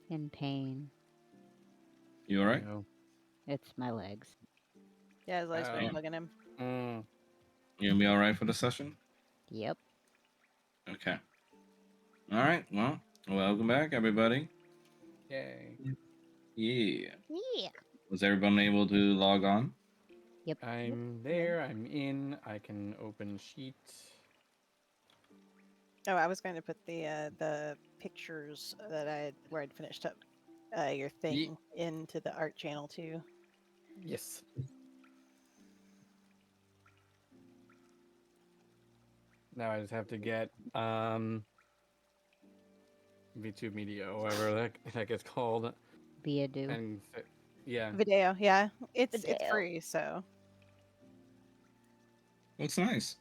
In pain. You all right? No. It's my legs. Yeah, his legs been Yeah. bugging him. Mm, You gonna be all right for the session? Yep. Okay. All right. Well, welcome back, everybody. yay. Yeah. Yeah. Was everyone able to log on? Yep. I'm there. I'm in. I can open sheet. Oh, I was going to put the pictures that where I'd finished up your thing into the art channel too. Yes. Now I just have to get V2 Media, or whatever that gets called, Be a do. and yeah. Video, yeah, it's Video. free, so Looks nice.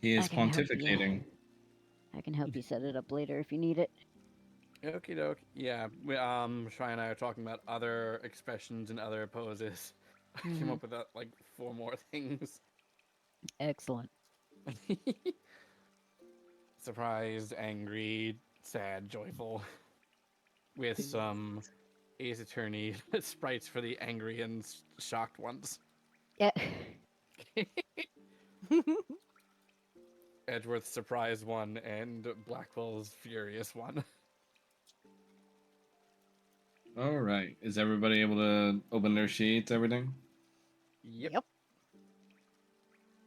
He is I can help you. pontificating. I can help you set it up later if you need it. Okie doke. Yeah, Shy and I are talking about other expressions and other poses. I came up with like 4 more things. Excellent. Surprised, angry, sad, joyful, with some Ace Attorney sprites for the angry and shocked ones. Yeah. Edgeworth's surprised one and Blackwell's furious one. All right. Is everybody able to open their sheets, everything? Yep. yep.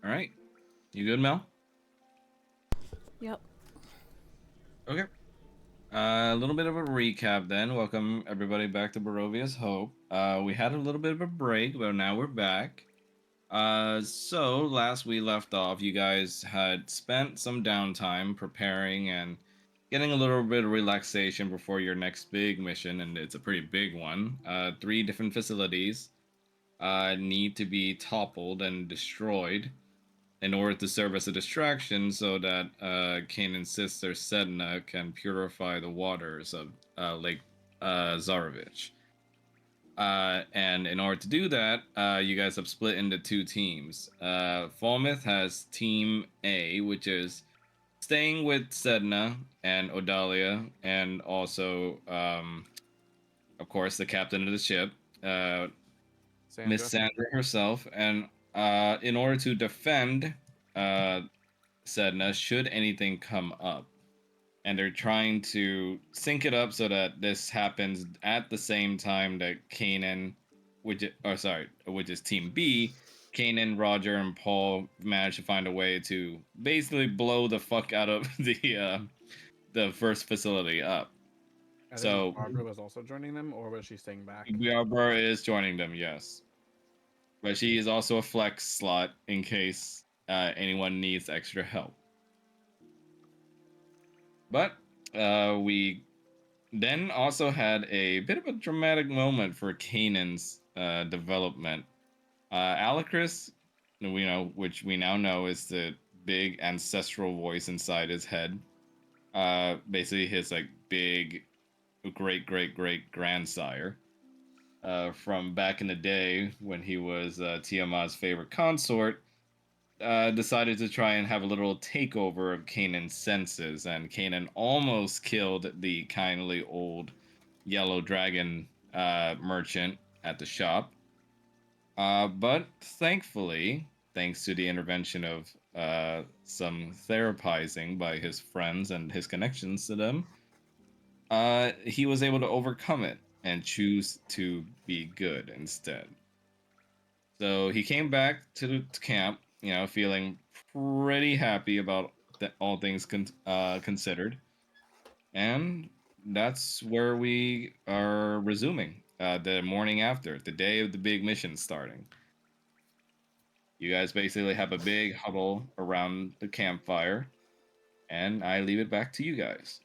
All right. You good, Mel? Yep. Okay. A little bit of a recap then. Welcome everybody back to Barovia's Hope. We had a little bit of a break, but now we're back. So last we left off, you guys had spent some downtime preparing and getting a little bit of relaxation before your next big mission, and it's a pretty big one. 3 different facilities need to be toppled and destroyed in order to serve as a distraction so that Kanan's sister Sedna can purify the waters of Lake Zarovich. And in order to do that, you guys have split into 2 teams. Falmouth has Team A, which is staying with Sedna and Odalia, and also, of course, the captain of the ship, Miss Sandra herself. And in order to defend uh, Sedna, should anything come up, and they're trying to sync it up so that this happens at the same time that Kanan, which is Team B, Kanan, Roger, and Paul manage to find a way to basically blow the fuck out of the first facility up. I think So Barbara was also joining them, or was she staying back? Barbara is joining them, yes, but she is also a flex slot in case anyone needs extra help. But we then also had a bit of a dramatic moment for Kanan's development. Alacris, which we now know is the big ancestral voice inside his head. Basically his like big great great great grandsire. From back in the day when he was Tiamat's favorite consort, decided to try and have a little takeover of Kanan's senses, and Kanan almost killed the kindly old yellow dragon merchant at the shop. But thankfully, thanks to the intervention of some therapizing by his friends and his connections to them, he was able to overcome it and choose to be good instead. So he came back to camp, feeling pretty happy about all things considered. And that's where we are resuming the morning after, the day of the big mission starting. You guys basically have a big huddle around the campfire, and I leave it back to you guys.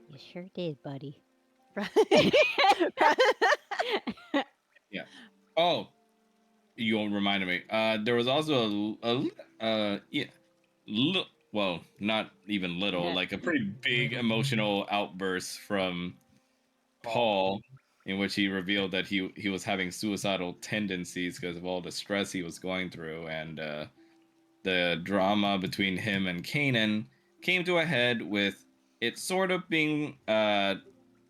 You sure did, buddy. Yeah. Oh, you reminded me. There was also yeah, well, not even little, like a pretty big emotional outburst from Paul in which he revealed that he was having suicidal tendencies because of all the stress he was going through, and the drama between him and Kanan came to a head with it sort of being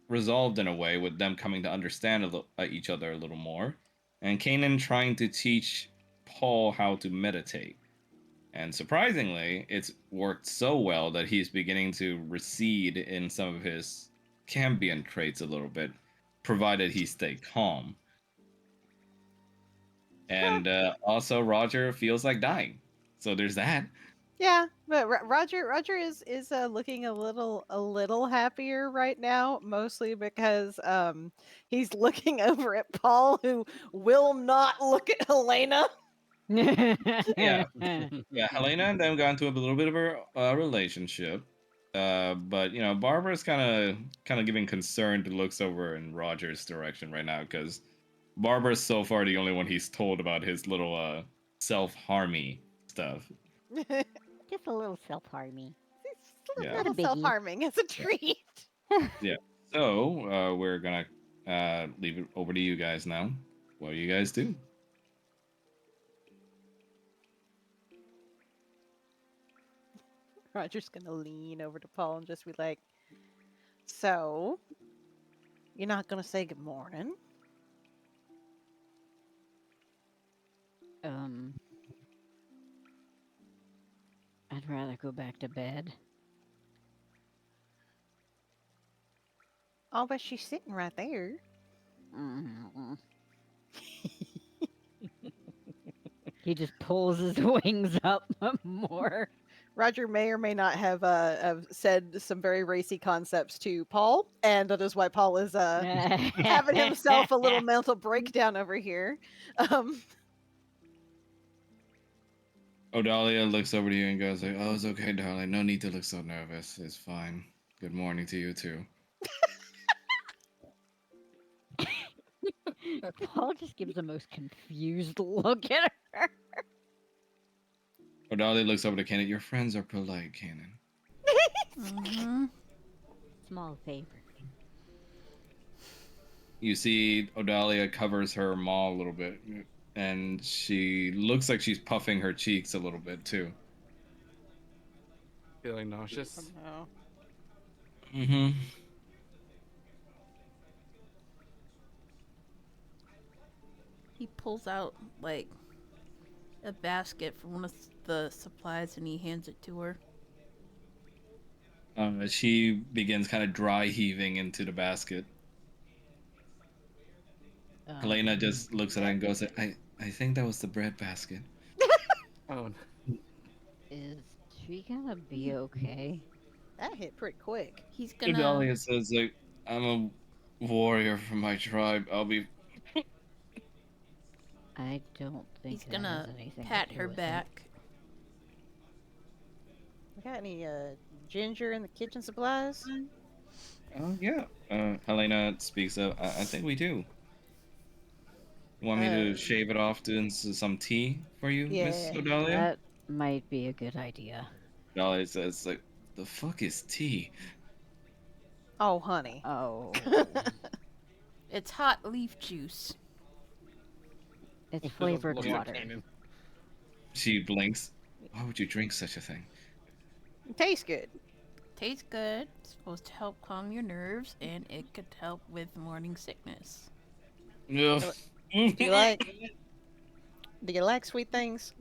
resolved in a way, with them coming to understand each other a little more, and Kanan trying to teach Paul how to meditate. And surprisingly, it's worked so well that he's beginning to recede in some of his Cambion traits a little bit, provided he stay calm. And also, Roger feels like dying. So there's that. Yeah, but Roger is looking a little happier right now, mostly because he's looking over at Paul, who will not look at Helena. Yeah, yeah. Helena and them got into a little bit of a relationship, but you know, Barbara's kind of giving concerned looks over in Roger's direction right now because Barbara's so far the only one he's told about his little self-harmy stuff. Just a little self-harmy. It's Yeah. a Not a little biggie. self-harming as a treat. Yeah. So we're gonna leave it over to you guys now. What do you guys do? Roger's gonna lean over to Paul and just be like, "So, you're not gonna say good morning?" I'd rather go back to bed. Oh, but she's sitting right there. Mm. He just pulls his wings up more. Roger may or may not have said some very racy concepts to Paul, and that is why Paul is having himself a little mental breakdown over here. Um, Odalia looks over to you and goes like, "Oh, it's okay, darling. No need to look so nervous. It's fine. Good morning to you too." Paul just gives the most confused look at her. Odalia looks over to Kanan. Your friends are polite, Kanan. Mm-hmm. Small favor. You see Odalia covers her maw a little bit, and she looks like she's puffing her cheeks a little bit too. Feeling nauseous. no. Mm-hmm. He pulls out like a basket from one of the supplies and he hands it to her. She begins kind of dry heaving into the basket. Helena just looks at her and goes, I think that was the bread basket. Oh, Is she gonna be okay? That hit pretty quick. He's gonna Odalia says, like, I'm a warrior from my tribe. I'll be... I don't think he's that gonna has anything pat to do her with back. We got any ginger in the kitchen supplies? Oh, yeah. Helena speaks up. I think we do. You want me to Uh, shave it off into some tea for you, Miss Yeah. It. Odalia? That might be a good idea. Odalia says, like, the fuck is tea? Oh, honey. Oh, It's hot leaf juice. it's flavored Look at water. Kanan. She blinks. Why would you drink such a thing? It tastes good. Tastes good. It's supposed to help calm your nerves and it could help with morning sickness. Ugh. Do you like? Do you like sweet things?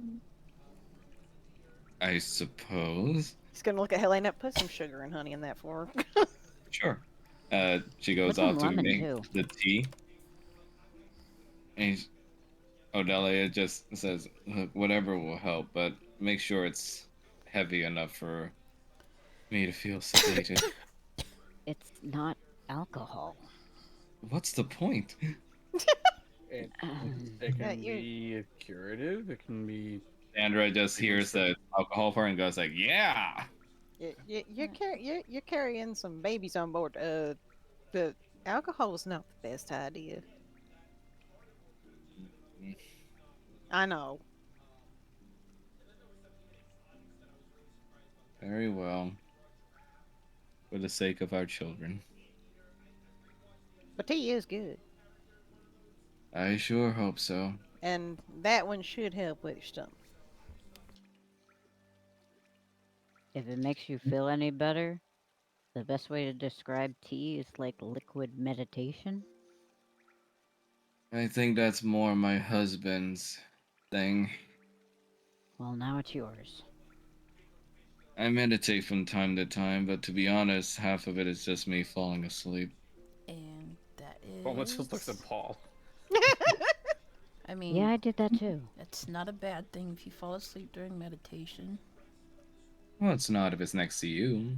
I suppose. He's gonna look at Helena. Put some sugar and honey in that for her. Sure. She goes Put some off to lemon, make too. the tea. And Odalia just says, look, whatever will help, but make sure it's heavy enough for me to feel sedated. It's not alcohol. What's the point? It, Um, it Yeah, can be curative. It can be. Sandra just hears the alcohol part and goes like, yeah! You're carrying some babies on board. The alcohol is not the best idea. I know. Very well. For the sake of our children. But tea is good. I sure hope so. And that one should help with your stomach. If it makes you feel any better, the best way to describe tea is like liquid meditation. I think that's more my husband's thing. Well, now it's yours. I meditate from time to time, but to be honest, half of it is just me falling asleep. And that is. Almost just looks at Paul. I mean, Yeah, I did that too. that's not a bad thing if you fall asleep during meditation. Well, it's not if it's next to you.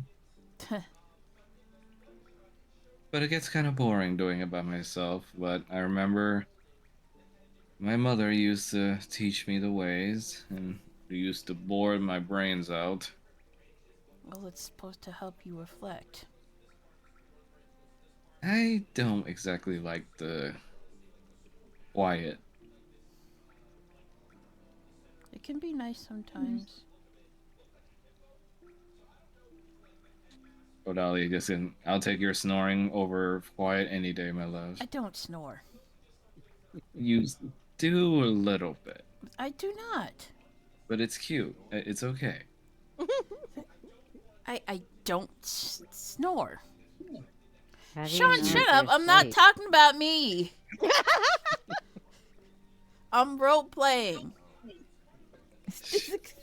But it gets kind of boring doing it by myself. But I remember my mother used to teach me the ways, and it used to bore my brains out. Well, it's supposed to help you reflect. I don't exactly like the quiet. It can be nice sometimes. Odali, I'll take your snoring over quiet any day, my love. I don't snore. You do a little bit, I do not. but it's cute. It's okay. I don't snore. How do you Sean, know shut if up. you're I'm not asleep? talking about me. I'm role playing.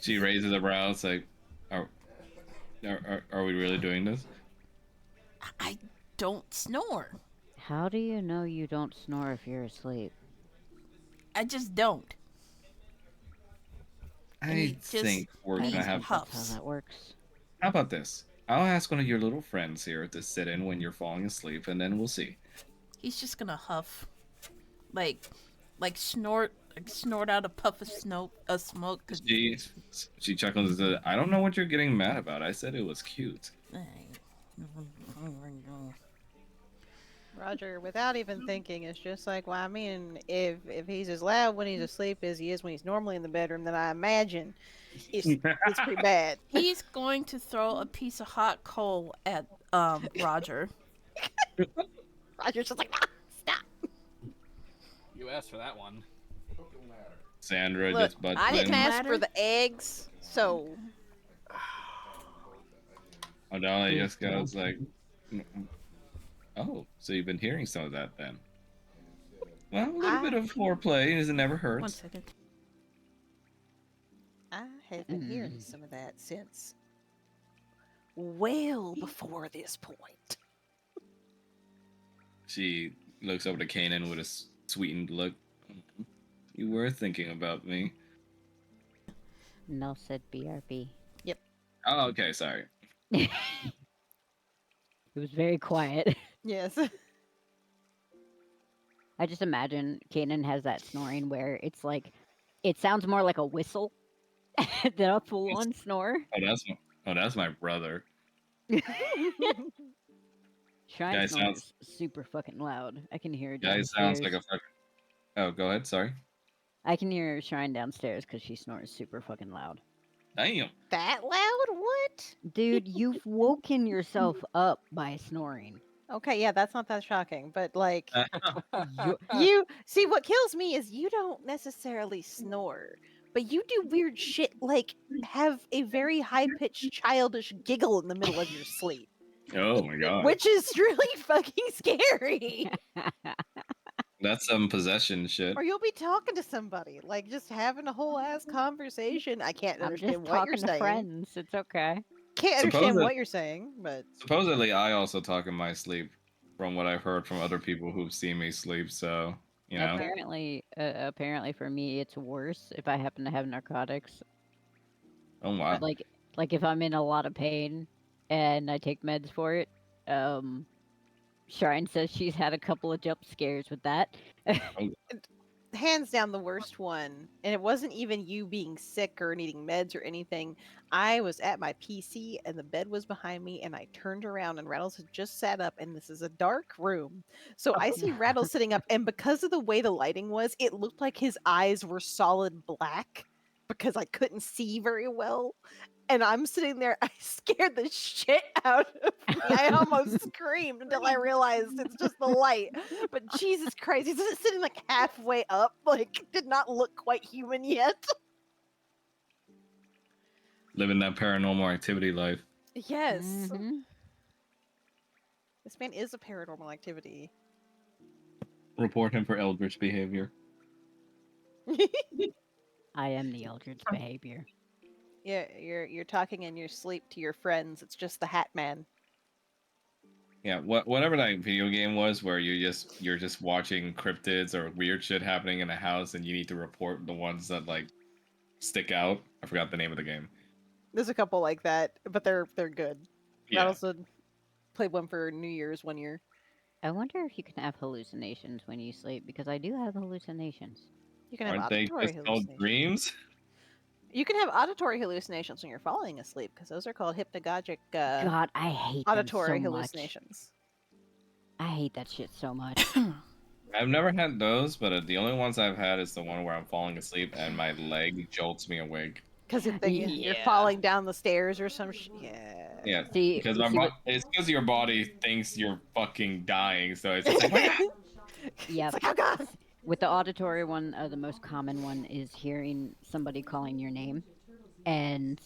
She raises her brows like, are we really doing this? I don't snore. How do you know you don't snore if you're asleep? I just don't. And I he just think we're I gonna don't have. think that's huffs. how that works. How about this? I'll ask one of your little friends here to sit in when you're falling asleep, and then we'll see. He's just gonna huff, like snort out a puff of smoke. 'Cause She chuckles and says, "I don't know what you're getting mad about. I said it was cute." Roger, without even thinking, it's just like, well, I mean, if he's as loud when he's asleep as he is when he's normally in the bedroom, then I imagine it's pretty bad. He's going to throw a piece of hot coal at Roger. Roger's just like, ah, stop. You asked for that one. Sandra Look, just butts I didn't in. ask for Ladder? the eggs, so Odali just goes like, "Oh, so you've been hearing some of that then?" Well, a little bit of foreplay is it never 1 hurts. second. I have been hearing some of that since well before this point. She looks over to Kanan with a sweetened look. You were thinking about me. Nell said BRB. Oh, okay, sorry. It was very quiet. Yes. I just imagine Kanan has that snoring where it's like, it sounds more like a whistle than a full-on snore. That's my brother. Shrine Guy snores super fucking loud. I can hear it Guy downstairs. sounds like a fucking. Oh, go ahead. Sorry. I can hear Shrine downstairs because she snores super fucking loud. Damn. That loud? What? Dude, you've woken yourself up by snoring. Okay, yeah, that's not that shocking, but like You- you see what kills me is you don't necessarily snore, but you do weird shit like have a very high-pitched childish giggle in the middle of your sleep, Oh my god. which is really fucking scary. That's some possession shit. Or you'll be talking to somebody, like just having a whole ass conversation. I can't I'm just understand what you're talking to saying. friends. It's okay. Can't understand Suppose what you're saying, but Supposedly, I also talk in my sleep, from what I've heard from other people who've seen me sleep. So you know. Apparently for me, it's worse if I happen to have narcotics. Oh wow. Like if I'm in a lot of pain and I take meds for it. Shrine says she's had a couple of jump scares with that. hands down the worst one. And it wasn't even you being sick or needing meds or anything. I was at my PC and the bed was behind me, and I turned around and Rattles had just sat up, and this is a dark room. So I see Rattles sitting up, and because of the way the lighting was, it looked like his eyes were solid black because I couldn't see very well. And I'm sitting there, I scared the shit out of me. I almost screamed until I realized it's just the light. But Jesus Christ, he's just sitting like halfway up, like did not look quite human yet. Living that paranormal activity life. Yes. Mhm. This man is a paranormal activity. Report him for eldritch behavior. I am the eldritch behavior. Yeah, you're talking in your sleep to your friends. It's just the Hat Man. Yeah, whatever that video game was where you're just watching cryptids or weird shit happening in a house and you need to report the ones that like stick out. I forgot the name of the game. There's a couple like that, but they're good. I Yeah. also played one for New Year's one year. I wonder if you can have hallucinations when you sleep because I do have hallucinations. You can have Aren't they auditory just called hallucinations. dreams? You can have auditory hallucinations when you're falling asleep because those are called hypnagogic God, I hate auditory them so much. hallucinations. I hate that shit so much. I've never had those, but the only ones I've had is the one where I'm falling asleep and my leg jolts me awake. Because you're Yeah. falling down the stairs or some yeah. Yeah, See, because it's because your body thinks you're fucking dying, so it's just like, yeah. It's like, oh god. With the auditory one, the most common one is hearing somebody calling your name, and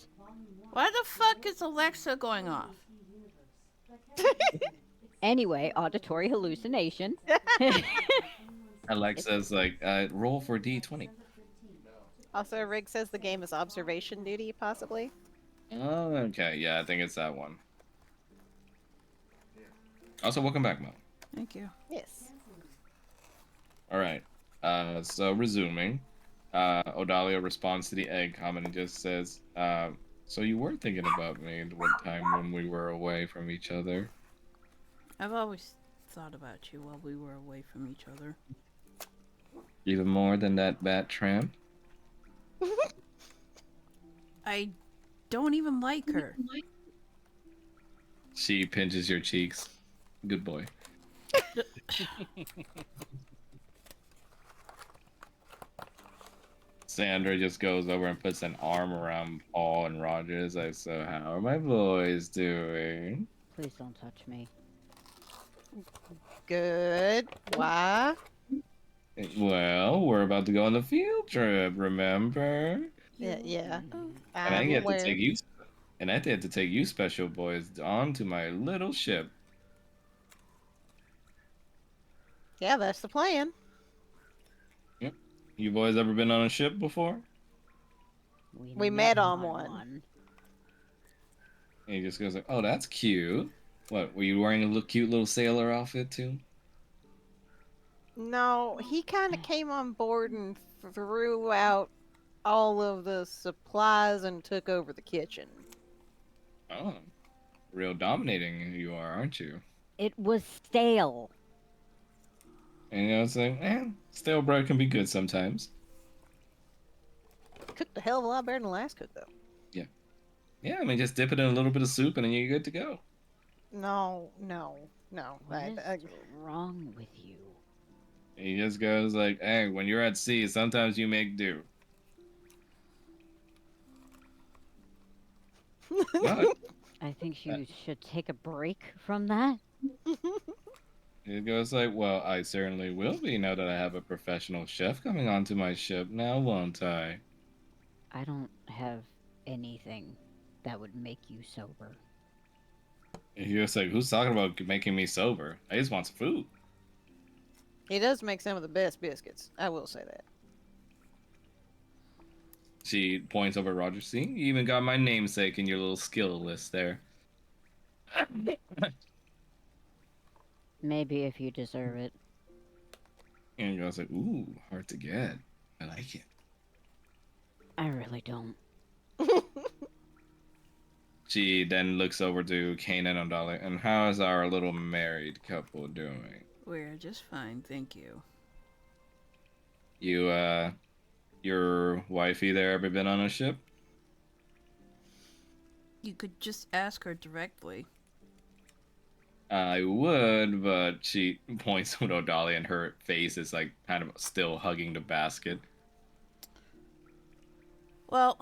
Why the fuck is Alexa going off? anyway, auditory hallucination. Alexa's like, roll for D20. Also, Rig says the game is observation duty, possibly. Oh, okay, yeah, I think it's that one. Also, welcome back, Mo. Thank you. Yes. All right. So resuming, Odalia responds to the egg comment and just says, "So you were thinking about me at one time when we were away from each other." I've always thought about you while we were away from each other. Even more than that bat tramp. I don't even like her. She pinches your cheeks. Good boy. Sandra just goes over and puts an arm around Paul and Rogers. Like, so how are my boys doing? Please don't touch me. Good. Why? Well, we're about to go on the field trip, remember? Yeah. Oh, And I I'm get to aware. take you, and I get to take you special boys onto my little ship. Yeah, that's the plan. Yep. You boys ever been on a ship before? We met on one. And he just goes like, "Oh, that's cute. What, were you wearing a little cute little sailor outfit too?" No, he kind of came on board and threw out all of the supplies and took over the kitchen. Oh, real dominating you are, aren't you? It was stale. And you know, it's like, stale bread can be good sometimes. Cooked a hell of a lot better than the last cook, though. Yeah, I mean, just dip it in a little bit of soup and then you're good to go. No. What is wrong with you? And he just goes like, "Hey, when you're at sea, sometimes you make do." But I think you should take a break from that. he goes like, "Well, I certainly will be now that I have a professional chef coming onto my ship now, won't I?" I don't have anything that would make you sober. And he goes like, "Who's talking about making me sober? I just want some food." He does make some of the best biscuits. I will say that. She points over at Roger. "See, you even got my namesake in your little skill list there." Maybe if you deserve it. And he goes like, "Ooh, hard to get. I like it." I really don't. She then looks over to Kanan and Dolly. "And how is our little married couple doing? we're just fine, thank you. You, your wifey there ever been on a ship?" You could just ask her directly. "I would, but," she points to Dolly and her face is like kind of still hugging the basket. Well,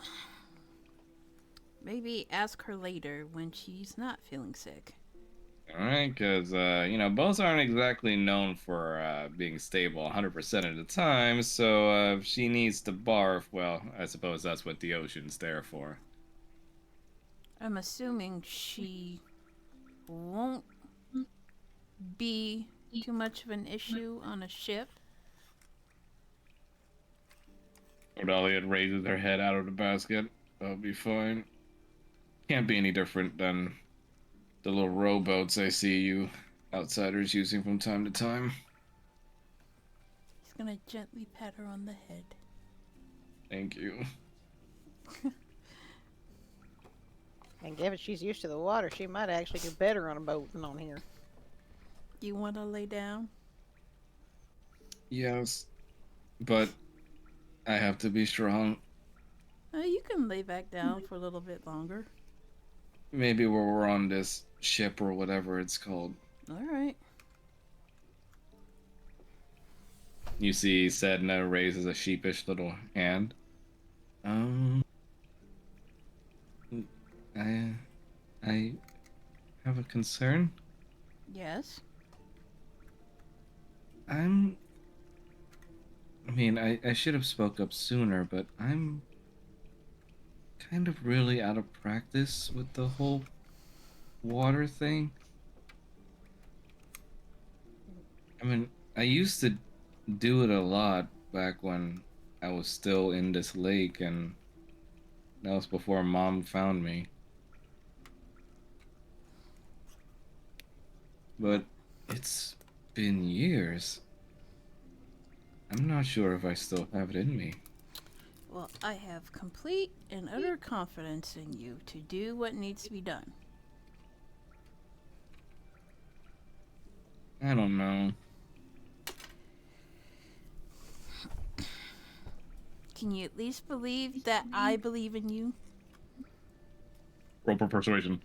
Maybe ask her later when she's not feeling sick. All right, because boats aren't exactly known for being stable 100% of the time. So if she needs to barf, well, I suppose that's what the ocean's there for. I'm assuming she won't be too much of an issue on a ship. Cordelia raises her head out of the basket. That'll be fine. Can't be any different than the little rowboats I see you outsiders using from time to time. He's gonna gently pat her on the head. Thank you. And given she's used to the water, she might actually do better on a boat than on here. You wanna lay down? Yes, but I have to be strong. You can lay back down for a little bit longer. Maybe where we're on this ship or whatever it's called. Alright. You see Sedna raises a sheepish little hand. I have a concern. Yes. I mean, I should have spoke up sooner, but I'm kind of really out of practice with the whole water thing. I mean, I used to do it a lot back when I was still in this lake, and that was before Mom found me. But it's been years. I'm not sure if I still have it in me. Well, I have complete and utter confidence in you to do what needs to be done. I don't know. Can you at least believe that I believe in you? Roll for persuasion.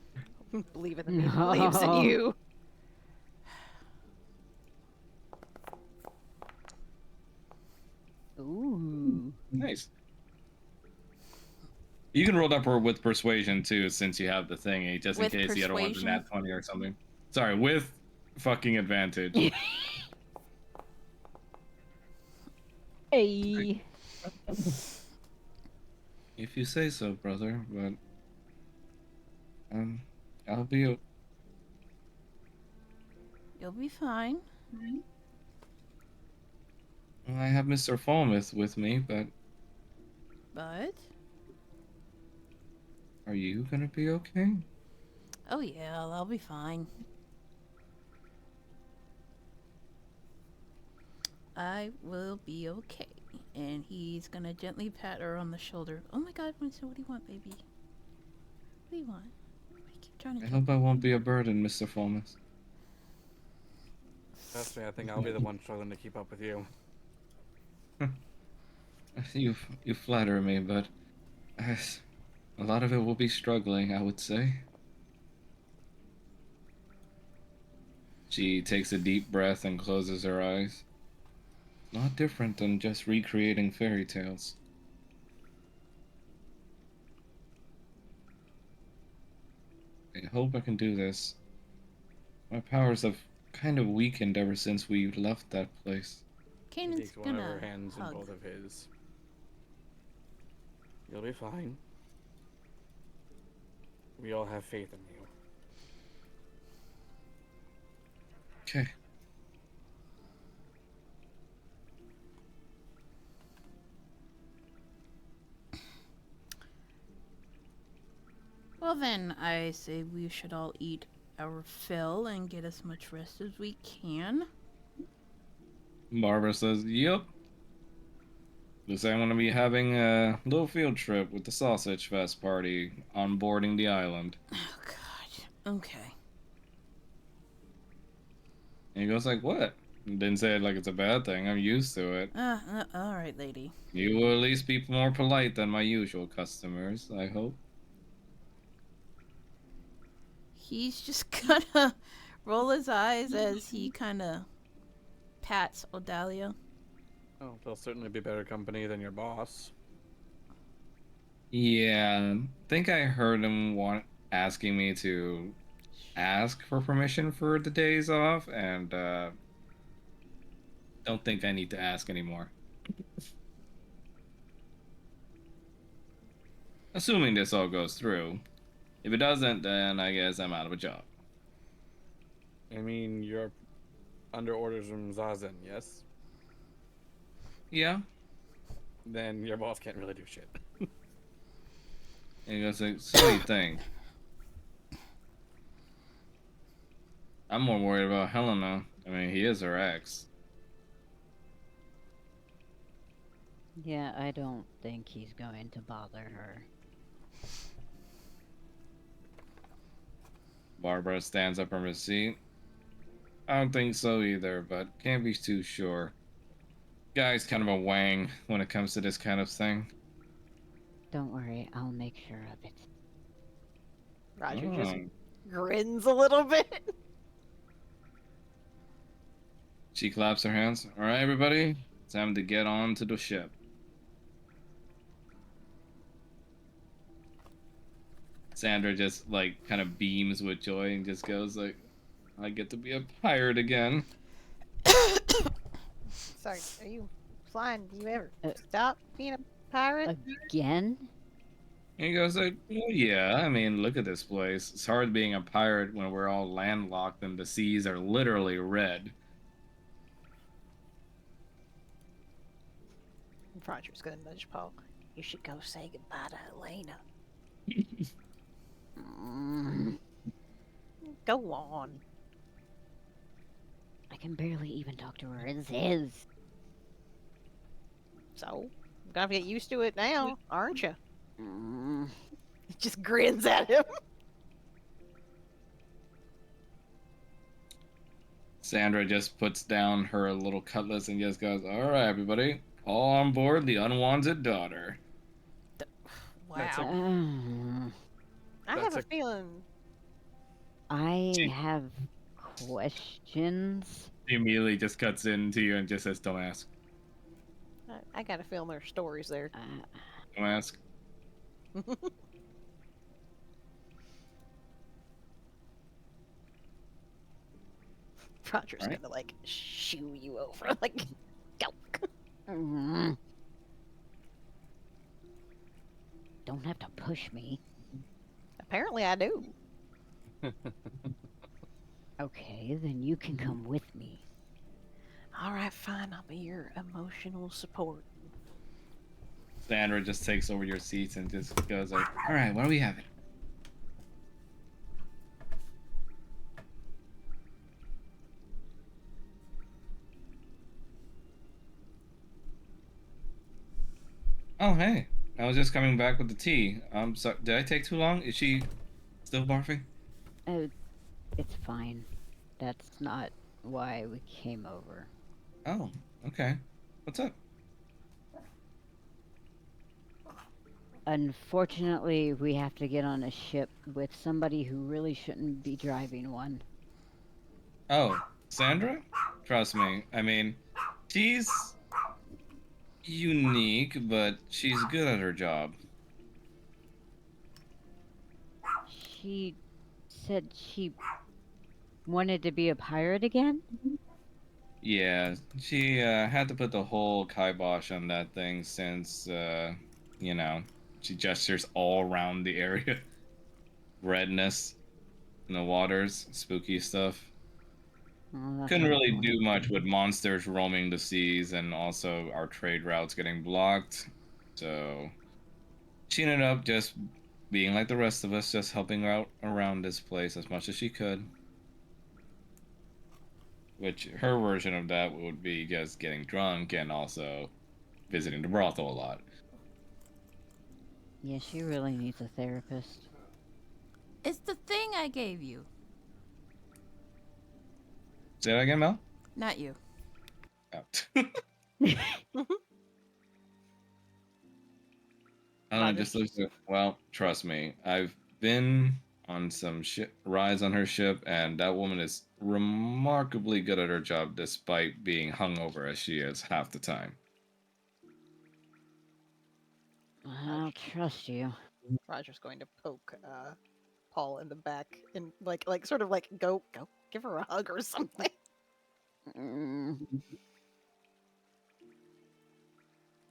Believe in the me that believes in you. Ooh. Nice. You can roll that with persuasion too, since you have the thingy, just With in case you don't want the persuasion? nat 20 or something. Sorry, with fucking advantage. Hey. If you say so, brother, but I'll be You'll be fine. well, I have Mr. Falmouth with me, but But, are you gonna be okay? oh yeah, I'll be fine. I will be okay. And he's gonna gently pat her on the shoulder. Oh my god, Winston, what do you want, baby? What do you want? I keep trying to I tell hope I won't be a burden, Mr. Falmouth. Trust me, I think I'll be the one struggling to keep up with you. You flatter me, but a lot of it will be struggling, I would say. She takes a deep breath and closes her eyes. Not different than just recreating fairy tales. I hope I can do this. My powers have kind of weakened ever since we left that place. He Kanan's takes one of her gonna hands in hug. both of his. You'll be fine. We all have faith in you. Okay. Well then, I say we should all eat our fill and get as much rest as we can. Barbara says, "Yep. Looks like I'm gonna be having a little field trip with the Sausage Fest party on boarding the island." Oh god. Okay. And he goes like, "What?" Didn't say it like it's a bad thing. I'm used to it. Alright, lady. You will at least be more polite than my usual customers, I hope. He's just gonna roll his eyes as he kinda pats Odalia. Oh, they'll certainly be better company than your boss. Yeah, I think I heard him asking me to ask for permission for the days off, and don't think I need to ask anymore. Assuming this all goes through. If it doesn't, then I guess I'm out of a job. I mean, you're under orders from Zazen, yes? Yeah. Then your boss can't really do shit. And he goes like, so what do you think? I'm more worried about Helena. I mean, he is her ex. Yeah, I don't think he's going to bother her. Barbara stands up from her seat. I don't think so either, but can't be too sure. Guy's kind of a wang when it comes to this kind of thing. Don't worry, I'll make sure of it. Roger just Oh. grins a little bit. She claps her hands. All right, everybody, time to get on to the ship. Sandra just like kind of beams with joy and just goes like, I get to be a pirate again. Sorry, are you flying? Do you ever Uh, stop being a pirate? Again? And he goes like, well, yeah, I mean, look at this place. It's hard being a pirate when we're all landlocked and the seas are literally red. Roger's gonna nudge Paul. You should go say goodbye to Helena. Mm, Go on. I can barely even talk to her as is. So, you're gonna have to get used to it now, aren't you? Mm, He just grins at him. Sandra just puts down her little cutlass and just goes, all right, everybody, all on board the unwanted daughter. That's a- uh, I That's have a a- feeling. I have questions. She immediately just cuts into you and just says, don't ask. I got a feeling there's stories there. Don't ask. Roger's Right. gonna like shoo you over, like go. Mm. Don't have to push me. Apparently, I do. Okay, then you can come with me. All right, fine. I'll be your emotional support. Sandra just takes over your seats and just goes like, all right, what do we have? Oh, hey. I was just coming back with the tea. So did I take too long? Is she still barfing? Oh, it's fine. That's not why we came over. Oh, okay. What's up? Unfortunately, we have to get on a ship with somebody who really shouldn't be driving one. Oh, Sandra? Trust me. I mean, she's unique, but she's good at her job. She said she wanted to be a pirate again? Yeah, she had to put the whole kibosh on that thing since, you know, she gestures all around the area. Redness in the waters, spooky stuff. Oh, that's Couldn't really unfortunate. do much with monsters roaming the seas and also our trade routes getting blocked. So she ended up just being like the rest of us, just helping out around this place as much as she could. Which her version of that would be just getting drunk and also visiting the brothel a lot. Yeah, she really needs a therapist. It's the thing I gave you. Say that again, Mel? Not you. Oh. I don't know, just looks like, well, trust me, I've been on some rides on her ship, and that woman is remarkably good at her job despite being hungover as she is half the time. I'll trust you. Roger's going to poke Paul in the back and sort of like go give her a hug or something. Mm,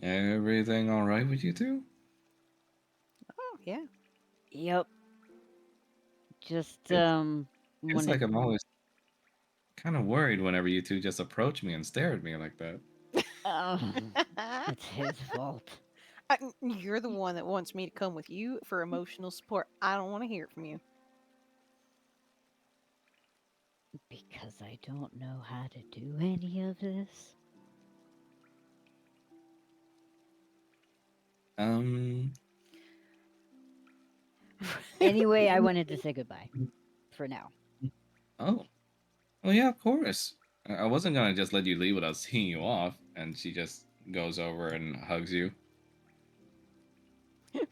Everything all right with you two? Oh yeah. yep. Just It's like wanted. I'm always kind of worried whenever you two just approach me and stare at me like that. It's his fault. You're the one that wants me to come with you for emotional support. I don't want to hear it from you. Because I don't know how to do any of this. Um. Anyway, I wanted to say goodbye. For now. Oh. Oh yeah, of course. I wasn't gonna just let you leave without seeing you off. And she just goes over and hugs you.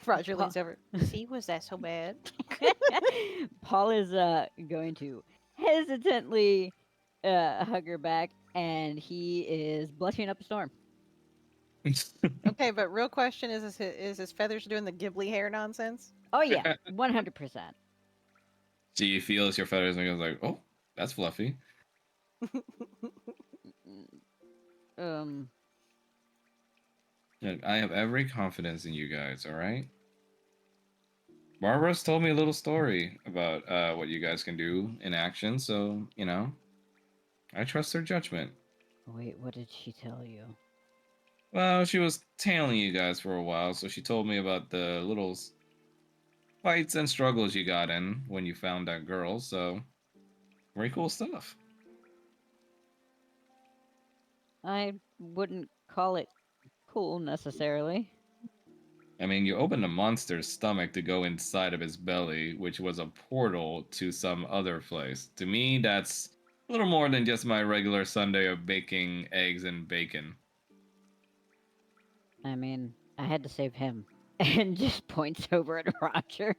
Roger Pa- leans over. See, was that so bad? Paul is going to hesitantly hug her back, and he is blushing up a storm. Okay, but real question is his feathers doing the Ghibli hair nonsense? Oh yeah, 100%. She feels your feathers and goes like, "Oh, that's fluffy." Um, Look, I have every confidence in you guys. All right. Barbara's told me a little story about what you guys can do in action, so I trust her judgment. wait, what did she tell you? Well, she was tailing you guys for a while, so she told me about the little fights and struggles you got in when you found that girl. So very cool stuff. I wouldn't call it cool necessarily. I mean, you opened a monster's stomach to go inside of his belly, which was a portal to some other place. To me, that's a little more than just my regular Sunday of baking eggs and bacon. I mean, I had to save him. And just points over at Roger.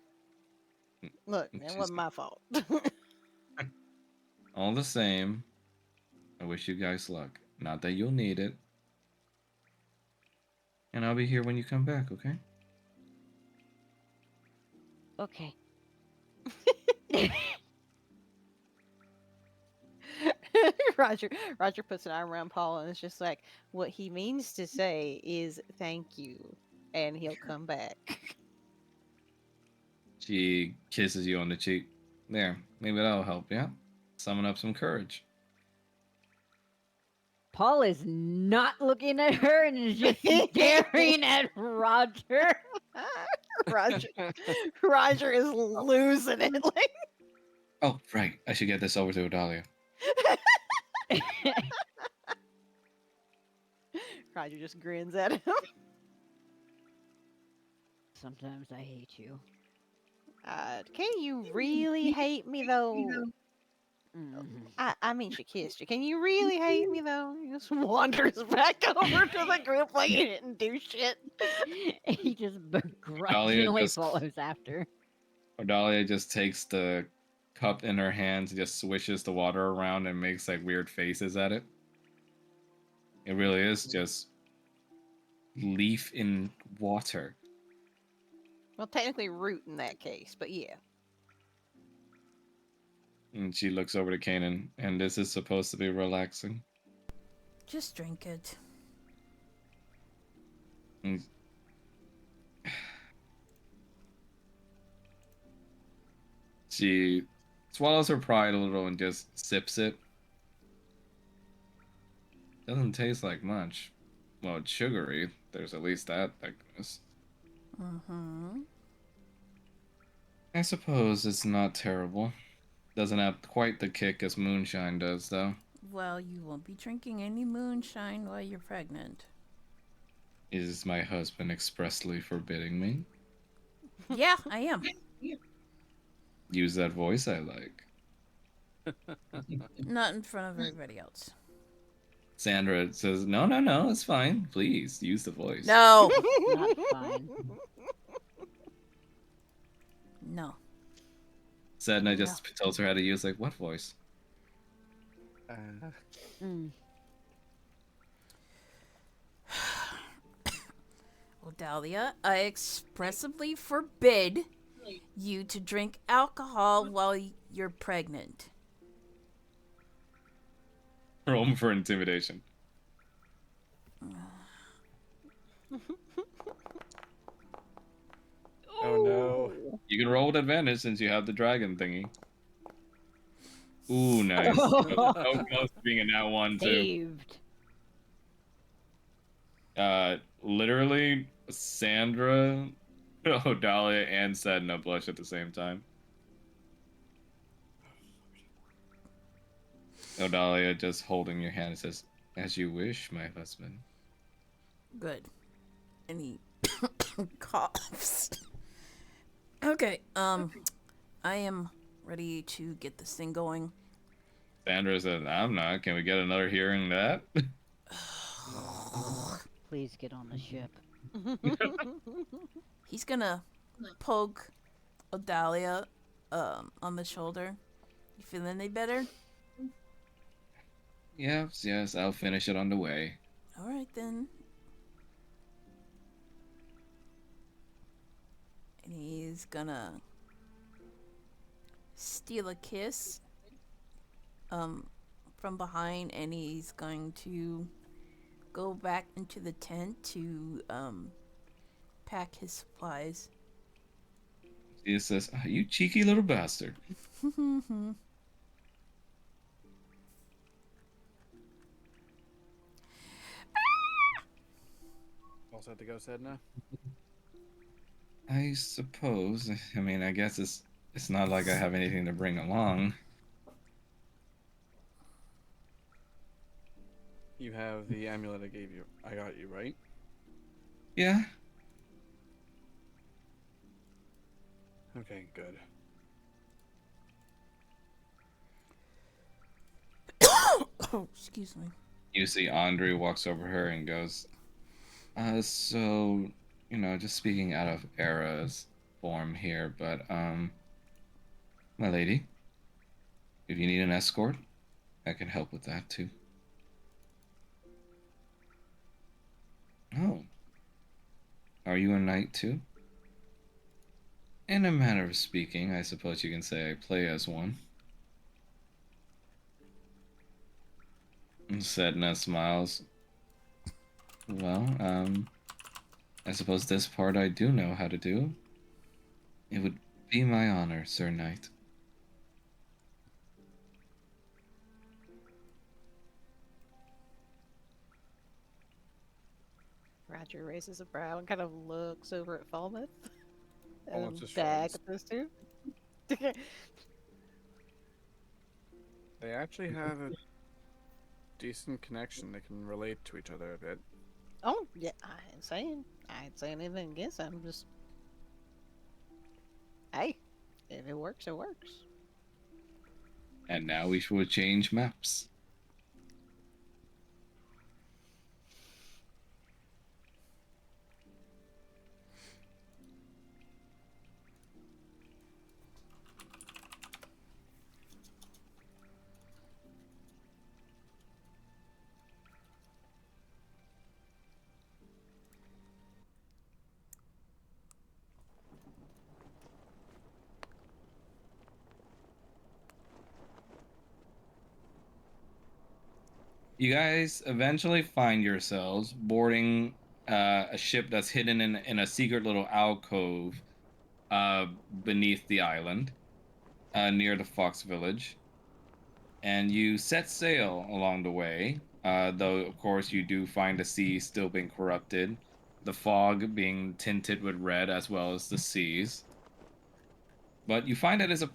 Look, it She's wasn't my fault. all the same. I wish you guys luck. Not that you'll need it. And I'll be here when you come back, okay? Okay. Roger puts an arm around Paul and is just like, what he means to say is thank you, and he'll come back. She kisses you on the cheek. There, maybe that'll help, yeah? Summon up some courage. Paul is not looking at her and is just staring at Roger. Roger, Roger is losing it. Like, Oh, right. I should get this over to Adalia. Roger just grins at him. Sometimes I hate you. Can you really hate me though? Mhm. I mean, she kissed you. Can you really hate me though? He just wanders back over to the group like he didn't do shit. He just Adalia begrudgingly just follows after. Adalia just takes the cup in her hands, just swishes the water around and makes like weird faces at it. It really is just leaf in water. Well, technically root in that case, but yeah. And she looks over to Kanan, and this is supposed to be relaxing. Just drink it. And she swallows her pride a little and just sips it. Doesn't taste like much. Well, it's sugary. There's at least that thickness. Mm-hmm. I suppose it's not terrible. Doesn't have quite the kick as moonshine does, though. Well, you won't be drinking any moonshine while you're pregnant. Is my husband expressly forbidding me? Yeah, I am. Use that voice I like. Not in front of everybody else. Sandra says, no, no, no, it's fine. Please, use the voice. No! Not fine. No. Sedna just tells her how to use, like, what voice? Odalia, I expressively forbid you to drink alcohol while you're pregnant. Roll for intimidation. Oh no. You can roll with advantage since you have the dragon thingy. Ooh, nice. So close to being a nat one too. Saved. Literally, Sandra, Odalia, and Sedna blush at the same time. Odalia just holding your hand says, "As you wish, my husband." Good. And he coughs. Okay, I am ready to get this thing going. Sandra says, "I'm not. Can we get another hearing that?" Please get on the ship. He's gonna poke Odalia on the shoulder. You feeling any better? Yes, I'll finish it on the way. Alright then. And he's gonna steal a kiss from behind, and he's going to go back into the tent to pack his supplies. She says, "Oh, you cheeky little bastard." All set to go, Sedna? I suppose. I mean, I guess it's not like I have anything to bring along. You have the amulet I got you, right? Yeah. Okay, good. Oh, excuse me. You see Andre walks over her and goes, so, just speaking out of Era's form here, but, my lady, if you need an escort, I can help with that too. Oh. Are you a knight too? In a manner of speaking, I suppose you can say I play as one. Sedna smiles. Well, I suppose this part I do know how to do. It would be my honor, Sir Knight. Roger raises a brow and kind of looks over at Falmouth. And Falmouth just back shrugs. at those two. They actually have a decent connection. They can relate to each other a bit. Oh, yeah, I ain't saying anything against it. I'm just, hey, if it works, it works. And now we will change maps. You guys eventually find yourselves boarding a ship that's hidden in a secret little alcove beneath the island, near the Fox Village. And you set sail along the way, though, of course, you do find the sea still being corrupted, the fog being tinted with red as well as the seas. But you find it is a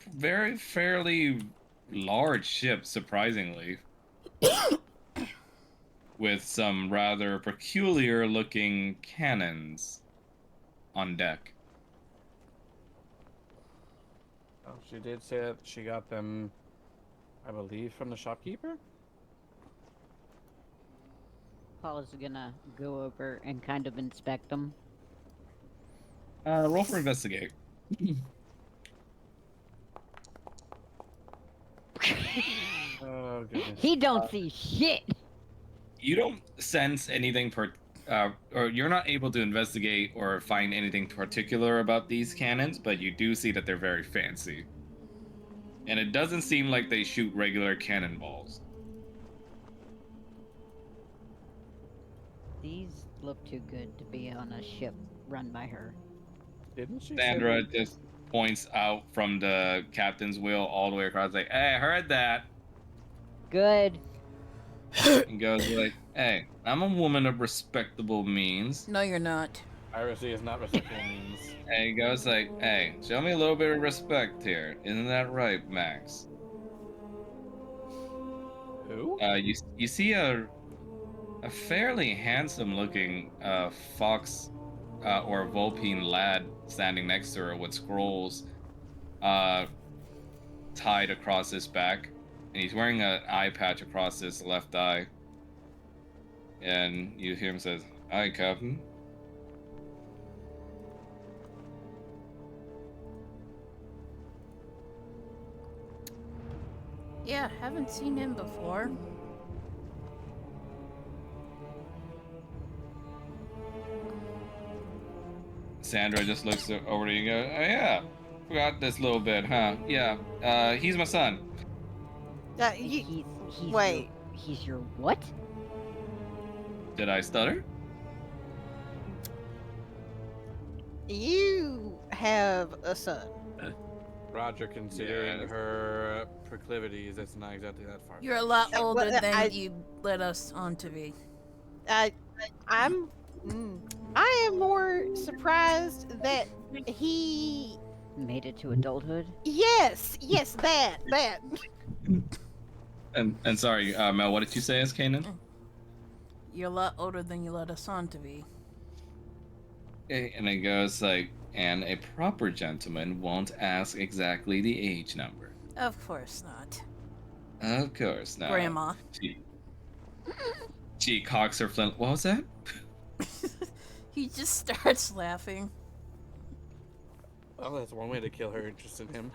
fairly large ship, surprisingly, with some rather peculiar looking cannons on deck. Oh, she did say that she got them, I believe, from the shopkeeper? Paula's gonna go over and kind of inspect them. Roll for investigate. Oh, goodness. He don't see shit. You don't sense anything or you're not able to investigate or find anything particular about these cannons, but you do see that they're very fancy. And it doesn't seem like they shoot regular cannonballs. These look too good to be on a ship run by her. Didn't she say Sandra that? just points out from the captain's wheel all the way across, like, "Hey, I heard that," Good. and goes like, "Hey, I'm a woman of respectable means." No, you're not. Piracy is not respectable means. And he goes like, "Hey, show me a little bit of respect here, isn't that right, Max?" Who? You see a fairly handsome looking fox or Vulpine lad standing next to her with scrolls uh, tied across his back, and he's wearing an eye patch across his left eye. And you hear him says, "Hi, Captain." Yeah, haven't seen him before. Sandra just looks over to you and goes, "Oh yeah, forgot this little bit, huh? Yeah, he's my son." He's wait. He's your what? Did I stutter? You have a son. Roger, considering Yes. her proclivities, it's not exactly that far. You're a lot well, older than I- you led us on to be. I'm. I am more surprised that he. Made it to adulthood? Yes, that. And sorry, Mel, what did you say as Kanan? You're a lot older than you led us on to be. And it goes like, "And a proper gentleman won't ask exactly the age number." Of course not. Of course not. Grandma. She cocks her flint. What was that? He just starts laughing. Oh, that's one way to kill her interest in him.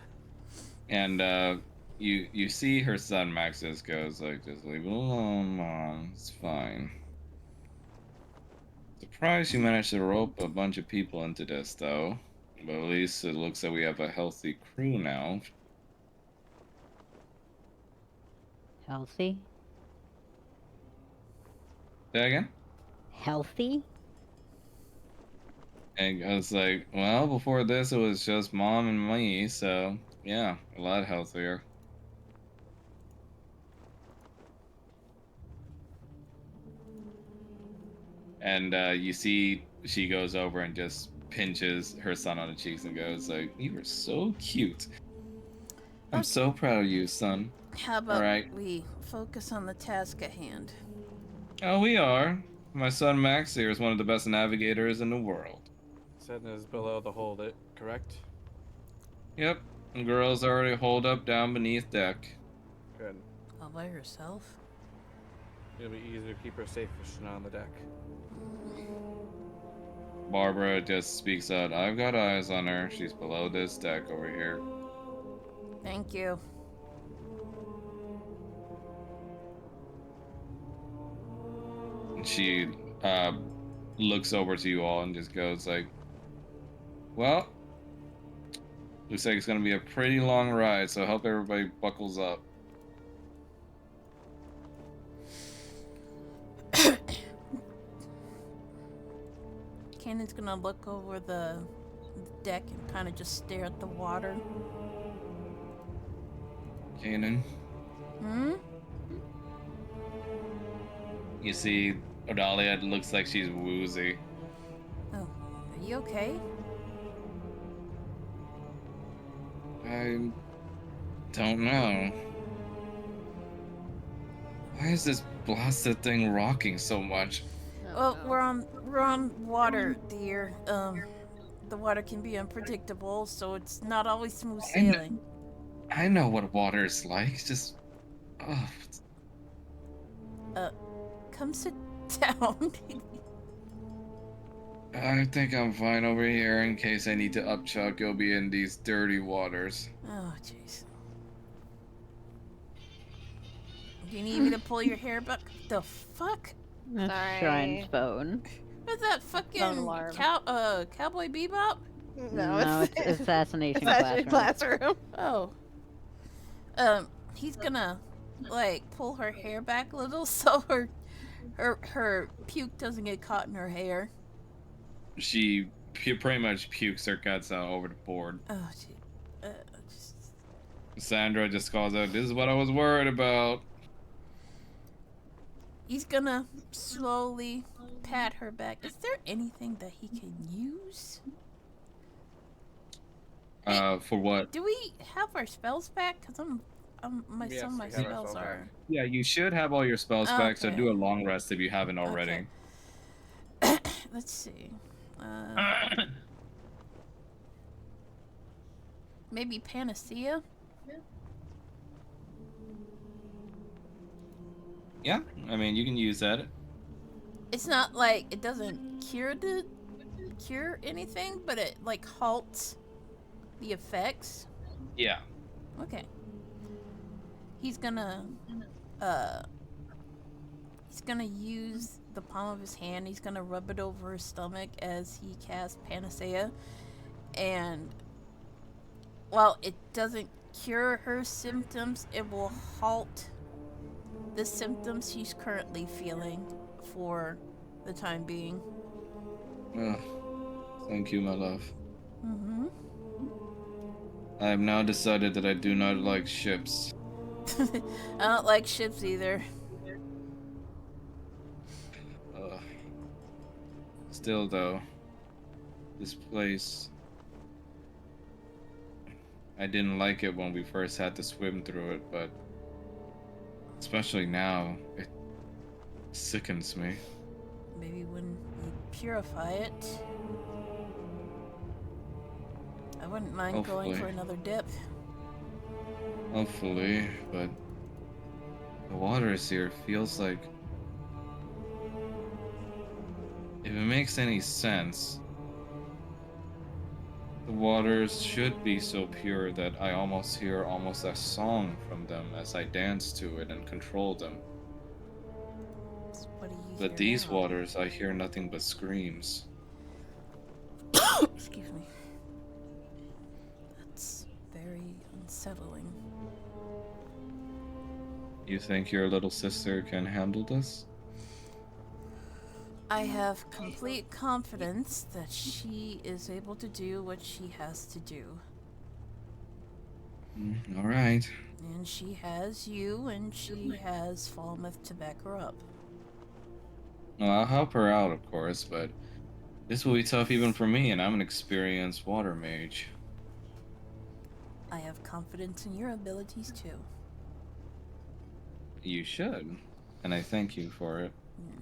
And you see her son Max just goes like, "Just leave it alone, Mom. It's fine." Surprised you managed to rope a bunch of people into this, though. But at least it looks like we have a healthy crew now. Healthy? Say again? Healthy? And I was like, "Well, before this, it was just Mom and me, so yeah, a lot healthier." And you see she goes over and just pinches her son on the cheeks and goes like, "You were so cute. I'm Okay. so proud of you, son." How about Alright. we focus on the task at hand? Oh, we are. My son Max here is one of the best navigators in the world. Setting is below the hold, it correct? Yep, and girl's already holed up down beneath deck. Good. All by herself? It'll be easier to keep her safe if she's not on the deck. Barbara just speaks out, "I've got eyes on her. She's below this deck over here." Thank you. And she looks over to you all and just goes like, "Well, looks like it's gonna be a pretty long ride, so I hope everybody buckles up." Cannon's gonna look over the deck and kind of just stare at the water. Kanan, Hmm? you see Odalia looks like she's woozy. Oh, are you okay? I don't know. Why is this blasted thing rocking so much? Well, we're on water, dear. The water can be unpredictable, so it's not always smooth I know. sailing. I know what water is like. It's just, oh, Come sit down. I think I'm fine over here in case I need to upchuck. You'll be in these dirty waters. Oh, jeez. Do you need me to pull your hair back? The fuck? That's Shrine's Sorry. phone. What's that fucking alarm. Cowboy Bebop? No, it's Assassination Assassination Classroom. Classroom. Oh. He's gonna like pull her hair back a little so her puke doesn't get caught in her hair. She pretty much pukes her guts out over the board. Oh, gee. Just... Sandra just calls out, "This is what I was worried about." He's gonna slowly pat her back. Is there anything that he can use? For what? Do we have our spells back? Cause some of my Yes, we have our spells spells are. back. Yeah, you should have all your spells back, so Okay. do a long rest if you haven't already. Okay. Let's see. Maybe Panacea? Yeah, I mean, you can use that. It's not like it doesn't cure anything, but it like halts the effects. Yeah. Okay. He's gonna use the palm of his hand. He's gonna rub it over his stomach as he casts Panacea, and while it doesn't cure her symptoms, it will halt the symptoms she's currently feeling for the time being. Oh, thank you, my love. Mm-hmm. I have now decided that I do not like ships. I don't like ships either. Still, though, this place... I didn't like it when we first had to swim through it, but... especially now, it sickens me. Maybe when you purify it. I wouldn't mind going for Hopefully. another dip. Hopefully, but... the waters here feels like... if it makes any sense, the waters should be so pure that I almost hear almost a song from them as I dance to it and control them. So what do you But hear these now? waters, I hear nothing but screams. Excuse me. That's very unsettling. You think your little sister can handle this? I have complete confidence that she is able to do what she has to do. Alright. And she has you, and she has Falmouth to back her up. Well, I'll help her out, of course, but this will be tough even for me, and I'm an experienced water mage. I have confidence in your abilities too. You should, and I thank you for it. Mm.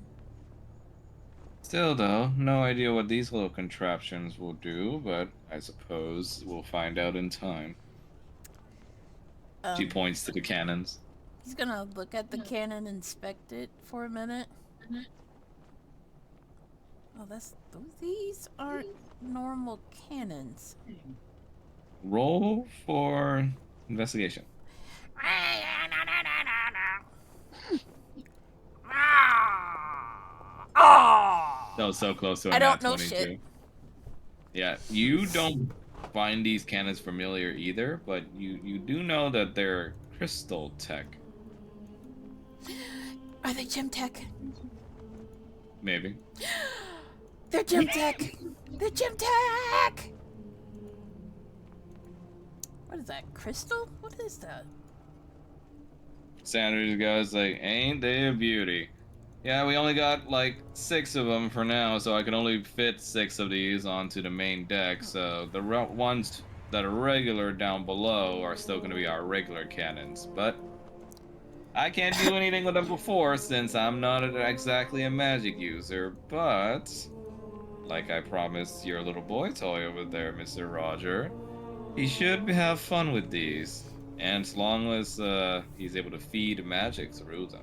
Still, though, no idea what these little contraptions will do, but I suppose we'll find out in time. She points to the cannons. He's gonna look at the cannon, inspect it for a minute. Oh, these aren't normal cannons. Roll for investigation. That was so close to a I don't nat know 22. shit. Yeah, you don't find these cannons familiar either, but you do know that they're crystal tech. Are they gem tech? Maybe. They're gem tech! They're gem tech! What is that? Crystal? What is that? Sanders goes like, ain't they a beauty? Yeah, we only got like 6 of them for now, so I can only fit 6 of these onto the main deck. So the ones that are regular down below are still going to be our regular cannons. But I can't do anything with them before since I'm not exactly a magic user. But like I promised your little boy toy over there, Mr. Roger, he should have fun with these. And as long as he's able to feed magic through them.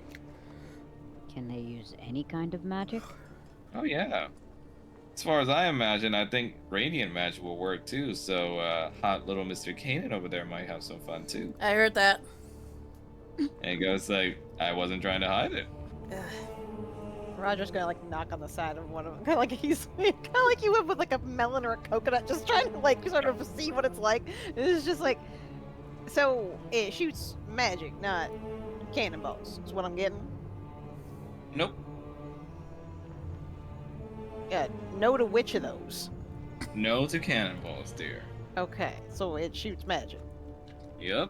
Can they use any kind of magic? Oh yeah. As far as I imagine, I think radiant magic will work too. So hot little Mr. Kanan over there might have some fun too. I heard that. And he goes like, I wasn't trying to hide it. Ugh. Roger's gonna like knock on the side of one of them, kind of like he's kind of like you would with like a melon or a coconut, just trying to like sort of see what it's like. It's just like, so it shoots magic, not cannonballs. Is what I'm getting. Nope. Yeah, no to which of those? No to cannonballs, dear. Okay, so it shoots magic. Yep.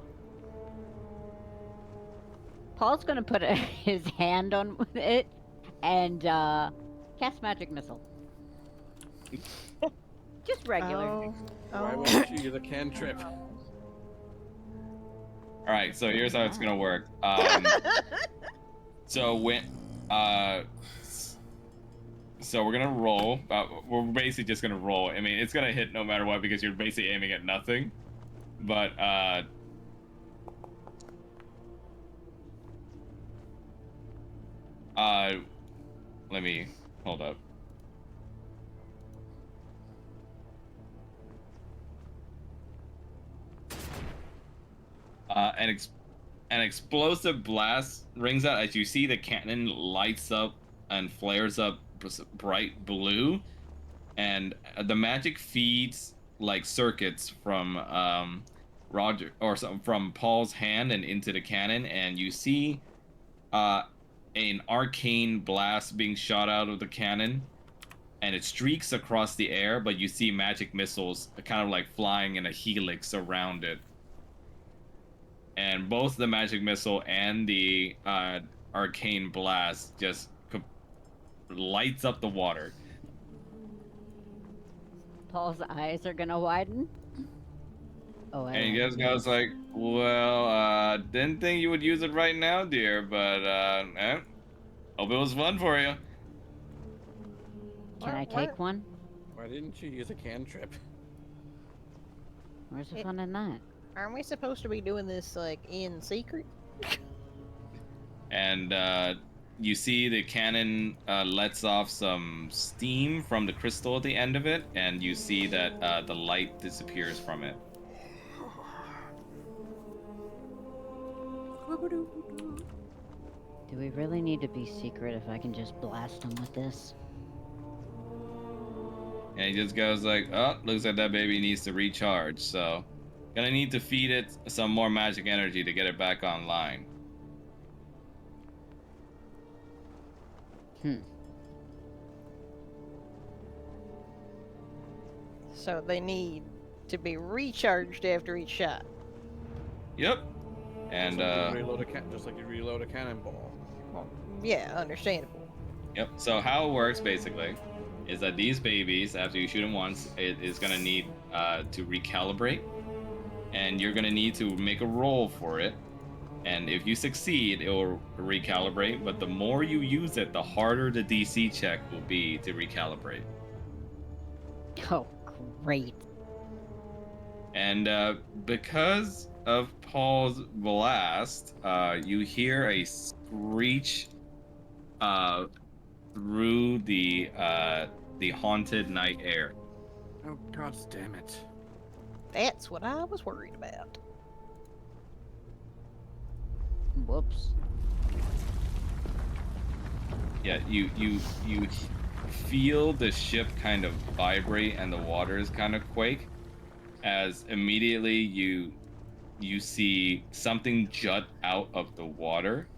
Paul's gonna put his hand on it and cast magic missile. Just regular. Oh, Why oh. won't you use a cantrip? All right. So here's how it's gonna work. So when so we're gonna roll. We're basically just gonna roll. I mean, it's gonna hit no matter what because you're basically aiming at nothing. But let me hold up. An explosive blast rings out as you see the cannon lights up and flares up bright blue, and the magic feeds like circuits from Roger or some from Paul's hand and into the cannon, and you see an arcane blast being shot out of the cannon, and it streaks across the air, but you see magic missiles kind of like flying in a helix around it. And both the magic missile and the arcane blast just lights up the water. Paul's eyes are gonna widen. Oh, And he just goes like, well, didn't think you would use it right now, dear, but hope it was fun for you. Can I take one? Why didn't you use a cantrip? Where's the fun in that? Aren't we supposed to be doing this like in secret? And you see the cannon lets off some steam from the crystal at the end of it, and you see that the light disappears from it. Do we really need to be secret if I can just blast them with this? And he just goes like, oh, looks like that baby needs to recharge, so gonna need to feed it some more magic energy to get it back online. So they need to be recharged after each shot. Yep. And Just like you reload a cannonball. Well, yeah, understandable. yep. So how it works basically is that these babies, after you shoot them once, it is gonna need to recalibrate, and you're gonna need to make a roll for it. And if you succeed, it will recalibrate. But the more you use it, the harder the DC check will be to recalibrate. Oh, great. And because of Paul's blast, you hear a screech through the haunted night air. Oh, god damn it. That's what I was worried about. Whoops. Yeah, you feel the ship kind of vibrate and the waters kind of quake, as immediately you see something jut out of the water.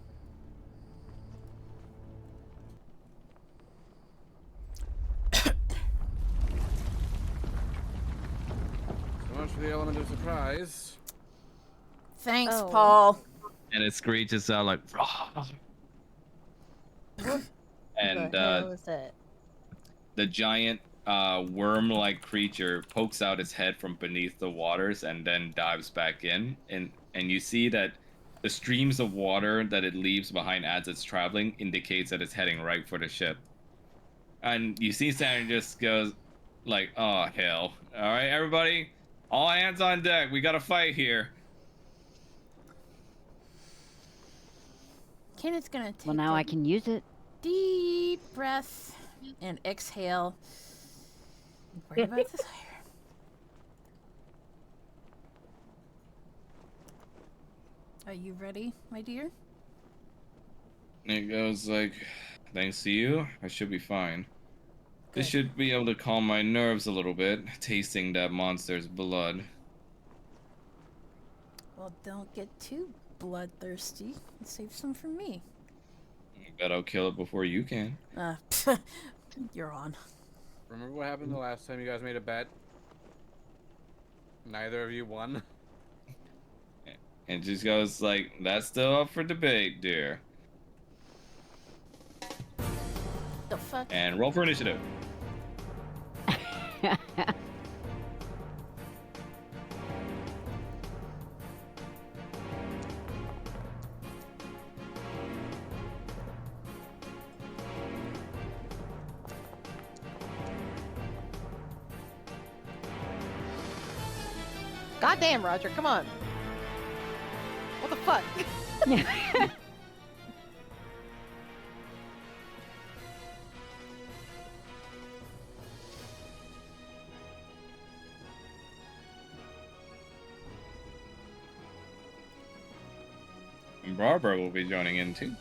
So much for the element of surprise. Thanks, Oh. Paul. And it screeches out like and the hell is that? the giant worm-like creature pokes out its head from beneath the waters and then dives back in, and you see that the streams of water that it leaves behind as it's traveling indicates that it's heading right for the ship. And you see Saturn just goes like, oh hell. All right, everybody, all hands on deck, we got to fight here. Kenneth's gonna take Well, now a I can use it. deep breath and exhale. Worry about this higher. Are you ready, my dear? And it goes like, thanks to you, I should be fine. This Good. should be able to calm my nerves a little bit, tasting that monster's blood. Well, don't get too bloodthirsty. Save some for me. Bet I'll kill it before you can. You're on. Remember what happened the last time you guys made a bet? Neither of you won. And just goes like, that's still up for debate, dear. The fuck? And roll for initiative. Goddamn, Roger, come on. What the fuck? And Barbara will be joining in too.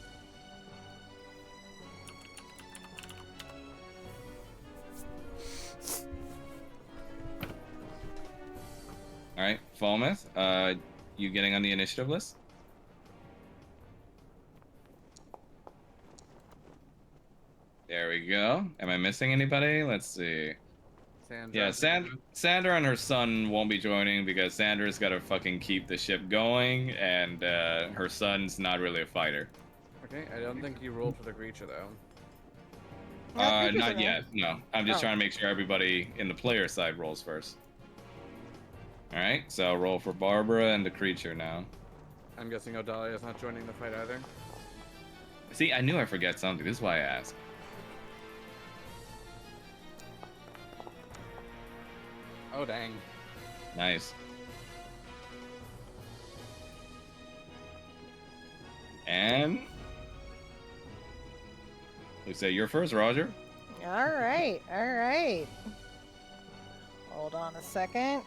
Alright, Falmouth, you getting on the initiative list? There we go. Am I missing anybody? Let's see. Sandra. Yeah, Sandra and her son won't be joining because Sandra's got to fucking keep the ship going, and her son's not really a fighter. Okay, I don't think you rolled for the creature though. Not yet. No, I'm just Oh. trying to make sure everybody in the player side rolls first. All right, so I'll roll for Barbara and the creature now. I'm guessing Odalia's not joining the fight either. See, I knew I forget something. This is why I asked. Oh dang. Nice. And we say you're first, Roger. All right, all right. Hold on a second.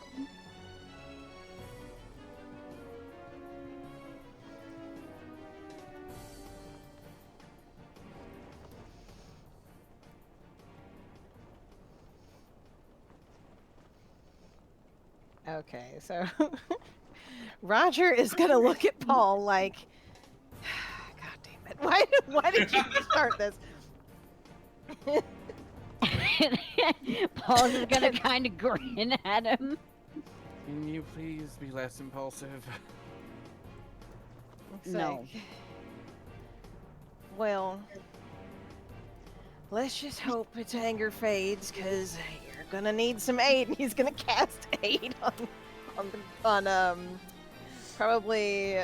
Okay, so Roger is gonna look at Paul like, God damn it! Why did you start this? Paul's just gonna kind of grin at him. Can you please be less impulsive? It's No. like, well, let's just hope its anger fades, cause you're gonna need some aid. And he's gonna cast aid on probably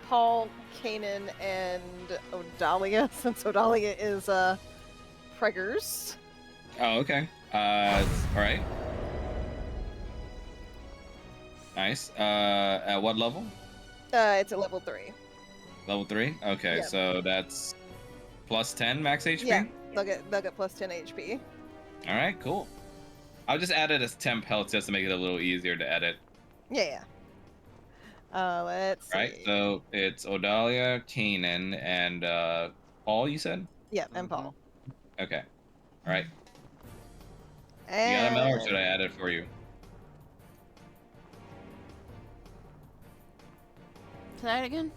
Paul, Kanan, and Odalia, since Odalia is Preggers. Oh, okay. All right. Nice. At what level? It's at level 3. Level 3? Okay, Yeah. so that's plus 10 max HP? Yeah, they'll get plus 10 HP. Alright, cool. I'll just add it as temp health just to make it a little easier to edit. Yeah. Let's see. Right, so it's Odalia, Kanan, and Paul, you said? Yeah, and Paul. Okay. Alright. You got And a Mel, or should I add it for you? Say that again?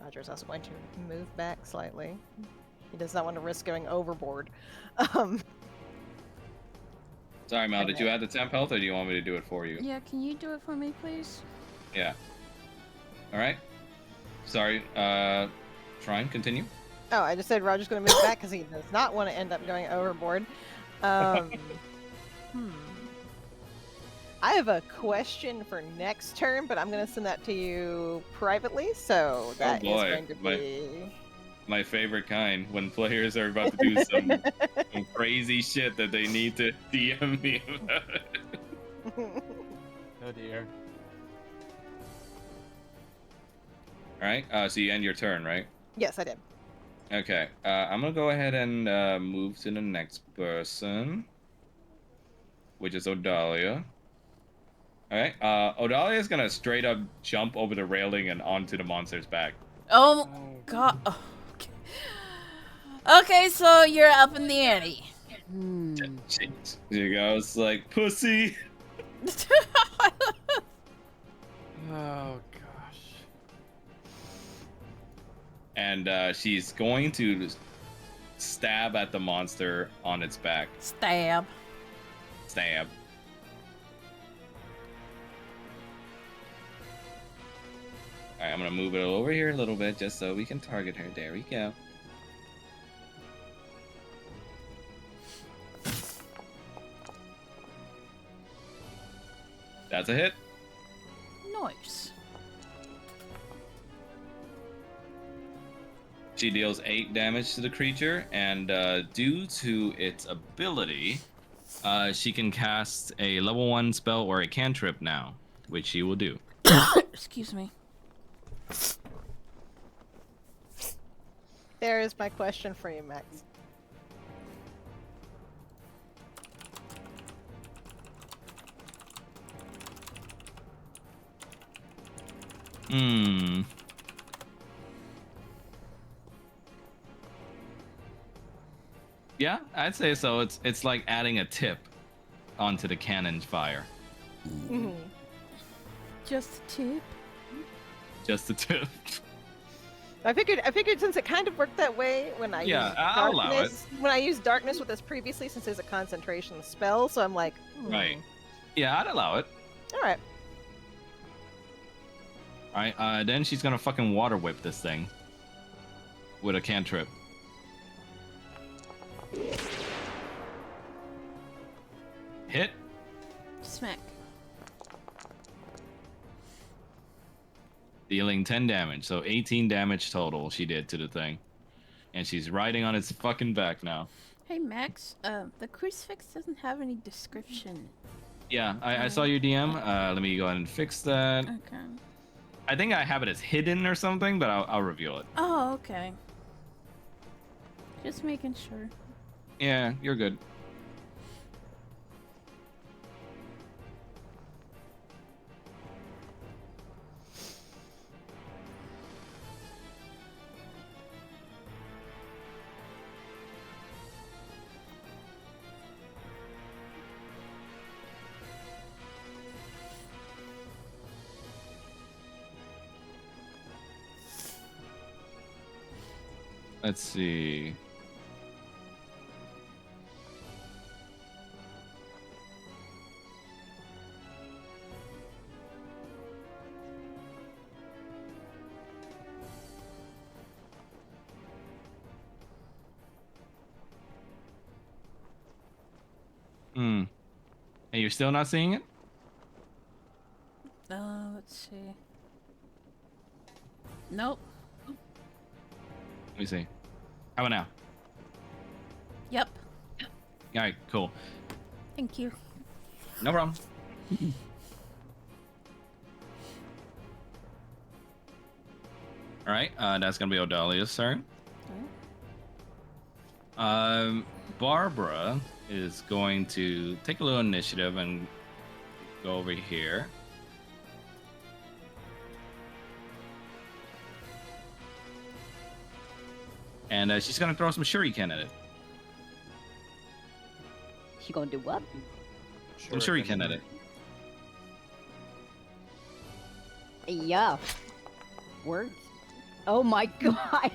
Roger's also going to move back slightly. He does not want to risk going overboard. Sorry, Mel, did you add the temp health, or do you want me to do it for you? Yeah, can you do it for me, please? Yeah. Alright. Sorry, try and continue. Oh, I just said Roger's going to move back because he does not want to end up going overboard. I have a question for next turn, but I'm going to send that to you privately, so that is boy, going to be... My favorite kind, when players are about to do some crazy shit that they need to DM me about. Oh dear. Alright, so you end your turn, right? Yes, I did. Okay, I'm gonna go ahead and move to the next person, which is Odalia. Alright, Odalia is gonna straight up jump over the railing and onto the monster's back. Oh, God. Oh, okay. Okay, so you're up in the ante. Hmm. She goes like, pussy. Oh gosh. And she's going to stab at the monster on its back. Stab. Stab. Alright, I'm gonna move it over here a little bit just so we can target her. There we go. That's a hit. Nice. She deals 8 damage to the creature, and due to its ability, she can cast a level 1 spell or a cantrip now, which she will do. Excuse me. There is my question for you, Max. Hmm. Yeah, I'd say so. It's like adding a tip onto the cannon fire. Mhm. Just a tip. Just a tip. I figured since it kind of worked that way when I Yeah, used I'll allow it. darkness, when I used darkness with this previously, since it's a concentration spell, so I'm like, Right. Yeah, I'd allow it. All right. Alright, then she's gonna fucking water whip this thing with a cantrip. Hit. Smack. Dealing 10 damage, so 18 damage total she did to the thing. And she's riding on its fucking back now. Hey Max, the crucifix doesn't have any description. Yeah, I saw your DM. Let me go ahead and fix that. Okay. I think I have it as hidden or something, but I'll reveal it. Oh, okay. Just making sure. Yeah, you're good. Let's see. Hmm. And you're still not seeing it? Let's see. Nope. Let me see. How about now? Yep. All right, cool. Thank you. No problem. All right, that's gonna be Odalia's turn. Barbara is going to take a little initiative and go over here. And she's gonna throw some shuriken at it. She gonna do what? Some shuriken at it. Yeah. Words. Oh my god.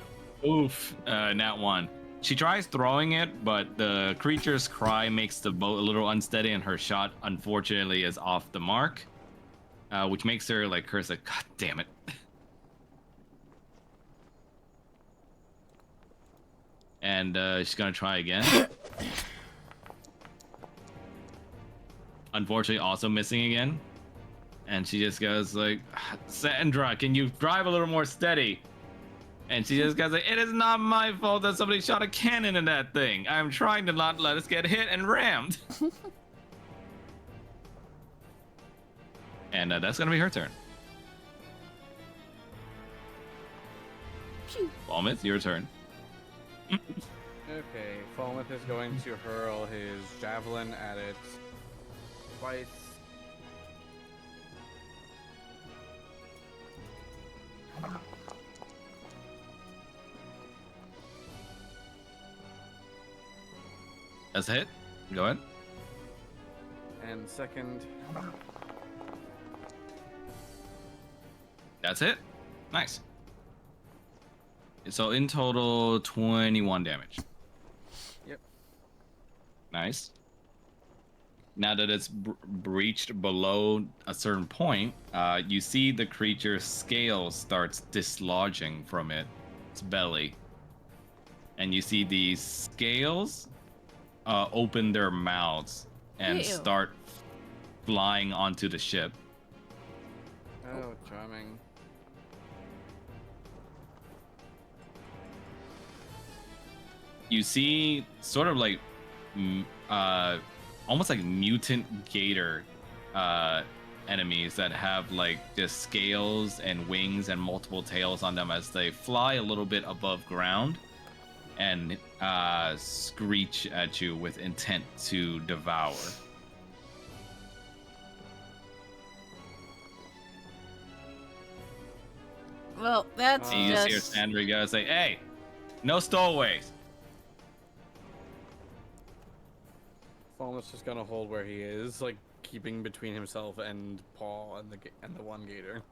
Oof, nat 1. She tries throwing it, but the creature's cry makes the boat a little unsteady, and her shot, unfortunately, is off the mark, which makes her like curse like, God damn it. And she's gonna try again. Unfortunately, also missing again. And she just goes like, Sandra, can you drive a little more steady? And she just goes like, it is not my fault that somebody shot a cannon in that thing. I'm trying to not let us get hit and rammed. And that's gonna be her turn. Balmith, your turn. Okay, Falmouth is going to hurl his javelin at it twice. That's a hit. Go ahead. And second. That's it. Nice. So in total, 21 damage. Yep. Nice. Now that it's breached below a certain point, you see the creature's scale starts dislodging from its belly. And you see these scales open their mouths and Ew. start flying onto the ship. Oh, charming. You see sort of like almost like mutant gator enemies that have like just scales and wings and multiple tails on them as they fly a little bit above ground and screech at you with intent to devour. Well, that's And you just hear just. Sandra go say, "Hey, no stowaways." Falmouth's just gonna hold where he is, like keeping between himself and Paul and the one gator.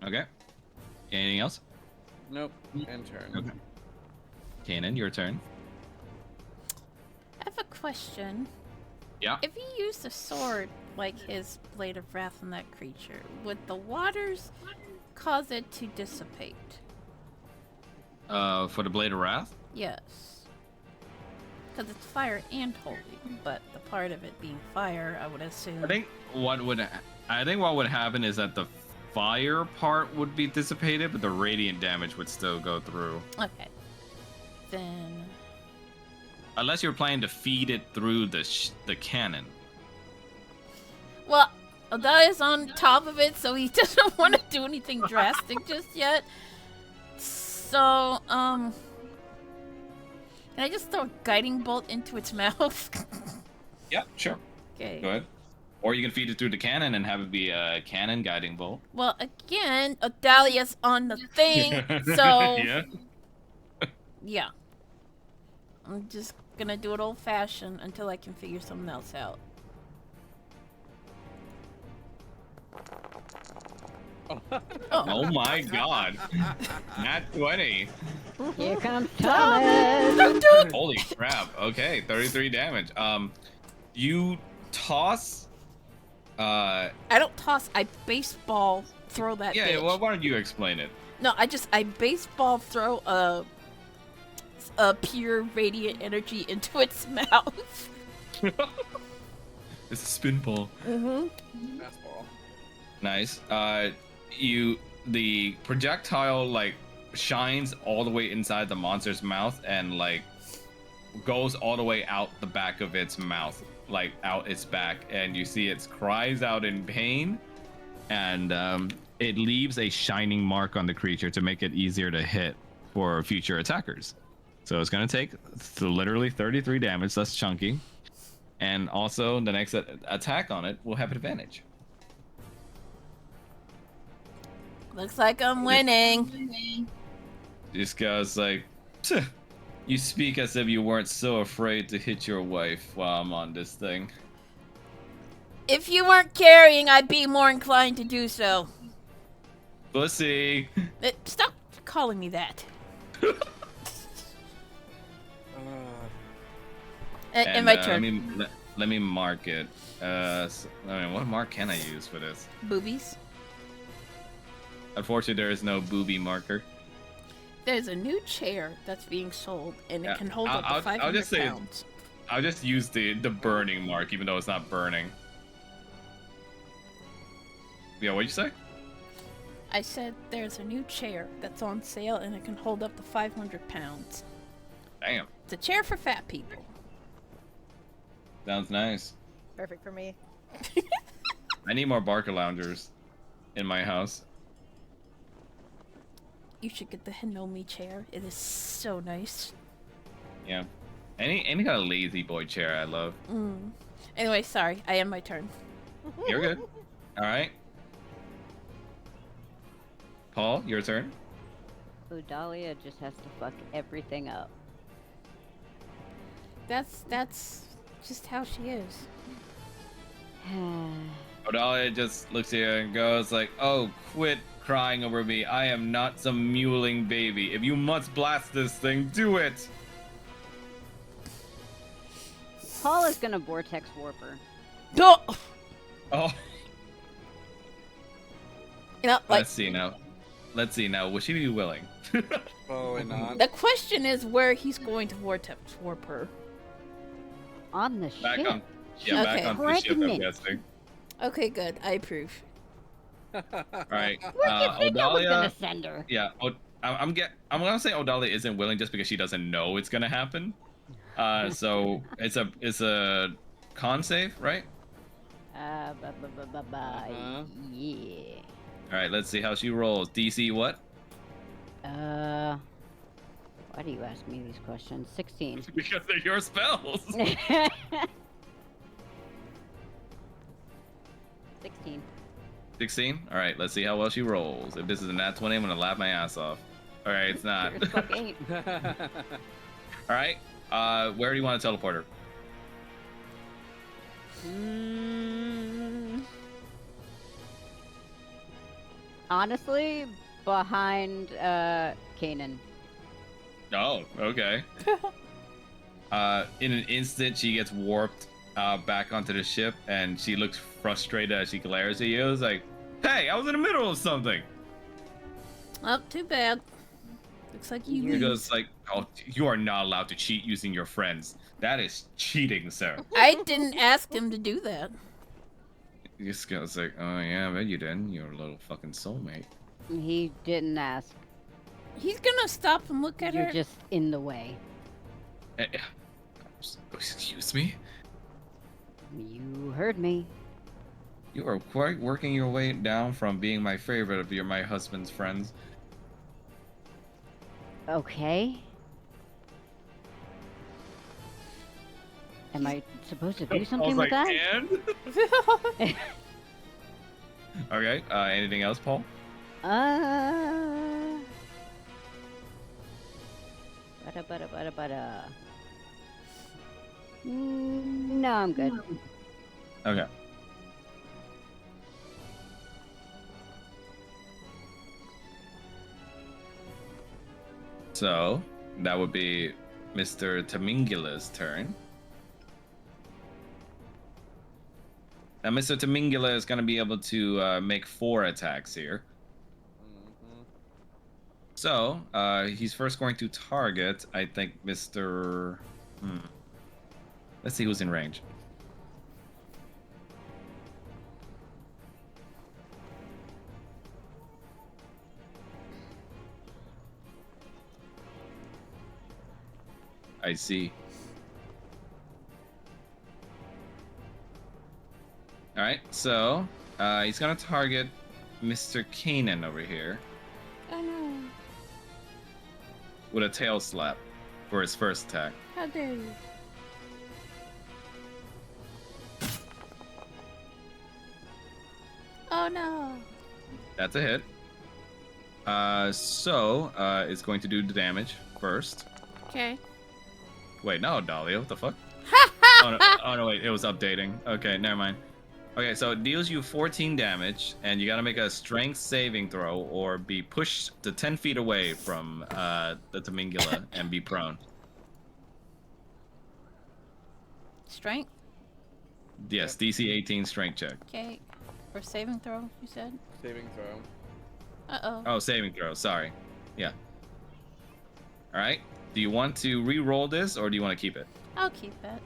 Okay. Anything else? Nope. And turn. Okay. Kanan, your turn. I have a question. Yeah. If he used a sword like his Blade of Wrath on that creature, would the waters cause it to dissipate? For the Blade of Wrath? Yes. Because it's fire and holy, but the part of it being fire, I would assume. I think what would happen is that the fire part would be dissipated, but the radiant damage would still go through. Okay. Then. Unless you're planning to feed it through the cannon. Well, Adai is on top of it, so he doesn't want to do anything drastic just yet. So, can I just throw a guiding bolt into its mouth? Yeah, sure. Okay. Go ahead. Or you can feed it through the cannon and have it be a cannon guiding bolt. Well, again, Adalia's on the thing, so Yeah. yeah. I'm just gonna do it old-fashioned until I can figure something else out. Oh my god. Nat 20. Here comes Thomas. Holy crap. Okay, 33 damage. You toss I don't toss, I baseball throw that yeah, bitch. well, why don't you explain it? No, I baseball throw a pure radiant energy into its mouth. It's a spin ball. Mm-hmm. Fastball. Nice. The projectile like shines all the way inside the monster's mouth and like goes all the way out the back of its mouth, like out its back, and you see it cries out in pain, and it leaves a shining mark on the creature to make it easier to hit for future attackers. So it's gonna take literally 33 damage. That's chunky, and also the next attack on it will have advantage. Looks like I'm winning. This guy's like, "Psst, you speak as if you weren't so afraid to hit your wife while I'm on this thing." If you weren't carrying, I'd be more inclined to do so. Pussy. Stop calling me that. And my turn. Let me mark it. What mark can I use for this? Boobies. Unfortunately, there is no booby marker. There's a new chair that's being sold, and Yeah, it can hold up to I'll 500 just say- pounds. I'll just use the burning mark, even though it's not burning. Yeah, what'd you say? I said there's a new chair that's on sale, and it can hold up to 500 pounds. Damn, It's a chair for fat people. sounds nice. Perfect for me. I need more Barker loungers in my house. You should get the Hinomi chair. It is so nice. Yeah, any kind of lazy boy chair I love. Anyway, sorry. I end my turn. You're good. All right. Paul, your turn. Odalia just has to fuck everything up. That's just how she is. Odalia just looks here and goes like, "Oh, quit crying over me. I am not some mewling baby. If you must blast this thing, do it." Paul is gonna vortex warp her. Oh, Oh, you know, like let's see now. Let's see now. Will she be willing? Probably not. the question is where he's going to vortex warp her. On the Back ship. on. Yeah, Okay. back onto the ship. I'm Pregnant. guessing. Okay, good. I approve. All right. Where do you think I was gonna Odalia. send her? Yeah. I'm gonna say Odalia isn't willing just because she doesn't know it's gonna happen. So it's a con save, right? Yeah. All right. Let's see how she rolls. DC what? Why do you ask me these questions? 16. Because they're your spells. 16. 16. All right. Let's see how well she rolls. If this is a nat 20, I'm gonna laugh my ass off. All right. It's not. Sure as fuck ain't. All right. Where do you want to teleport her? Honestly, behind Kanan. Oh, okay. In an instant, she gets warped back onto the ship, and she looks frustrated as she glares at you. It's like, "Hey, I was in the middle of something." Oh, too bad. Looks like you He lose. goes like, "Oh, you are not allowed to cheat using your friends. That is cheating, sir." I didn't ask him to do that. He just goes like, "Oh yeah, I bet you didn't. You're a little fucking soulmate." He didn't ask. He's gonna stop and look at You're her. just in the way. Excuse me. You heard me. You are quite working your way down from being my favorite of my husband's friends. Okay. Am I supposed to do something with that? And? Okay. Anything else, Paul? Bada bada bada bada. No, I'm good. Okay. So that would be Mr. Tamingula's turn. Now, Mr. Tamingula is going to be able to make 4 attacks here. So he's first going to target, I think, Mr. Let's see who's in range. I see. All right, so he's gonna target Mr. Kanan over here Oh no. with a tail slap for his first attack. How dare you? Oh no. That's a hit. So it's going to do the damage first. Okay. Wait, no, Dahlia, what the fuck? Oh no, wait, it was updating. Okay, never mind. Okay, so it deals you 14 damage, and you gotta make a strength saving throw or be pushed to 10 feet away from the Tamingula and be prone. Strength. Yes, DC 18 strength check. Okay. For saving throw, you said? Saving throw. Uh-oh. Oh, saving throw, sorry. Yeah. Alright, do you want to re-roll this, or do you want to keep it? I'll keep it.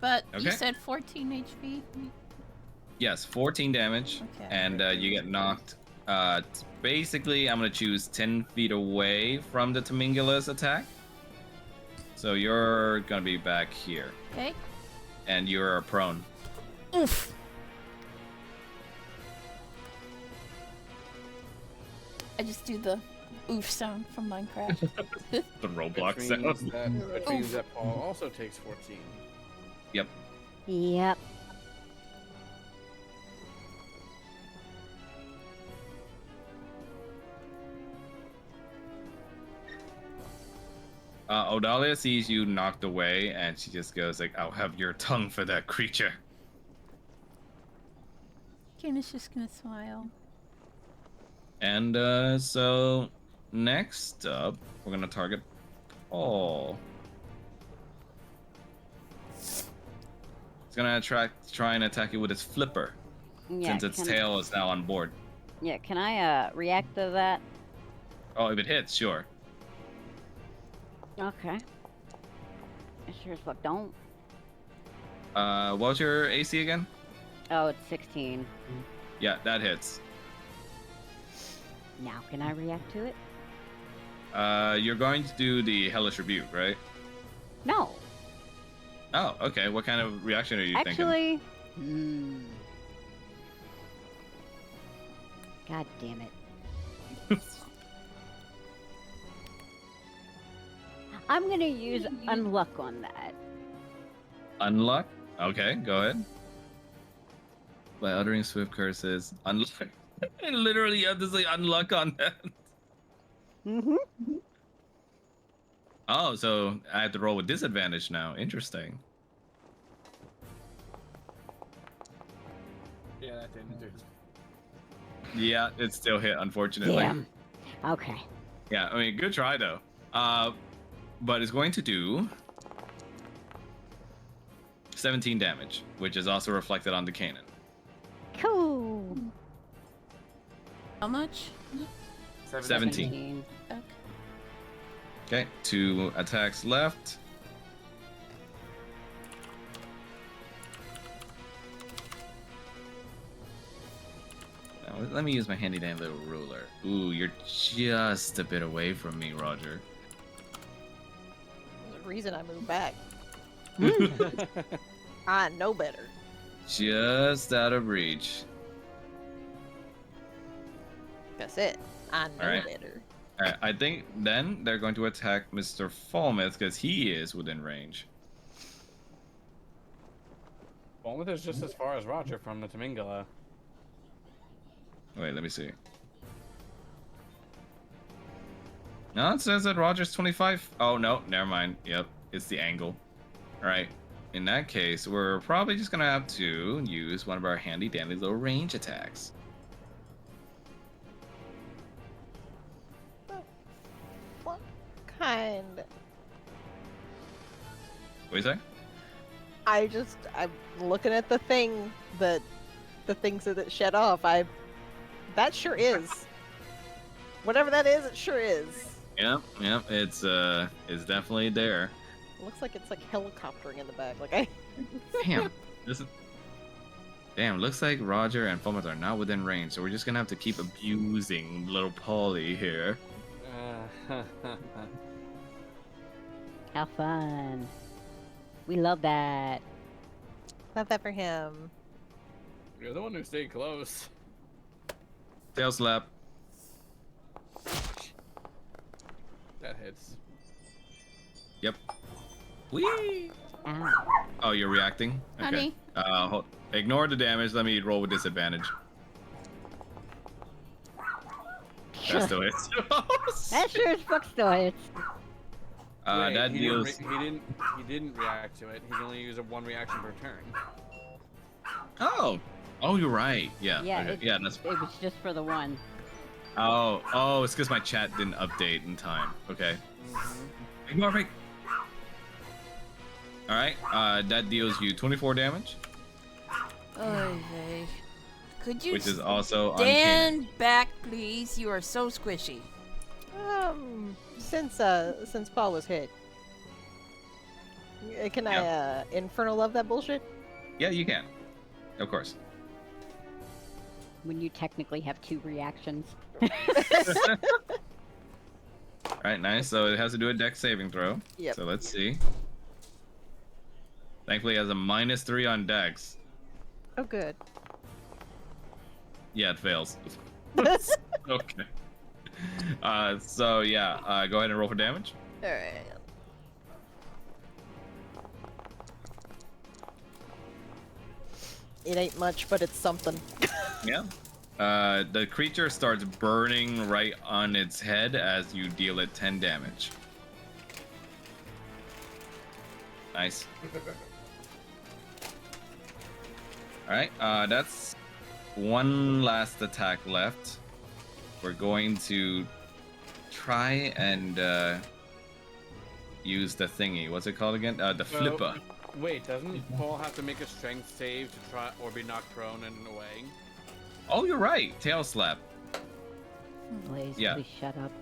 But you Okay. said 14 HP? Yes, 14 damage, Okay. and you get knocked. Basically, I'm gonna choose 10 feet away from the Tamingula's attack. So you're gonna be back here, Okay. and you're prone. Oof. I just do the oof sound from Minecraft. The Roblox Which sound. means that Paul also takes 14. Yep. Yep. Odalia sees you knocked away, and she just goes like, "I'll have your tongue for that creature." Kana's just gonna smile. And so next up, we're gonna target Paul. It's gonna try and attack you with its flipper, Yeah, since its tail is now on board. Yeah, can I react to that? Oh, if it hits, sure. Okay. I sure as fuck don't. What was your AC again? Oh, it's 16. Yeah, that hits. Now can I react to it? You're going to do the Hellish Rebuke, right? No. Oh, okay. What kind of reaction are you thinking? Actually, God damn it. I'm gonna use unluck on that. Unluck? Okay, go ahead. By uttering swift curses, unluck. Literally, you have to say unluck on that. Mm-hmm. Oh, so I have to roll with disadvantage now. Interesting. Yeah, that didn't do. Yeah, it still hit, unfortunately. Damn. Okay. Yeah, I mean, good try though. But it's going to do 17 damage, which is also reflected on the cannon. Cool. How much? 17. Okay. Okay, 2 attacks left. Now, let me use my handy dandy little ruler. Ooh, you're just a bit away from me, Roger. There's a reason I moved back. I know better. Just out of reach. That's it. I know Alright. better. Alright, I think then they're going to attack Mr. Falmouth because he is within range. Falmouth is just as far as Roger from the Tamingala. Wait, let me see. No, it says that Roger's 25. Oh, no, never mind. Yep, it's the angle. Alright, in that case, we're probably just gonna have to use one of our handy dandy little range attacks. What kind? What do you say? I'm looking at the thing that the things that it shed off. That sure is. Whatever that is, it sure is. Yep, it's definitely there. It looks like it's like helicoptering in the back. Like Damn, this is. Damn, looks like Roger and Falmouth are not within range, so we're just gonna have to keep abusing little Polly here. How fun. We love that. Love that for him. You're the one who stayed close. Tail slap. That hits. Yep. Whee! Ow. Oh, you're reacting? Okay. Honey. Ignore the damage. Let me roll with disadvantage. That still hits. That sure as fuck still hits. Wait, That he deals. he didn't react to it. He can only use a 1 reaction per turn. Oh, you're right. Yeah. Yeah, okay. it, Yeah, that's. it was just for the one. Oh, it's because my chat didn't update in time. Okay. Ignore me. All right. That deals you 24 damage, Oy vey. Could you which is also on Kanan. stand back, please? You are so squishy. Since Paul was hit, can I infernal love that bullshit? Yeah, you can. Of course. When you technically have 2 reactions. All right, nice. So it has to do a dex saving throw. Yep. So let's see. Thankfully, it has a -3 on dex. Oh, good. Yeah, it fails. Okay. So yeah, go ahead and roll for damage. All right. It ain't much, but it's something. Yeah. The creature starts burning right on its head as you deal it 10 damage. Nice. All right, that's one last attack left. We're going to try and use the thingy. What's it called again? The flipper. Wait, doesn't Paul have to make a strength save to try or be knocked prone and away? Oh, you're right. Tail slap. Blaze, Yeah. please shut up.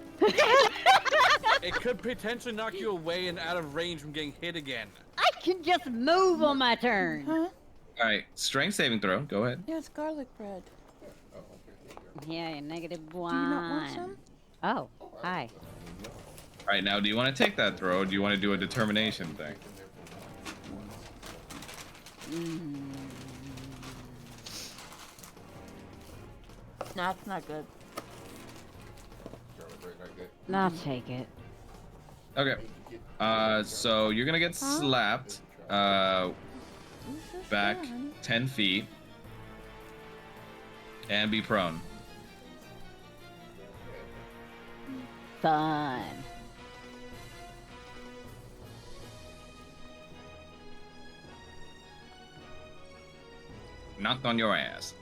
It could potentially knock you away and out of range from getting hit again. I can just move on my turn. Huh? All right, strength saving throw. Go ahead. Yeah, it's garlic bread. Yeah, negative Do you not want one. some? Oh, hi. All right, now do you want to take that throw? Or do you want to do a determination thing? No, it's not good. I'll take it. Okay. So you're gonna get slapped. Back 10 feet. And be prone. Fun. Knocked on your ass.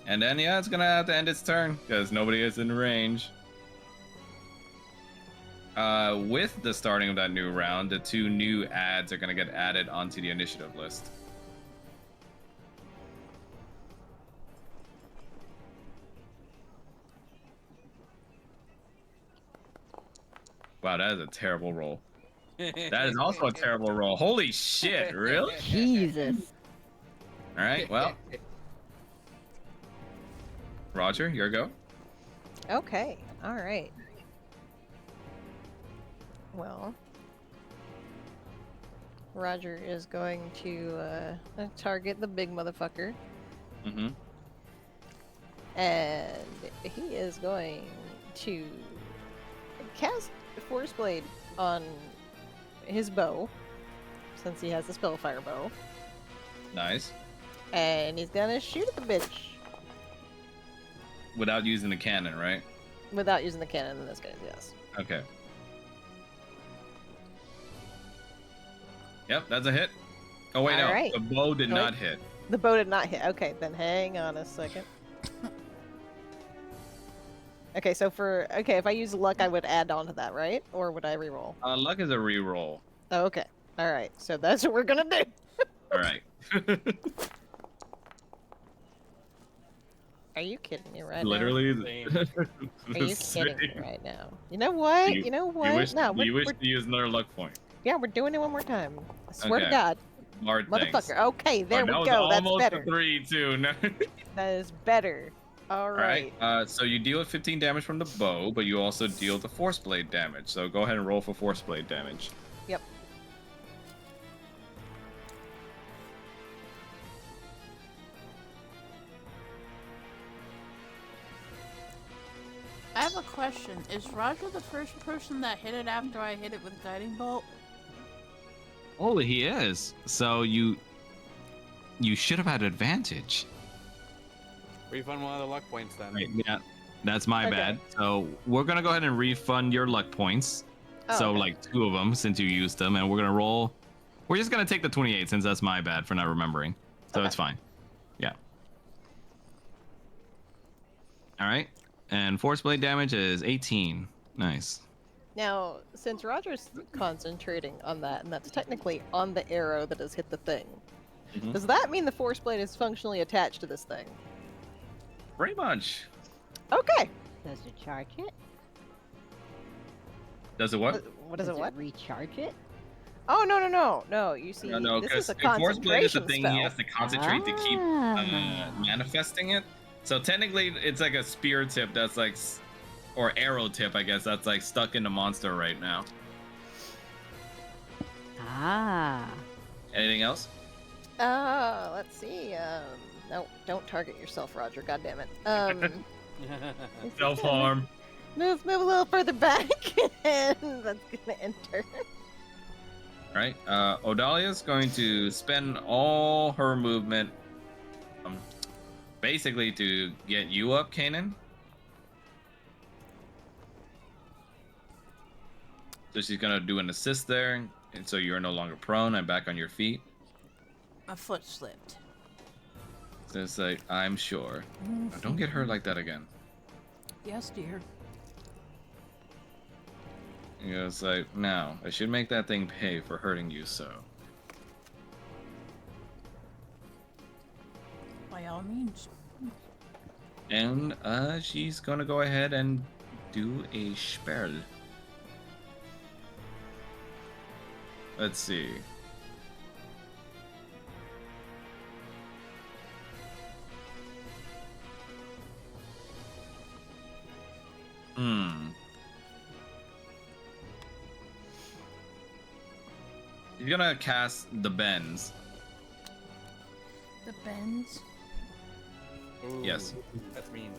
And then, yeah, it's gonna have to end its turn because nobody is in range. With the starting of that new round, the 2 new ads are gonna get added onto the initiative list. Wow, that is a terrible roll. That is also a terrible roll. Holy shit, really? Jesus. All right, well. Roger, your go. Okay. All right. Well, Roger is going to target the big motherfucker, Mm-hmm. and he is going to cast Force Blade on his bow, since he has the Spellfire bow, Nice. and he's gonna shoot at the bitch Without using the cannon, right? without using the cannon in this case. Yes. Okay. Yep, that's a hit. Oh, wait, no. Alright. The bow did Wait. not hit. The bow did not hit. Okay, then hang on a second. Okay, so if I use luck, I would add on to that, right? Or would I reroll? Luck is a reroll. Oh, okay. All right. So that's what we're gonna do. All right. Are you kidding me right Literally. Same. now? Are you kidding me right now? You know what? You know what? You wish, no, you wish we're, to use another luck point. yeah, we're doing it one more time. I swear to Okay. God, Smart things. motherfucker. Okay, there we that was go. That's almost better. a 3, too. No. That is better. All All right. right. So you deal 15 damage from the bow, but you also deal the force blade damage. So go ahead and roll for force blade damage. Yep. I have a question. Is Roger the first person that hit it after I hit it with guiding bolt? Oh, he is. So you should have had advantage. Refund one of the luck points then. Right, yeah, that's my Okay. bad. So we're gonna go ahead and refund your luck points. Oh, So okay. like 2 of them since you used them, and we're gonna roll. We're just gonna take the 28 since that's my bad for not remembering. So Okay. it's fine. Yeah. All right. And force blade damage is 18. Nice. Now, since Roger's concentrating on that, and that's technically on the arrow that has hit the thing, Mhm. does that mean the force blade is functionally attached to this thing? Pretty much. Okay. Does it charge it? Does it what? What does it what? Recharge it? Oh, no. You see, No, this because is a force blade is the concentration thing spell. he has to concentrate to keep Ah. manifesting it. So technically, it's like a spear tip that's like, or arrow tip, I guess, that's like stuck in the monster right now. Ah. Anything else? Let's see. No, don't target yourself, Roger. God damn it. Self harm. Move a little further back, and that's gonna enter. All right. Odalia's going to spend all her movement, basically to get you up, Kanan. So she's gonna do an assist there. And so you're no longer prone and back on your feet. My foot slipped. So it's like, I'm sure. Now, don't get hurt like that again. Yes, dear. You know, it's like, now, I should make that thing pay for hurting you so. By all means. And she's gonna go ahead and do a spell. Let's see. You're gonna cast the bends. The bends. Ooh, Yes. That's mean.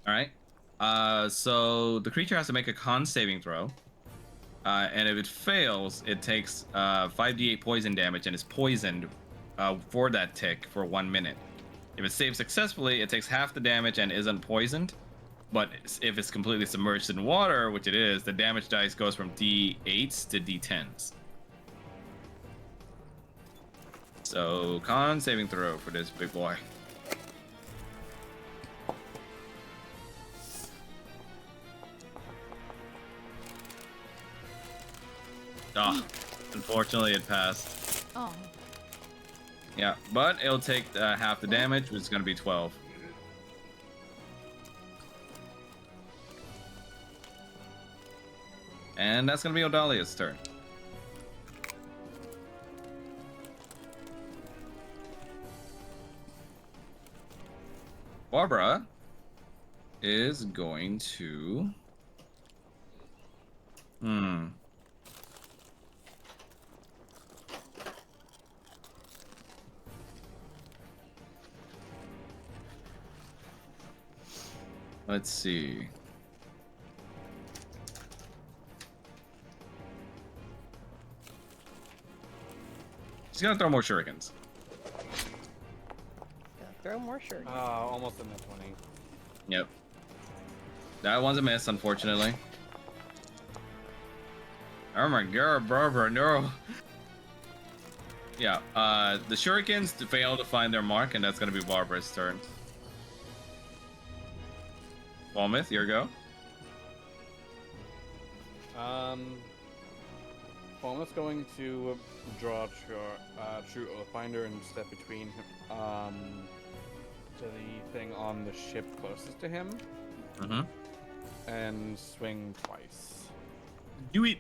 All right. So the creature has to make a con saving throw. And if it fails, it takes 5d8 poison damage and is poisoned for that tick for 1 minute. If it saves successfully, it takes half the damage and isn't poisoned. But if it's completely submerged in water, which it is, the damage dice goes from d8s to d10s. So, con saving throw for this big boy. Ah, unfortunately it passed. Oh. Yeah, but it'll take half the damage, which is going to be 12. And that's going to be Odalia's turn. Barbara is going to... Let's see. She's gonna throw more shurikens. Throw more shirts. Almost in the 20. Yep. That one's a miss, unfortunately. Oh my god, Barbara, no. Yeah, the shurikens fail to find their mark, and that's gonna be Barbara's turn. Walmouth, your go. Almost going to draw True Oathfinder and step between him, to the thing on the ship closest to him. Mm-hmm. And swing twice. Do it.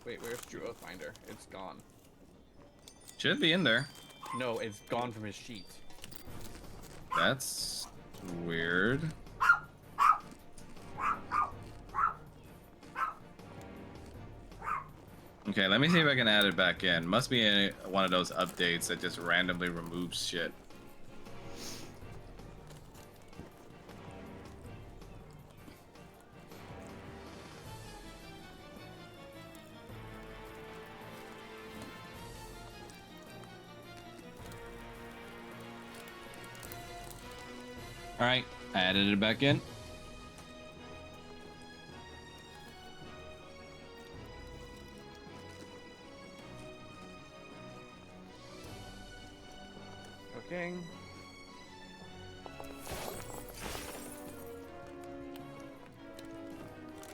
Wait, where's True Oathfinder? It's gone. Should be in there. No, it's gone from his sheet. That's weird. Okay, let me see if I can add it back in. Must be one of those updates that just randomly removes shit. All right, I added it back in. Okay.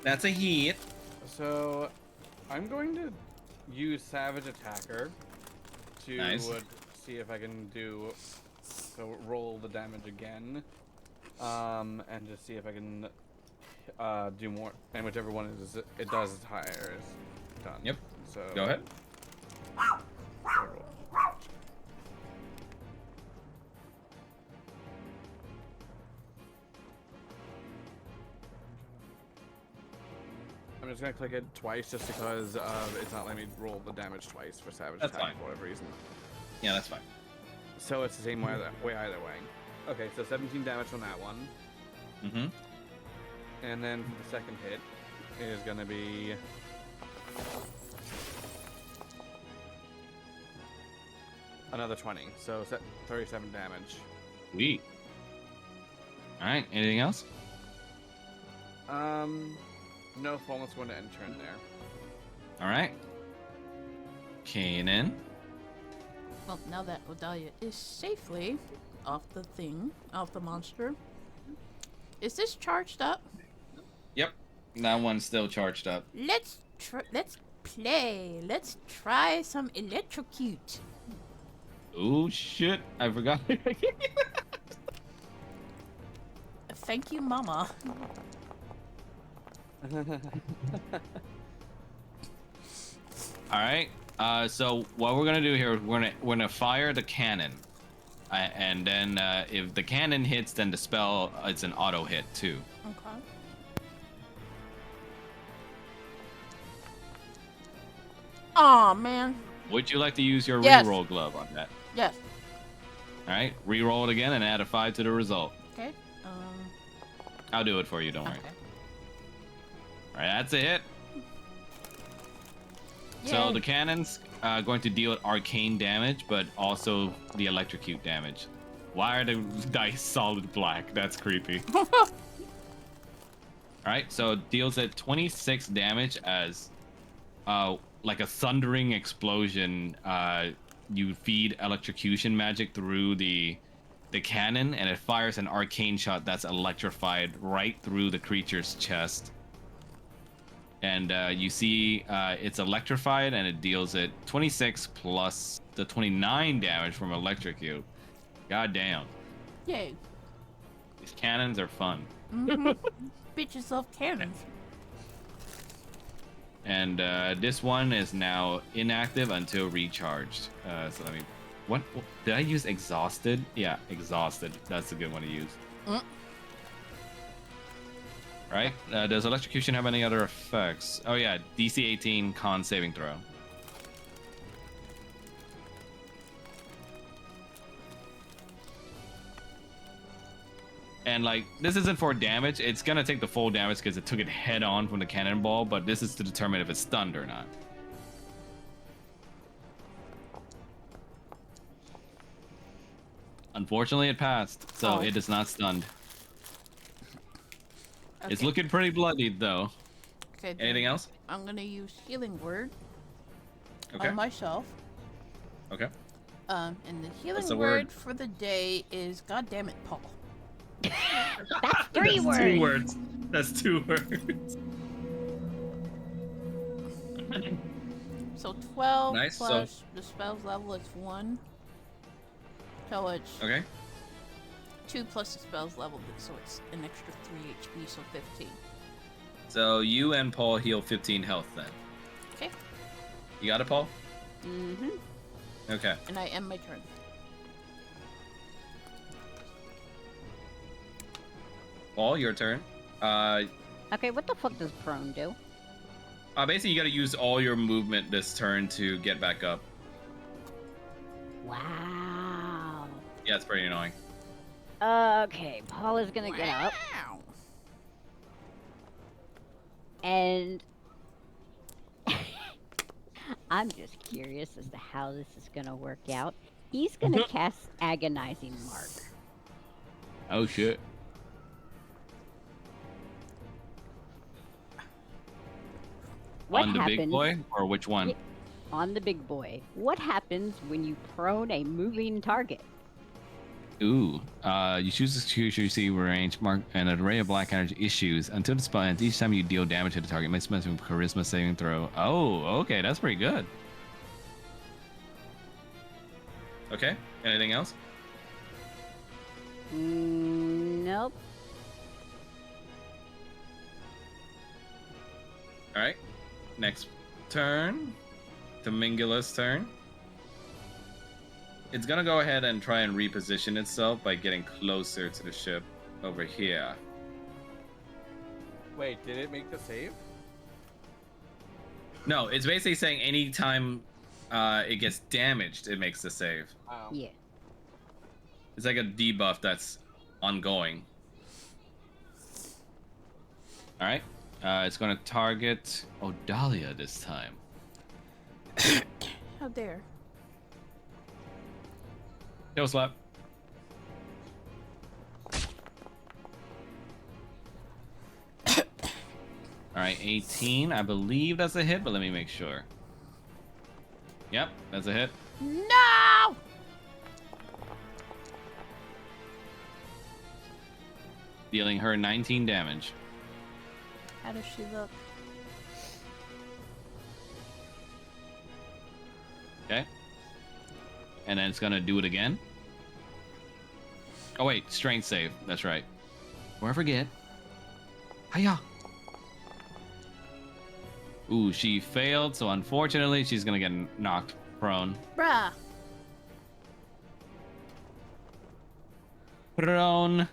That's a hit. So, I'm going to use Savage Attacker to Nice. see if I can do roll the damage again, and just see if I can do more. And whichever one it does is higher is done. Yep. So Go ahead. roll. I'm just gonna click it twice just because it's not letting me roll the damage twice for Savage That's Attack fine. for whatever reason. Yeah, that's fine. So it's the same way either way. Okay, so 17 damage on that one. Mm-hmm. And then for the second hit is gonna be Another 20, so 37 damage. Sweet. All right. Anything else? No, Fallen's going to end turn there. All right. Kanan. Well, now that Odalia is safely off the thing, off the monster, is this charged up? Yep. That one's still charged up. Let's play. Let's try some electrocute. Oh shit! I forgot. Thank you, Mama. All right. So what we're gonna do here is we're gonna fire the cannon, and then if the cannon hits, then the spell it's an auto hit too. Okay. Aw, man. Would you like to use your Yes. reroll glove on that? Yes. All right. Reroll it again and add a 5 to the result. Okay. I'll do it for you. Don't worry. Okay. All right. That's a hit. So Yay. the cannon's going to deal arcane damage, but also the electrocute damage. Why are the dice solid black? That's creepy. Alright, so it deals at 26 damage as like a thundering explosion. You feed electrocution magic through the cannon, and it fires an arcane shot that's electrified right through the creature's chest. And you see it's electrified, and it deals it 26 plus the 29 damage from electrocute. God damn. Yay. These cannons are fun. Bitches love cannons. And this one is now inactive until recharged. So let me... What? Did I use exhausted? Yeah, exhausted. That's a good one to use. Right? Does electrocution have any other effects? Oh yeah, DC 18 con saving throw. And like, this isn't for damage. It's gonna take the full damage because it took it head on from the cannonball, but this is to determine if it's stunned or not. Unfortunately, it passed, so Oh. it is not stunned. It's Okay. looking pretty bloodied though. Okay, then Anything else? I'm gonna use healing word Okay. on myself. Okay. And the healing What's the word word? for the day is God damn it, Paul. That's three That's words. 2 words. That's 2 words. So 12 Nice, so- plus the spell's level is 1. So it's Okay. 2 plus the spell's level, so it's an extra 3 HP, so 15. So you and Paul heal 15 health then. Okay, You got it, Paul? Mm-hmm. Okay. and I end my turn. Paul, your turn. Okay, what the fuck does prone do? Basically, you got to use all your movement this turn to get back up. Wow. Yeah, it's pretty annoying. Okay, Paul is gonna get up, Wow. and I'm just curious as to how this is gonna work out. He's gonna cast Agonizing Mark. Oh shit. What On the happens big boy, or which one? Yeah. on the big boy? What happens when you prone a moving target? Ooh. You choose this creature you see range mark and an array of black energy issues until the spell ends. Each time you deal damage to the target, make a charisma saving throw. Oh, okay, that's pretty good. Okay. Anything else? Nope. All right. Next turn. Domingula's turn. It's gonna go ahead and try and reposition itself by getting closer to the ship over here. Wait, did it make the save? No, it's basically saying anytime it gets damaged, it makes the save. Oh. Yeah. It's like a debuff that's ongoing. All right. It's gonna target Odalia this time. How dare. Kill slap. All right, 18. I believe that's a hit, but let me make sure. Yep, that's a hit. No! Dealing her 19 damage. How does she look? Okay. And then it's gonna do it again. Oh wait, strength save. That's right. Before I forget. Hiya. Ooh, she failed, so unfortunately she's gonna get knocked prone. Bruh. Prone.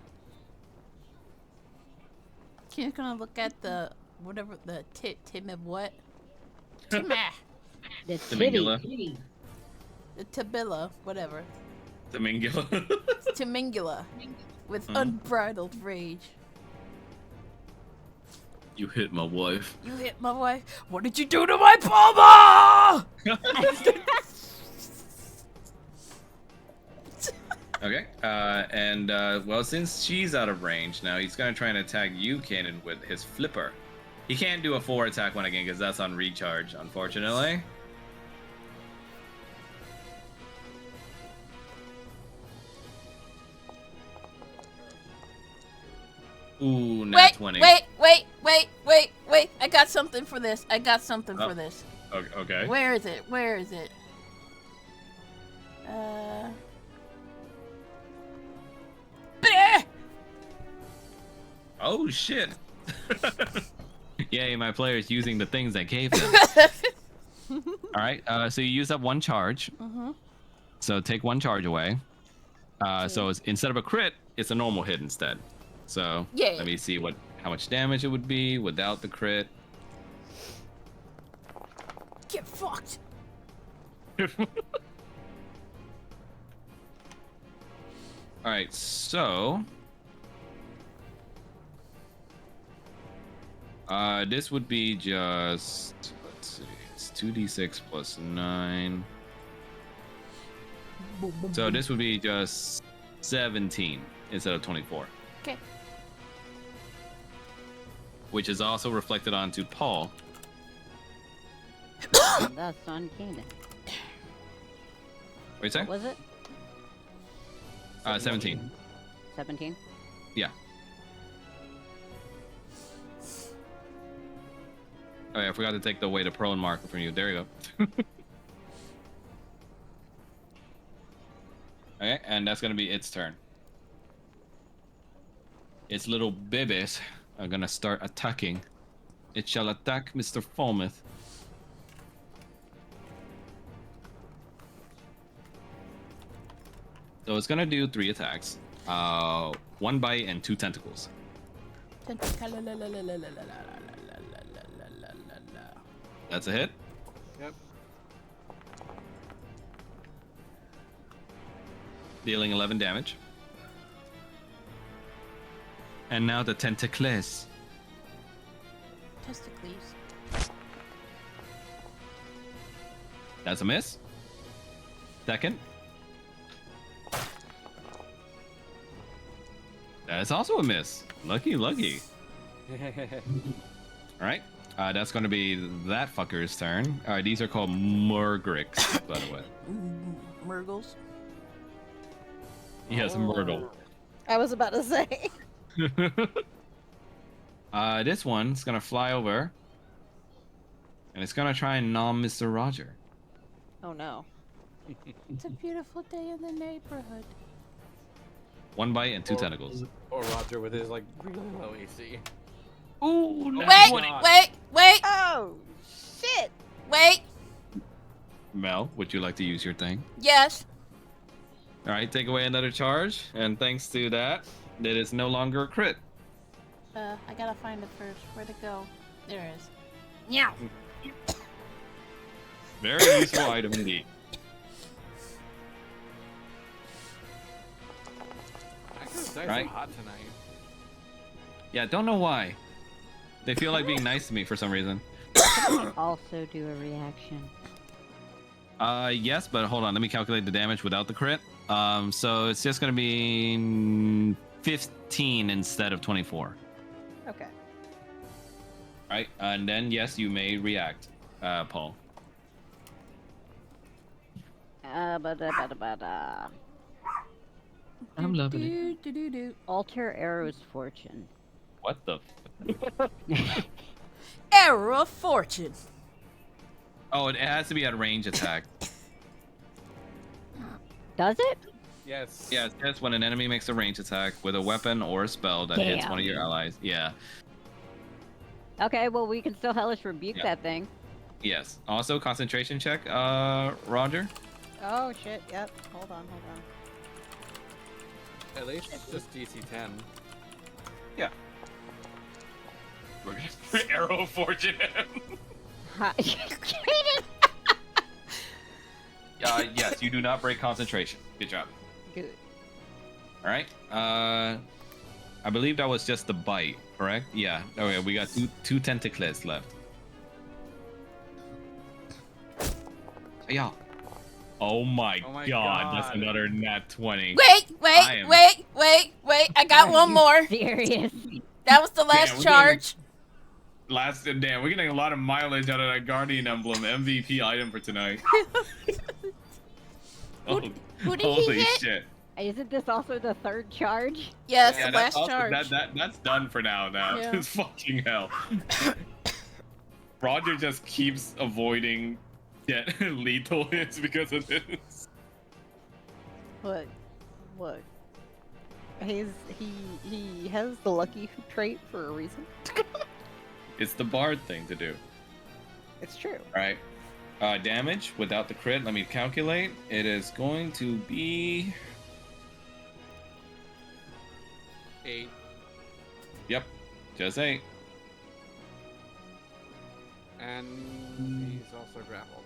She's gonna look at the whatever the Tim of what? Timah. The Temingula. titty. The Tabilla, whatever. Temingula. Timingula. With unbridled rage. You hit my wife. You hit my wife. What did you do to my Palma? Okay. Well, since she's out of range now, he's gonna try and attack you, Kanan, with his flipper. He can't do a 4 attack one again because that's on recharge, unfortunately. Ooh, nat 20. Wait. I got something for this. For this. Okay. Where is it? Bleh! Oh, shit. Yay, my player's using the things I gave them. All right, so you use up 1 charge. So take 1 charge away. So instead of a crit, it's a normal hit instead. So Yeah. let me see how much damage it would be without the crit. Get fucked. All right, so this would be just, let's see, it's 2d6 plus 9. So this would be just 17 instead of 24. Okay. Which is also reflected onto Paul. That's on Kanan. Wait a What second. was it? 17. 17? Yeah. Oh yeah, I forgot to take the way to prone marker from you. There you go. Okay, and that's gonna be its turn. Its little babies are gonna start attacking. It shall attack Mr. Falmouth. So it's gonna do 3 attacks. 1 bite and 2 tentacles. That's a hit. Yep. Dealing 11 damage. And now the tentacles. Testicles. That's a miss. Second. That's also a miss. Lucky. All right. That's going to be that fucker's turn. All right, these are called Murgrix, by the way. Murgles. Yes, Myrtle. I was about to say. This one's going to fly over. And it's going to try and nom Mr. Roger. Oh no. It's a beautiful day in the neighborhood. 1 bite and 2 tentacles. Or Roger with his like really low AC. Ooh, Wait! Oh shit. Wait! Mel, would you like to use your thing? Yes. All right, take away another charge. And thanks to that, it is no longer a crit. I gotta find it first. Where'd it go? There it is. Meow. Very useful item indeed. Actually, it's nice Right. and hot tonight. Yeah, don't know why. They feel like being nice to me for some reason. Also do a reaction. Yes, but hold on. Let me calculate the damage without the crit. So it's just gonna be 15 instead of 24. Okay. All right, and then yes, you may react, Paul. Ba-da-ba-da-ba-da. I'm loving it. Do. Alter Arrow's fortune. What the? Arrow of Fortune. Oh, it has to be at range attack. Does it? Yes. Yeah, it says when an enemy makes a range attack with a weapon or a spell that hits one of your Damn. allies. Yeah. Okay, well we can still hellish rebuke Yeah. that thing. Yes. Also, concentration check, Roger. Oh shit. Yep. Hold on. At least it's just DC 10. Yeah. We're gonna arrow of fortune. Ha- Yes, you do not break concentration. Good job. Good. All right. I believe that was just the bite, correct? Yeah. Okay, we got two tentacles left. Yeah. Oh my, Oh my god, that's God. another nat 20. I am- Wait. I got Are one you more. Serious? That was the last we're charge. Damn, we're getting a lot of mileage out of that Guardian Emblem MVP item for tonight. Who did he Holy hit? shit. Isn't this also the third charge? Yes, Yeah, the that's last also, charge. that's done for now. Yeah. It's fucking hell. Roger just keeps avoiding lethal hits because of this. What? He has the lucky trait for a reason. It's the bard thing to do. It's true. Right. Damage without the crit. Let me calculate. It is going to be 8. Yep, just 8. And he's also grappled.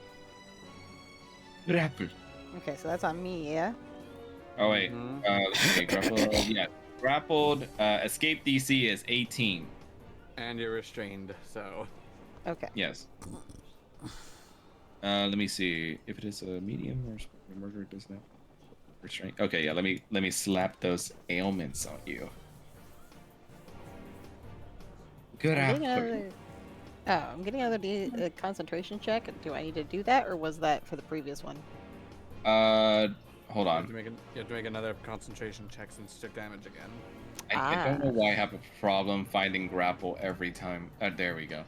Grapple. Okay, so that's on me, yeah. Oh wait. Mhm. Okay, grappled. Yeah, grappled. Escape DC is 18. And you're restrained, so. Okay. Yes. Let me see if it is a medium or murder. Does that restraint? Okay, yeah. Let me slap those ailments on you. Good I'm getting after. another. Oh, I'm getting another concentration check. Do I need to do that, or was that for the previous one? Hold You have, on. to make you have to make another concentration check since you took damage again. I don't know why I have a problem finding grapple every time. There we go.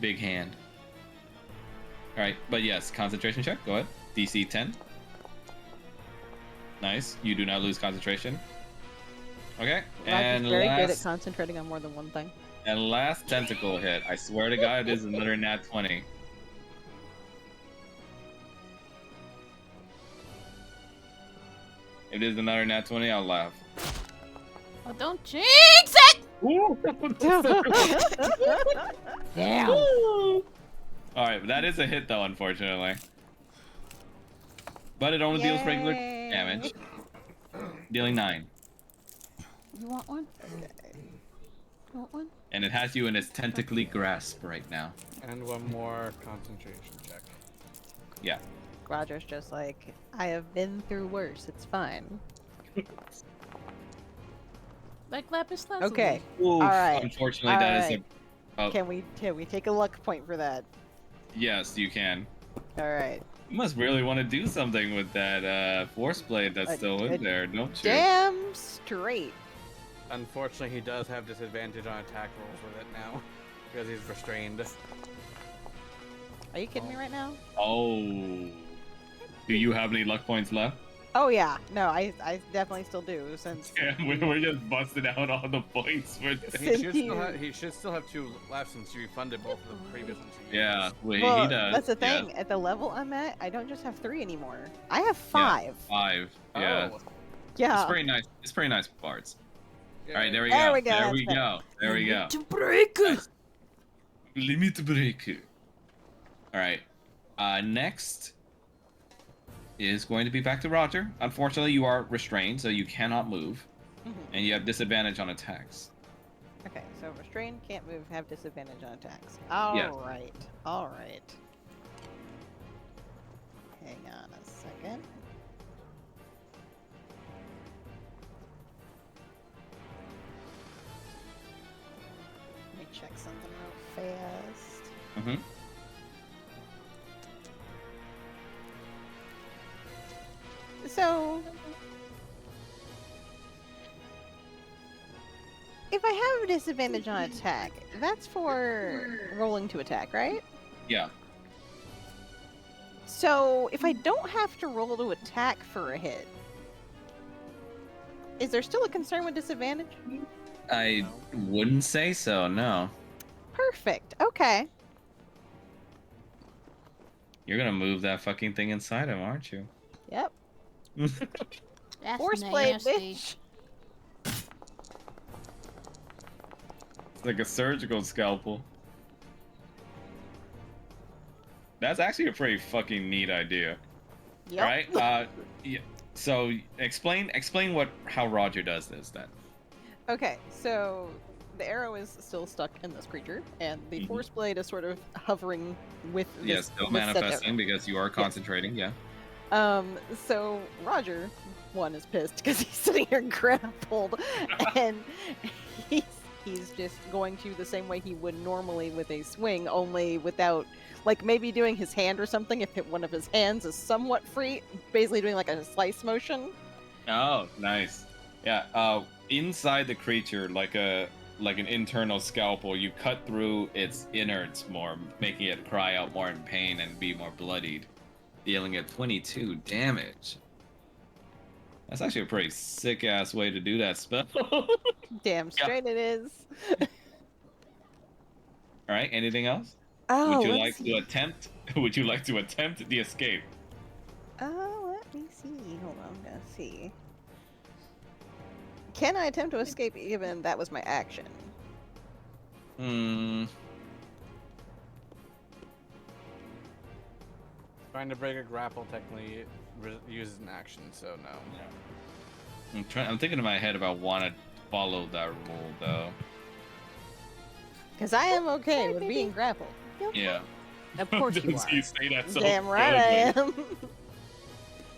Big hand. All right, but yes, concentration check. Go ahead. DC 10. Nice. You do not lose concentration. Okay. Roger's very good at concentrating on more than one thing. And last tentacle hit. I swear to God, it is another nat 20. If it is another nat 20, I'll laugh. Oh, don't jinx it! Damn. All right, that is a hit though, unfortunately. But it only deals regular Yay. damage, dealing 9, You want one? You want one? and it has you in its tentacly grasp right now. And one more concentration check. Yeah. Roger's just like, I have been through worse. It's fine. Like lapis lazuli. Okay. Oof, right. Unfortunately, that is a. Oh, Can we take a luck point for that? yes, you can. All right. You must really want to do something with that force blade that's still in there, don't you? Damn straight. Unfortunately, he does have disadvantage on attack rolls with it now. Because he's restrained. Are you kidding me right now? Oh. Do you have any luck points left? Oh yeah. No, I definitely still do since. Yeah, we're just busting out all the points for this. He should still have 2 left since you refunded both of the previous ones. you Yeah, used. well, Well, he does. that's the thing. yes. At the level I'm at, I don't just have 3 anymore. I have 5. 5. Yeah. Oh, Yeah. It's pretty nice. It's pretty nice parts. yeah. All right, there we There go. we go, There that's we better. go. There we go. To break. Nice. Limit break. All right. Next is going to be back to Roger. Unfortunately, you are restrained, so you cannot move, Mhm. and you have disadvantage on attacks. Okay, so restrained, can't move, have disadvantage on attacks. Yes. Alright. Alright. Hang on a second. Let me check something real fast. Mm-hmm. So, if I have a disadvantage on attack, that's for rolling to attack, right? Yeah. So, if I don't have to roll to attack for a hit, is there still a concern with disadvantage? I wouldn't say so, no. Perfect. Okay. You're gonna move that fucking thing inside him, aren't you? Yep. That's Force blade, nasty. bitch. It's like a surgical scalpel. That's actually a pretty fucking neat idea. Yep. Right? Yeah. So explain how Roger does this then. Okay, so the arrow is still stuck in this creature, and the Mhm. force blade is sort of hovering with this. Yes, still with said manifesting arrow. because you are concentrating, yeah. So Roger, one is pissed because he's sitting here grappled, and he's just going to the same way he would normally with a swing, only without, like, maybe doing his hand or something. If one of his hands is somewhat free, basically doing like a slice motion. Oh, nice. Yeah, inside the creature, like an internal scalpel, you cut through its innards more, making it cry out more in pain and be more bloodied, dealing it 22 damage. That's actually a pretty sick ass way to do that spell. Damn straight it is. All right, anything else? Oh, Would you let's like see. to attempt? Would you like to attempt the escape? Let me see. Hold on, I'm gonna see. Can I attempt to escape even that was my action? Hmm. Trying to break a grapple technically uses an action, so no. I'm thinking in my head about want to follow that rule though. Because I am okay with being grappled. Yeah. Of course you Does are. he say that so Damn right I fluently? am.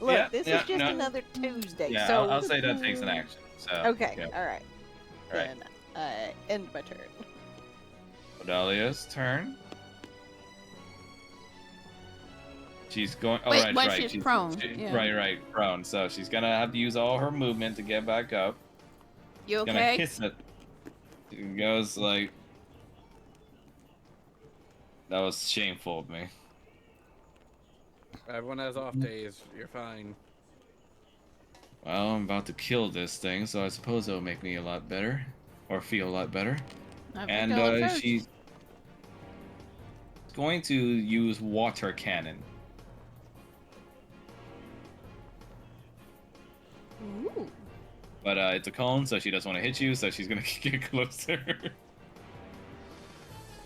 Look, Yeah, this yeah, is just no. another Tuesday. Yeah, so I'll say that takes an action. So Okay, yeah. all right. All right. Then I end my turn. Odalia's turn. She's going. Oh, Wait, right, when right. she's prone, yeah. Right, prone. So she's gonna have to use all her movement to get back up. You Gonna okay? hiss it. It goes like. That was shameful of me. Everyone has off days. You're fine. Well, I'm about to kill this thing, so I suppose it'll make me a lot better, or feel a lot better. Have to And kill it first. she's going to use water cannon. Ooh. But it's a cone, so she doesn't want to hit you, so she's gonna get closer.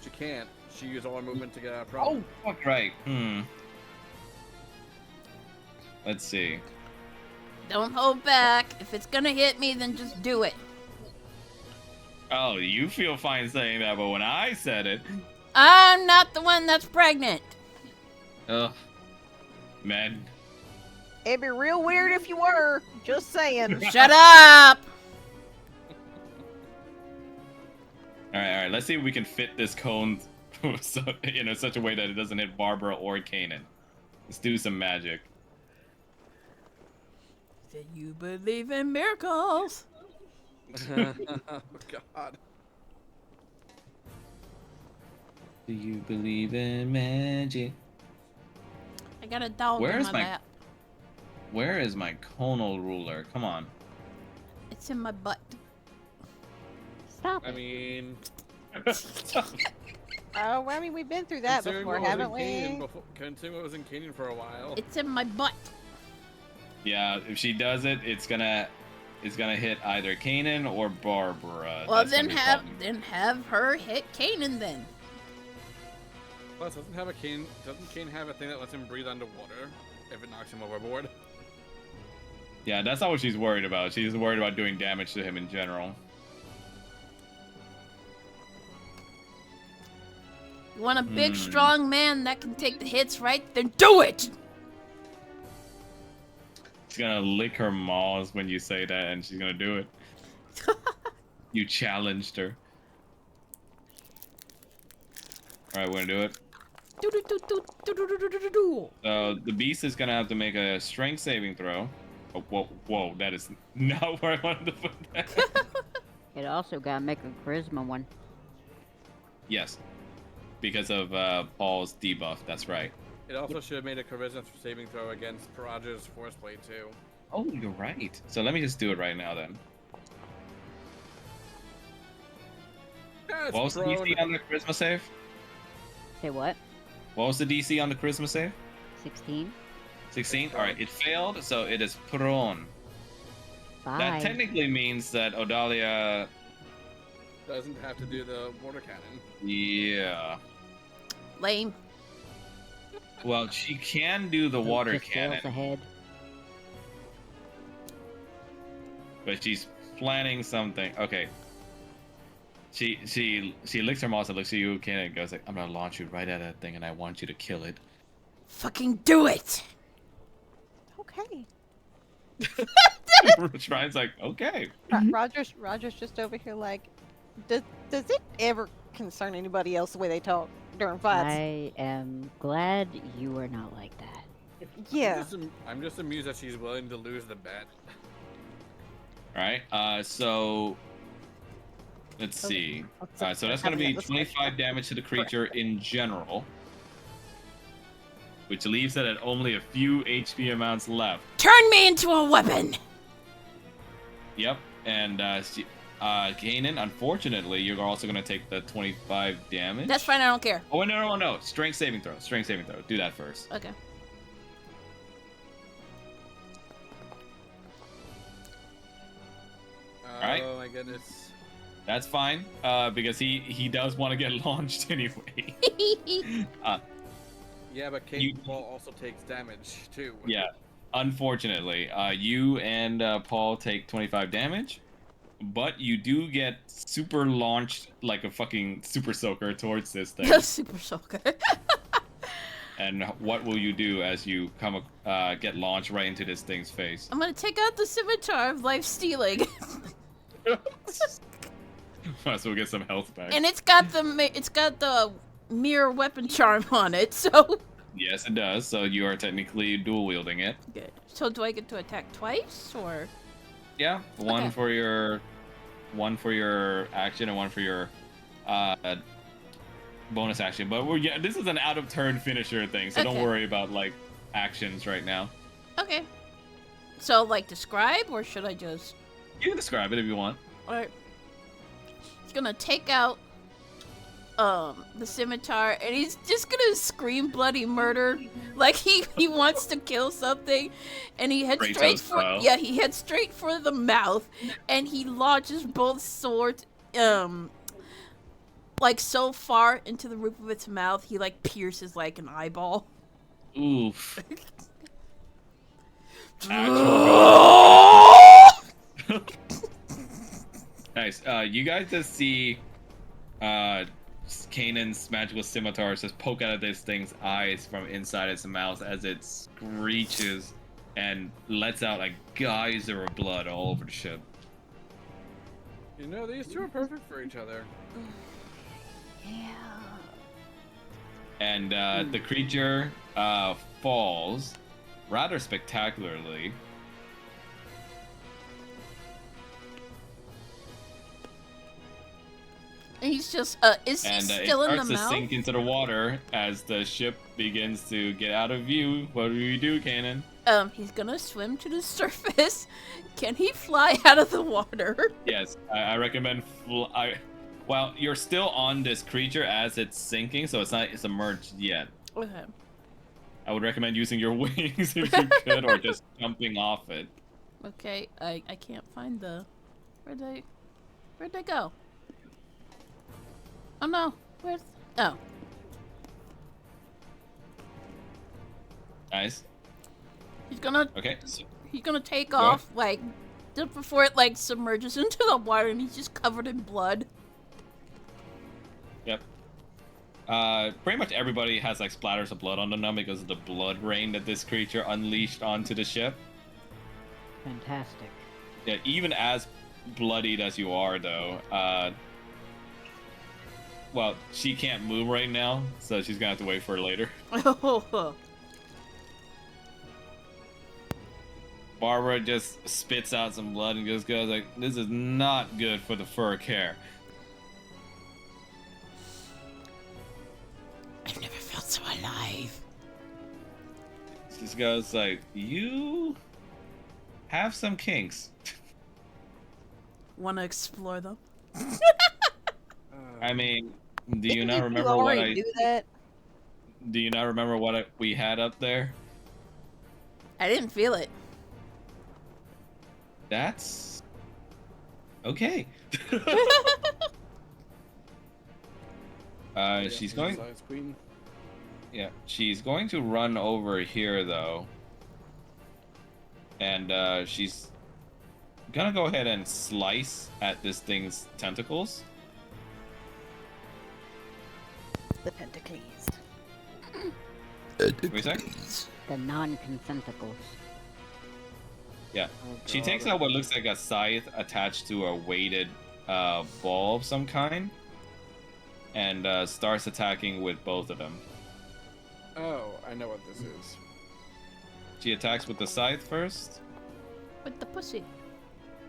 She can't. She used all her movement to get out of problem. Oh, fuck right. Let's see. Don't hold back. If it's gonna hit me, then just do it. Oh, you feel fine saying that, but when I said it, I'm not the one that's pregnant. ugh, man. It'd be real weird if you were. Just saying. Shut up! All right. Let's see if we can fit this cone in such a way that it doesn't hit Barbara or Kanan. Let's do some magic. Do you believe in miracles? Oh God. Do you believe in magic? I got a dog Where in is my my- lap. Where is my conal ruler? Come on. It's in my butt. Stop I it. mean, Oh, well, I mean, we've been through that considering before, what was haven't in Canaan we? considering what was in Canaan for a while. It's in my butt. Yeah, if she does it, it's gonna hit either Kanan or Barbara. Well, That's gonna then be have her hit Kanan then. Plus, doesn't Kane have a thing that lets him breathe underwater if it knocks him overboard? Yeah, that's not what she's worried about. She's worried about doing damage to him in general. You want a big, Hmm. strong man that can take the hits, right? Then do it! She's gonna lick her maws when you say that, and she's gonna do it. You challenged her. All right, we're gonna do it. Do-do-do-do-do-do-do-do-do-do. So the beast is gonna have to make a strength saving throw. Oh, whoa, that is not where I wanted to put that. It also got to make a charisma one. Yes, because of Paul's debuff. That's right. It also should have made a charisma saving throw against Paraja's Force Blade too. Oh, you're right. So let me just do it right now then. Yeah, What was the DC on the charisma save? Say what? What was the DC on the charisma save? 16? 16? Alright, it failed, so it is prone. Bye. That technically means that Odalia... Doesn't have to do the water cannon. Yeah. Lame. Well, she can do the Hope water just sails cannon, ahead. but she's planning something. Okay. She licks her maws and looks at you, Ken, and goes like, I'm gonna launch you right at that thing, and I want you to kill it. Fucking do it! Okay. Ryan's like, okay. Roger's just over here like, does it ever concern anybody else the way they talk during fights? I am glad you are not like that. Yeah. I'm just amused that she's willing to lose the bet. Alright, so... Let's see. So that's gonna be 25 damage to the creature in general. Which leaves it at only a few HP amounts left. Turn me into a weapon! Yep, and Kanan, unfortunately, you're also gonna take the 25 damage. That's fine, I don't care. Oh, no. Strength saving throw. Strength saving throw. Do that first. Okay. Alright. Oh my goodness. That's fine, because he does want to get launched anyway. Yeah, but Kate Paul also takes damage too. Yeah, unfortunately, you and Paul take 25 damage, but you do get super launched like a fucking super soaker towards this thing. Super soaker. And what will you do as you get launched right into this thing's face? I'm gonna take out the scimitar of life stealing. Might as well get some health back. And it's got the mirror weapon charm on it, so. Yes, it does. So you are technically dual wielding it. Good. So do I get to attack twice, or? Yeah, one Okay. for your action and one for your bonus action. But this is an out of turn finisher thing, so don't Okay. worry about like actions right now. Okay. So like describe, or should I just? You can describe it if you want. Alright. He's gonna take out the scimitar, and he's just gonna scream bloody murder, like he wants to kill something, and he heads Kratos straight for style. he heads straight for the mouth, and he launches both swords like so far into the roof of its mouth he like pierces like an eyeball. Oof. Nice. You guys just see Kanan's magical scimitar just poke out of this thing's eyes from inside its mouth as it screeches and lets out a geyser of blood all over the ship. You know, these two are perfect for each other. Yeah. And the creature falls rather spectacularly. And he's just is he And still it in the starts to mouth? sink into the water as the ship begins to get out of view. What do you do, Kanan? He's gonna swim to the surface. Can he fly out of the water? Yes, I recommend. Well, you're still on this creature as it's sinking, so it's not submerged yet. Okay. I would recommend using your wings if you could, or just jumping off it. Okay, I can't find the... Where'd they go? Oh no, where's... Oh. Nice. He's gonna Okay. So, take Go off, like, just before it, like, submerges into the water and he's just covered in blood. yep. Pretty much everybody has like splatters of blood on them now because of the blood rain that this creature unleashed onto the ship. Fantastic. Yeah, even as bloodied as you are, though, well, she can't move right now, so she's gonna have to wait for later. Barbara just spits out some blood and just goes like, "This is not good for the fur care." I've never felt so alive. She just goes like, "You have some kinks." Want to explore them? I mean, do you Didn't not you remember what already I? do that? Do you not remember what we had up there? I didn't feel it. That's okay. She's going. Size queen. Yeah, she's going to run over here though, and she's gonna go ahead and slice at this thing's tentacles. The tentacles. What do you say? The non-consenticles. Yeah. Oh, She God. takes out what looks like a scythe attached to a weighted ball of some kind, and starts attacking with both of them. Oh, I know what this is. She attacks with the scythe first. With the pussy.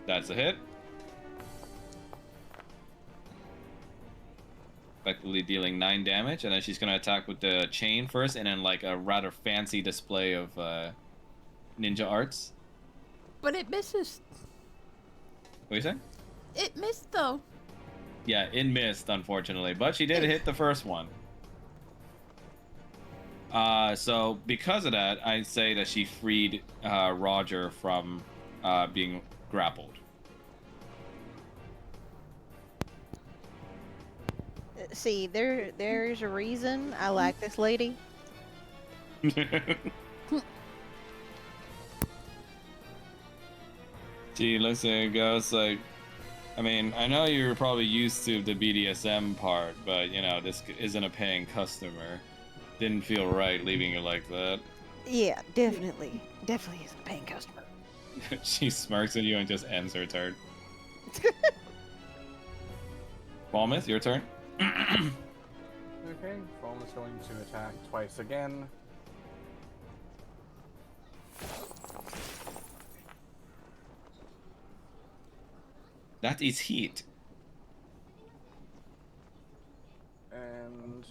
That's a hit. Effectively dealing 9 damage, and then she's gonna attack with the chain first, and then like a rather fancy display of ninja arts. But it misses. What do you say? It missed though. Yeah, it missed, unfortunately, but she did hit the first one. So because of that, I'd say that she freed Roger from being grappled. See, there's a reason I like this lady. She looks at it and goes like, I mean, I know you're probably used to the BDSM part, but you know, this isn't a paying customer. Didn't feel right leaving you like that. Yeah, definitely is a paying customer. She smirks at you and just ends her turn. Balmith, your turn. Okay, Foam is going to attack twice again. That is heat. And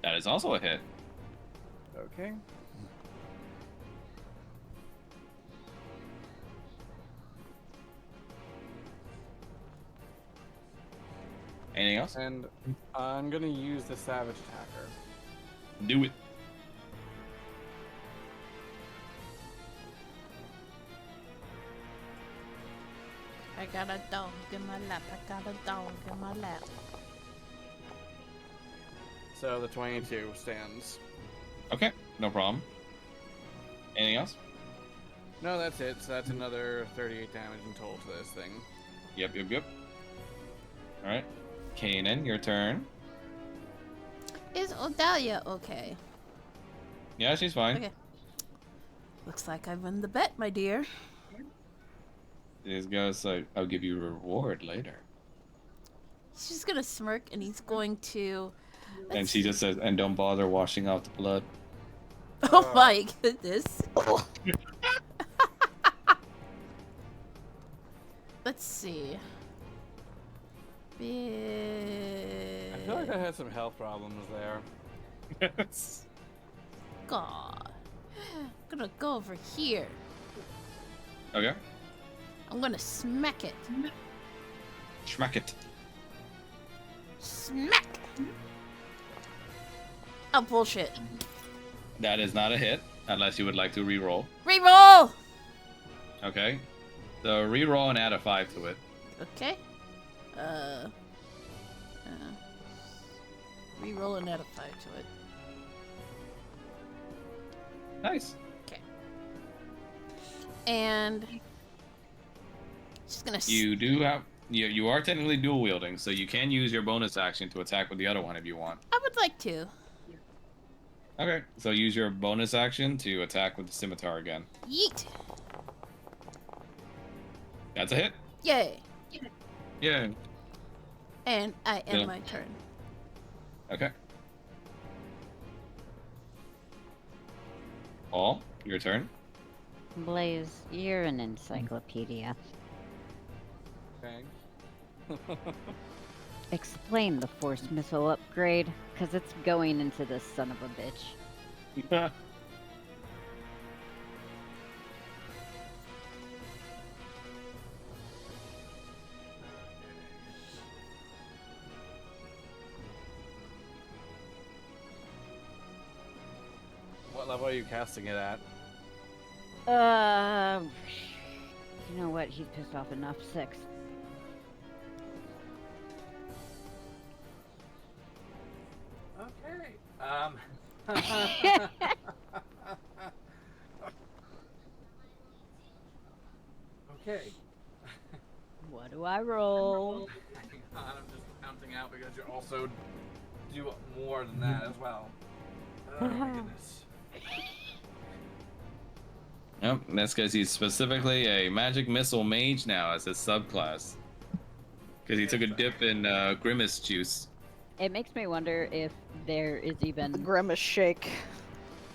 That is also a hit. okay. Anything else? And I'm gonna use the Savage Attacker. Do it. I got a dog in my lap. I got a dog in my lap. So the 22 stands. Okay, no problem. Anything else? No, that's it. So that's another 38 damage in total to this thing. Yep. All right, Kanan, your turn. Is Odalia okay? Yeah, she's fine. Okay. Looks like I won the bet, my dear. She just goes like, "I'll give you a reward later," He's just gonna smirk and he's going to. and she just says, "And don't bother washing out the blood." Oh my goodness. Let's see. I feel like I had some health problems there. God. I'm gonna go over here. Okay. I'm gonna smack it. Schmack it. Smack! Oh, bullshit. That is not a hit, unless you would like to re-roll. Reroll! Okay. So re-roll and add a 5 to it. Okay. Reroll and add a 5 to it. Nice. Okay. And Just gonna. You do have you are technically dual wielding, so you can use your bonus action to attack with the other one if you want. I would like to. Okay, so use your bonus action to attack with the scimitar again. Yeet. That's a hit. Yay. Yeah. And I end Yeah. my turn. Okay. Paul, your turn. Blaze, you're an encyclopedia. Okay. Explain the force missile upgrade, because it's going into this son of a bitch. What level are you casting it at? You know what? He's pissed off enough. 6. Okay. Okay. What do I roll? Hang on, I'm just counting out because you also do more than that as well. Oh my goodness. Yep, that's because he's specifically a magic missile mage now as his subclass. Because he took a dip in grimace juice. It makes me wonder if there is The even grimace shake.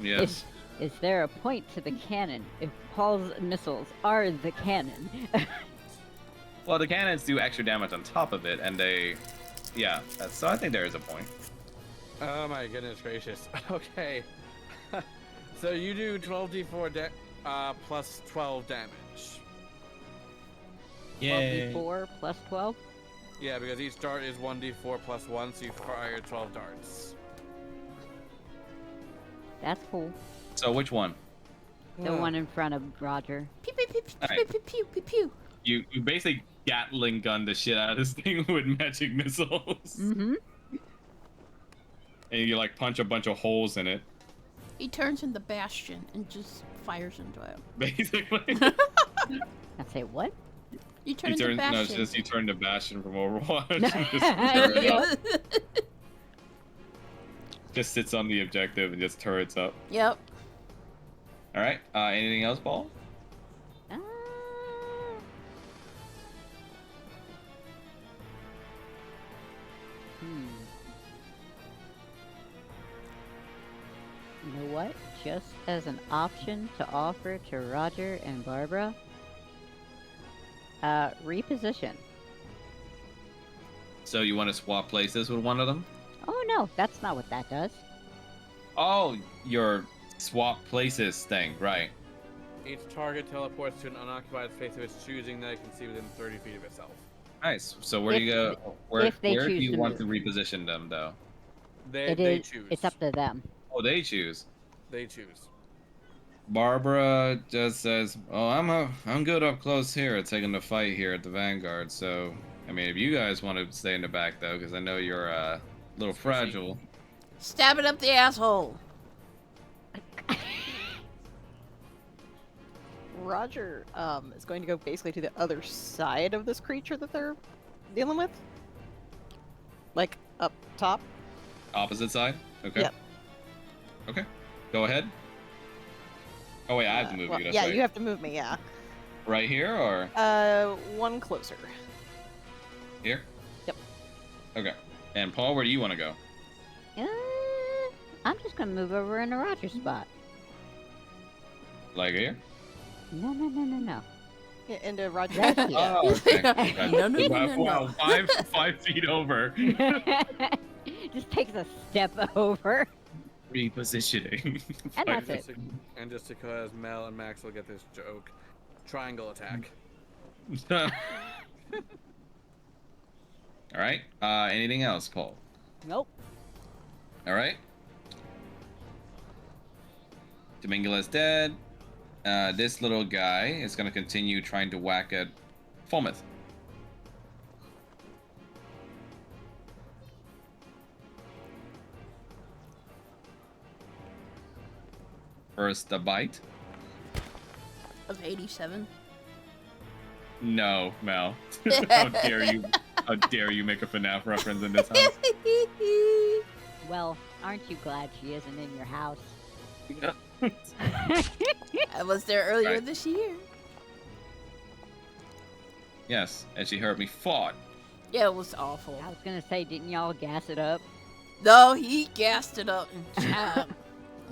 Yes. is there a point to the cannon if Paul's missiles are the cannon? Well, the cannons do extra damage on top of it, and they, yeah. So I think there is a point. Oh my goodness gracious. Okay. So you do 12d4 plus 12 damage. 12d4 plus 12? Yeah, because each dart is 1d4 plus 1, so you fire 12 darts. That's cool. So which one? The one in front of Roger. Pew pew pew pew Alright. pew pew pew pew. You basically Gatling gun the shit out of this thing with magic missiles. Mm-hmm. And you like punch a bunch of holes in it, He turns into Bastion and just fires into him. basically. I say what? You turn You into turn, no, it's Bastion. just you turn to Bastion from Overwatch. And just, turn it up. Just sits on the objective and just turrets up. Yep. All right. Anything else, Paul? Uh, You know what? Just as an option to offer to Roger and Barbara, reposition. So you want to swap places with one of them? Oh no, that's not what that does. Oh, your swap places thing, right? Each target teleports to an unoccupied space of its choosing that it can see within 30 feet of itself. Nice. So where do you If- go? Where if they do choose you to want move. to reposition them, though? They choose. It's up to them. Oh, they choose. They choose. Barbara just says, "Oh, I'm good up close here, taking the fight here at the Vanguard. So, I mean, if you guys want to stay in the back though, because I know you're a little fragile." Stab it up the asshole. Roger is going to go basically to the other side of this creature that they're dealing with. Like up top. Opposite side. Okay. Yep. Okay. Go ahead. Oh wait, I have to move Well, you. That's yeah, right. you have to move me, yeah. Right here or One closer. here? Yep. Okay. And Paul, where do you want to go? I'm just gonna move over in a Roger spot. Like here? No. Yeah, into Roger. Right here. Oh, okay. No, no, no, Wow, no, wow, no. 5 feet over. Just takes a step over. Repositioning. And that's it. And just because Mel and Max will get this joke, triangle attack. All right. Anything else, Paul? Nope. All right. Domingula's dead. This little guy is going to continue trying to whack at Fulmouth. First, the bite. Of 87. No, Mel. How dare you? How dare you make a FNAF reference in this house? Well, aren't you glad she isn't in your house? I was there earlier Right. this year. Yes, and she heard me fought. Yeah, it was awful. I was gonna say, didn't y'all gas it up? No, he gassed it up in chat.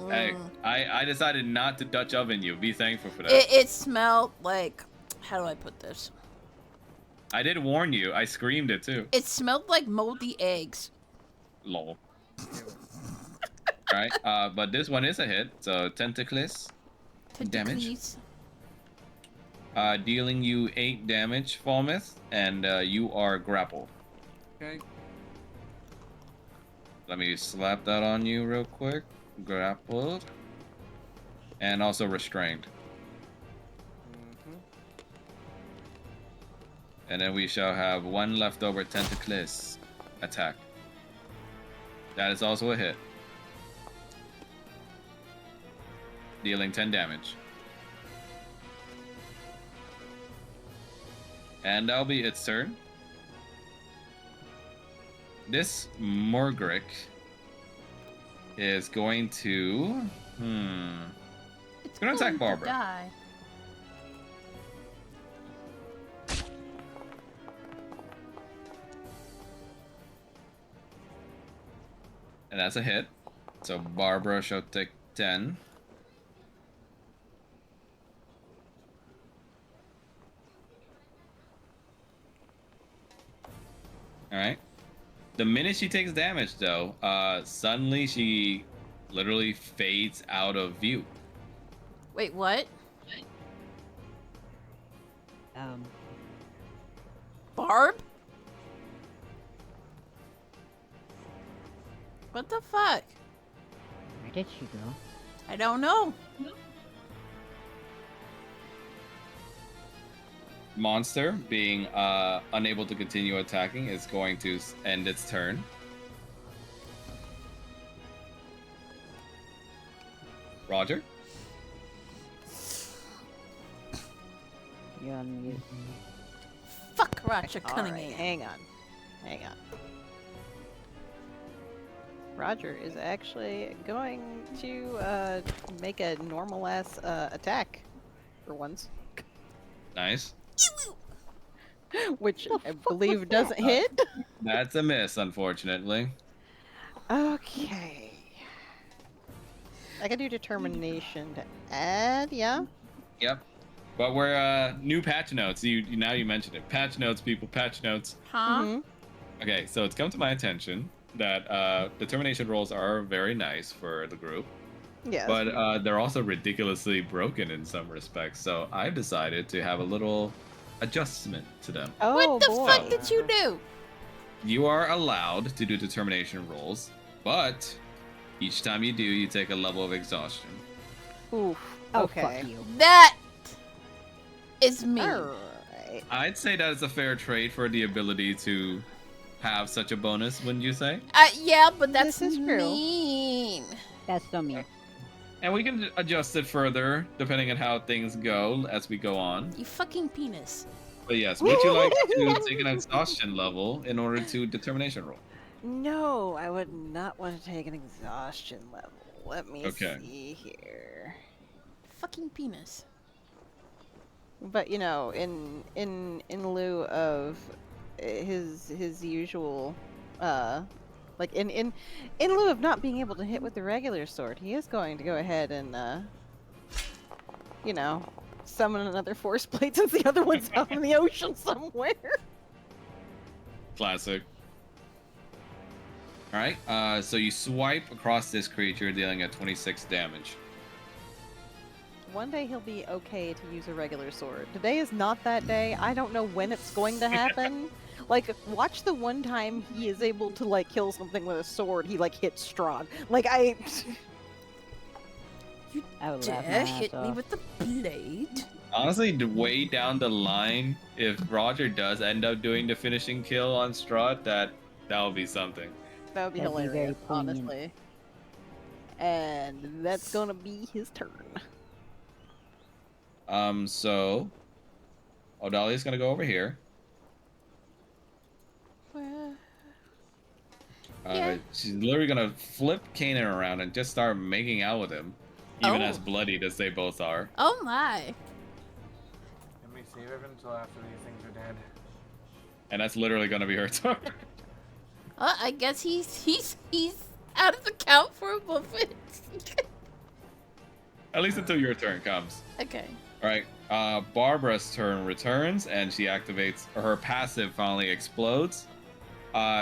Hey, I decided not to Dutch oven you. Be thankful for that. It smelled like, how do I put this? I did warn you. I screamed it too. It smelled like moldy eggs. Lol. Alright, but this one is a hit, so Tentacles. Damage. Tentacles. Dealing you 8 damage, Falmouth, and you are grappled. Okay. Let me slap that on you real quick. Grappled. And also restrained. And then we shall have one leftover Tentacles attack. That is also a hit. Dealing 10 damage. And that'll be its turn. This Morgrick is going to... It's gonna attack Barbara. Die. And that's a hit. So Barbara shall take 10. Alright. The minute she takes damage, though, suddenly she literally fades out of view. Wait, what? Barb? What the fuck? Where did she go? I don't know. Monster, being unable to continue attacking, is going to end its turn. Roger? You're on mute. Fuck Roger All Cunningham. right, hang on. Hang on. Roger is actually going to make a normal ass attack for once, Nice. which I fuck believe was doesn't that? hit. That's a miss, unfortunately. Okay. I can do determination to add, yeah? Yep. But we're new patch notes. You now you mentioned it. Patch notes, people. Patch notes. Huh? Mhm. Okay, so it's come to my attention that determination rolls are very nice for the group, Yes. but they're also ridiculously broken in some respects. So I've decided to have a little adjustment to them. Oh, What the boy. fuck did you do? You are allowed to do determination rolls, but each time you do, you take a level of exhaustion. Oof. Oh, Okay. fuck you. That is me. Alright. I'd say that is a fair trade for the ability to have such a bonus, wouldn't you say? Yeah, but that's This is true. mean. That's so mean. And we can adjust it further depending on how things go as we go on. You fucking penis. But yes, would you like to take an exhaustion level in order to determination roll? No, I would not want to take an exhaustion level. Let me Okay. see here. Fucking penis. But you know, in lieu of his usual like in lieu of not being able to hit with the regular sword, he is going to go ahead and you know, summon another force plate since the other one's out in the ocean somewhere. Classic. Alright, so you swipe across this creature, dealing at 26 damage. One day he'll be okay to use a regular sword. Today is not that day. I don't know when it's going to happen. Like, watch the one time he is able to, like, kill something with a sword, he, like, hits Strahd. Like, I would laugh my Dare ass hit me off. with the blade? Honestly, way down the line, if Roger does end up doing the finishing kill on Strahd, that would be something. That would be That'd be very hilarious, poignant. honestly. And that's gonna be his turn. So Odalia's gonna go over here. Well, yeah. She's literally gonna flip Kanan around and just start making out with him, even as Oh. bloodied as they both are. Oh my. Let me save it until after these things are dead. And that's literally gonna be her turn. I guess he's out of the count for a moment. At least until your turn comes. Okay. All right. Barbara's turn returns, and she activates, or her passive finally explodes.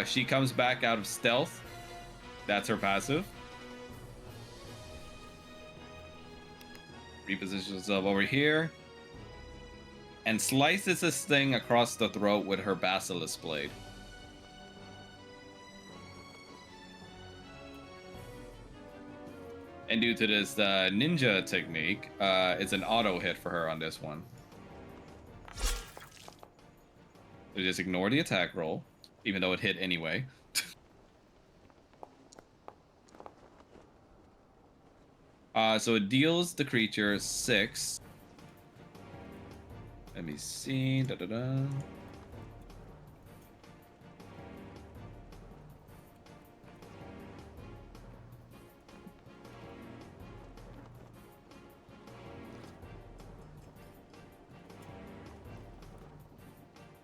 She comes back out of stealth. That's her passive. Repositions herself over here. And slices this thing across the throat with her basilisk blade. And due to this ninja technique, it's an auto hit for her on this one. So just ignore the attack roll, even though it hit anyway. So it deals the creature 6. Let me see. Da-da-da.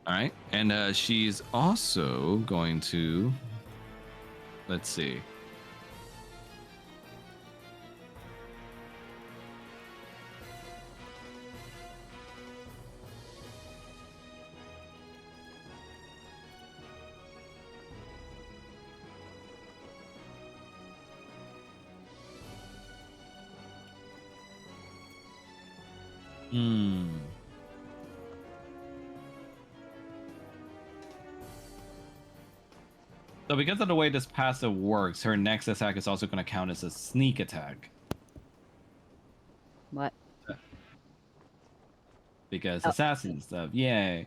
All right, and she's also going to, let's see. So because of the way this passive works, her next attack is also going to count as a sneak attack. What? Because Oh. assassin stuff, yay.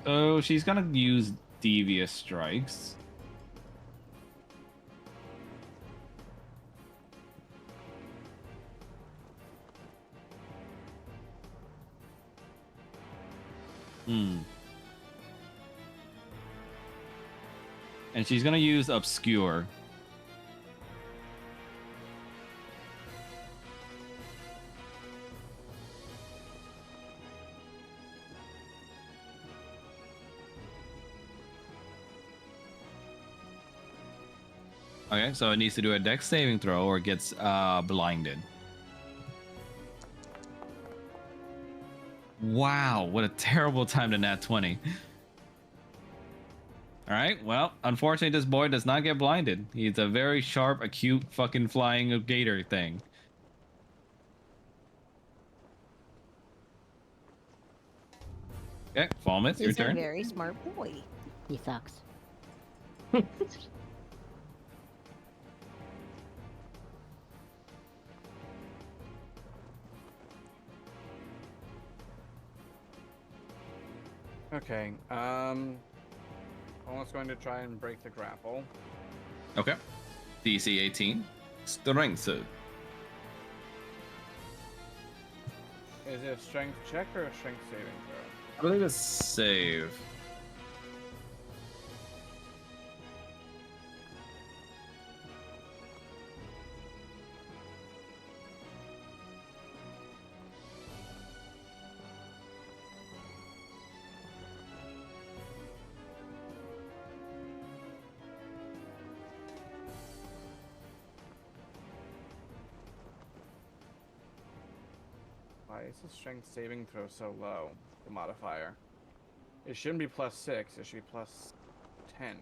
So she's going to use Devious Strikes. And she's gonna use Obscure. Okay, so it needs to do a dex saving throw or it gets blinded. Wow, what a terrible time to nat 20. Alright, well, unfortunately this boy does not get blinded. He's a very sharp, acute fucking flying gator thing. Okay, Falmouth, your He's a turn. very smart boy. He sucks. Okay. Almost going to try and break the grapple. Okay. DC 18. Strength. Is it a strength check or a strength saving throw? I believe it's save. Why is the strength saving throw so low? The modifier. It shouldn't be +6. It should be +10.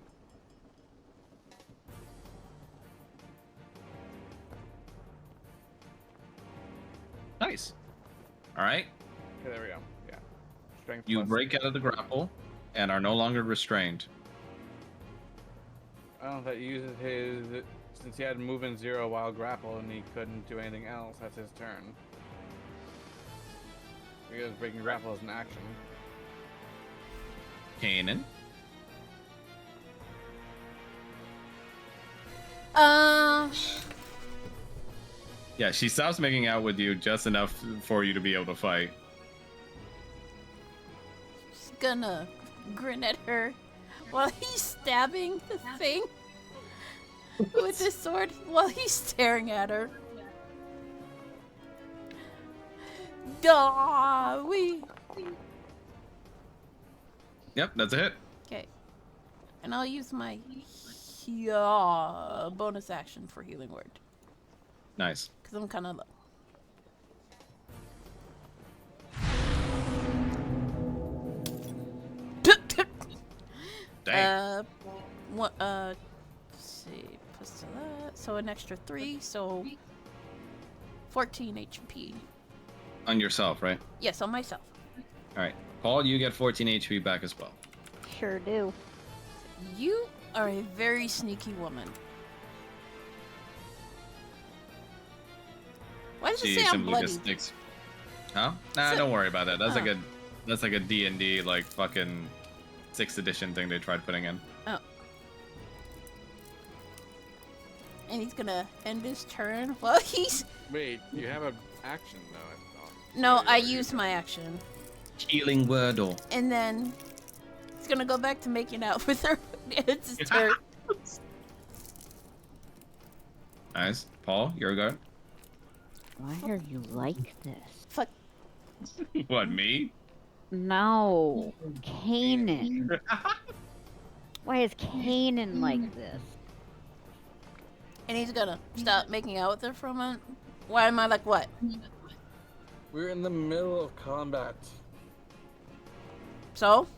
Nice. All right. Okay, there we go. Yeah. Strength. You plus- break out of the grapple and are no longer restrained. I don't know if that uses his. Since he had movement 0 while grappled and he couldn't do anything else, that's his turn. Because breaking grapple is an action. Kanan. Yeah, she stops making out with you just enough for you to be able to fight. Just gonna grin at her while he's stabbing the thing with his sword while he's staring at her. Duh, we. Yep, that's a hit. Okay. And I'll use my bonus action for healing word. Nice. Because I'm kind of low. Dang. What, let's see, plus to that. So an extra 3, so 14 HP. On yourself, right? Yes, on myself. All right. Paul, you get 14 HP back as well. Sure do. You are a very sneaky woman. Why does it She say I'm simply bloody? just sticks. Huh? Nah, So- don't worry about that. That's Oh. like a D&D like fucking 6th edition thing they tried putting in. Oh. And he's gonna end his turn while he's... Wait, you have an action though. I thought. No, Yeah, I you used my action. Healing Wordle. And then he's gonna go back to making out with her. It's his turn. Nice. Paul, your go. Why are you like this? Fuck. What, me? No, Kanan. Why is Kanan like this? And he's gonna stop making out with her for a moment. Why am I like what? We're in the middle of combat. So?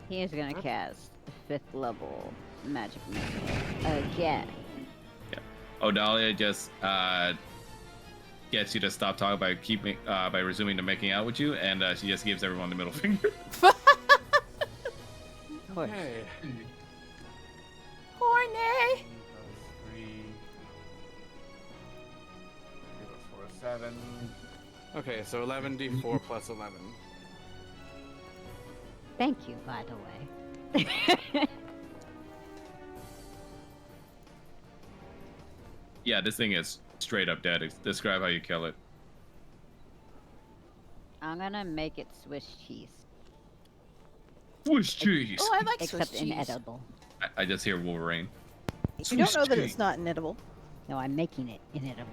He is gonna cast 5th level magic missile again. Odalia just gets you to stop talking by resuming to making out with you, and she just gives everyone the middle finger. Push. Hey. Horny! 3 4, 7. Okay, so 11d4 plus 11. Thank you, by the way. Yeah, this thing is straight up dead. Describe how you kill it. I'm gonna make it Swiss cheese, Swiss cheese. Oh, I like except Swiss cheese. inedible. I just hear Wolverine. You don't know that cheese. it's not inedible. No, I'm making it inedible.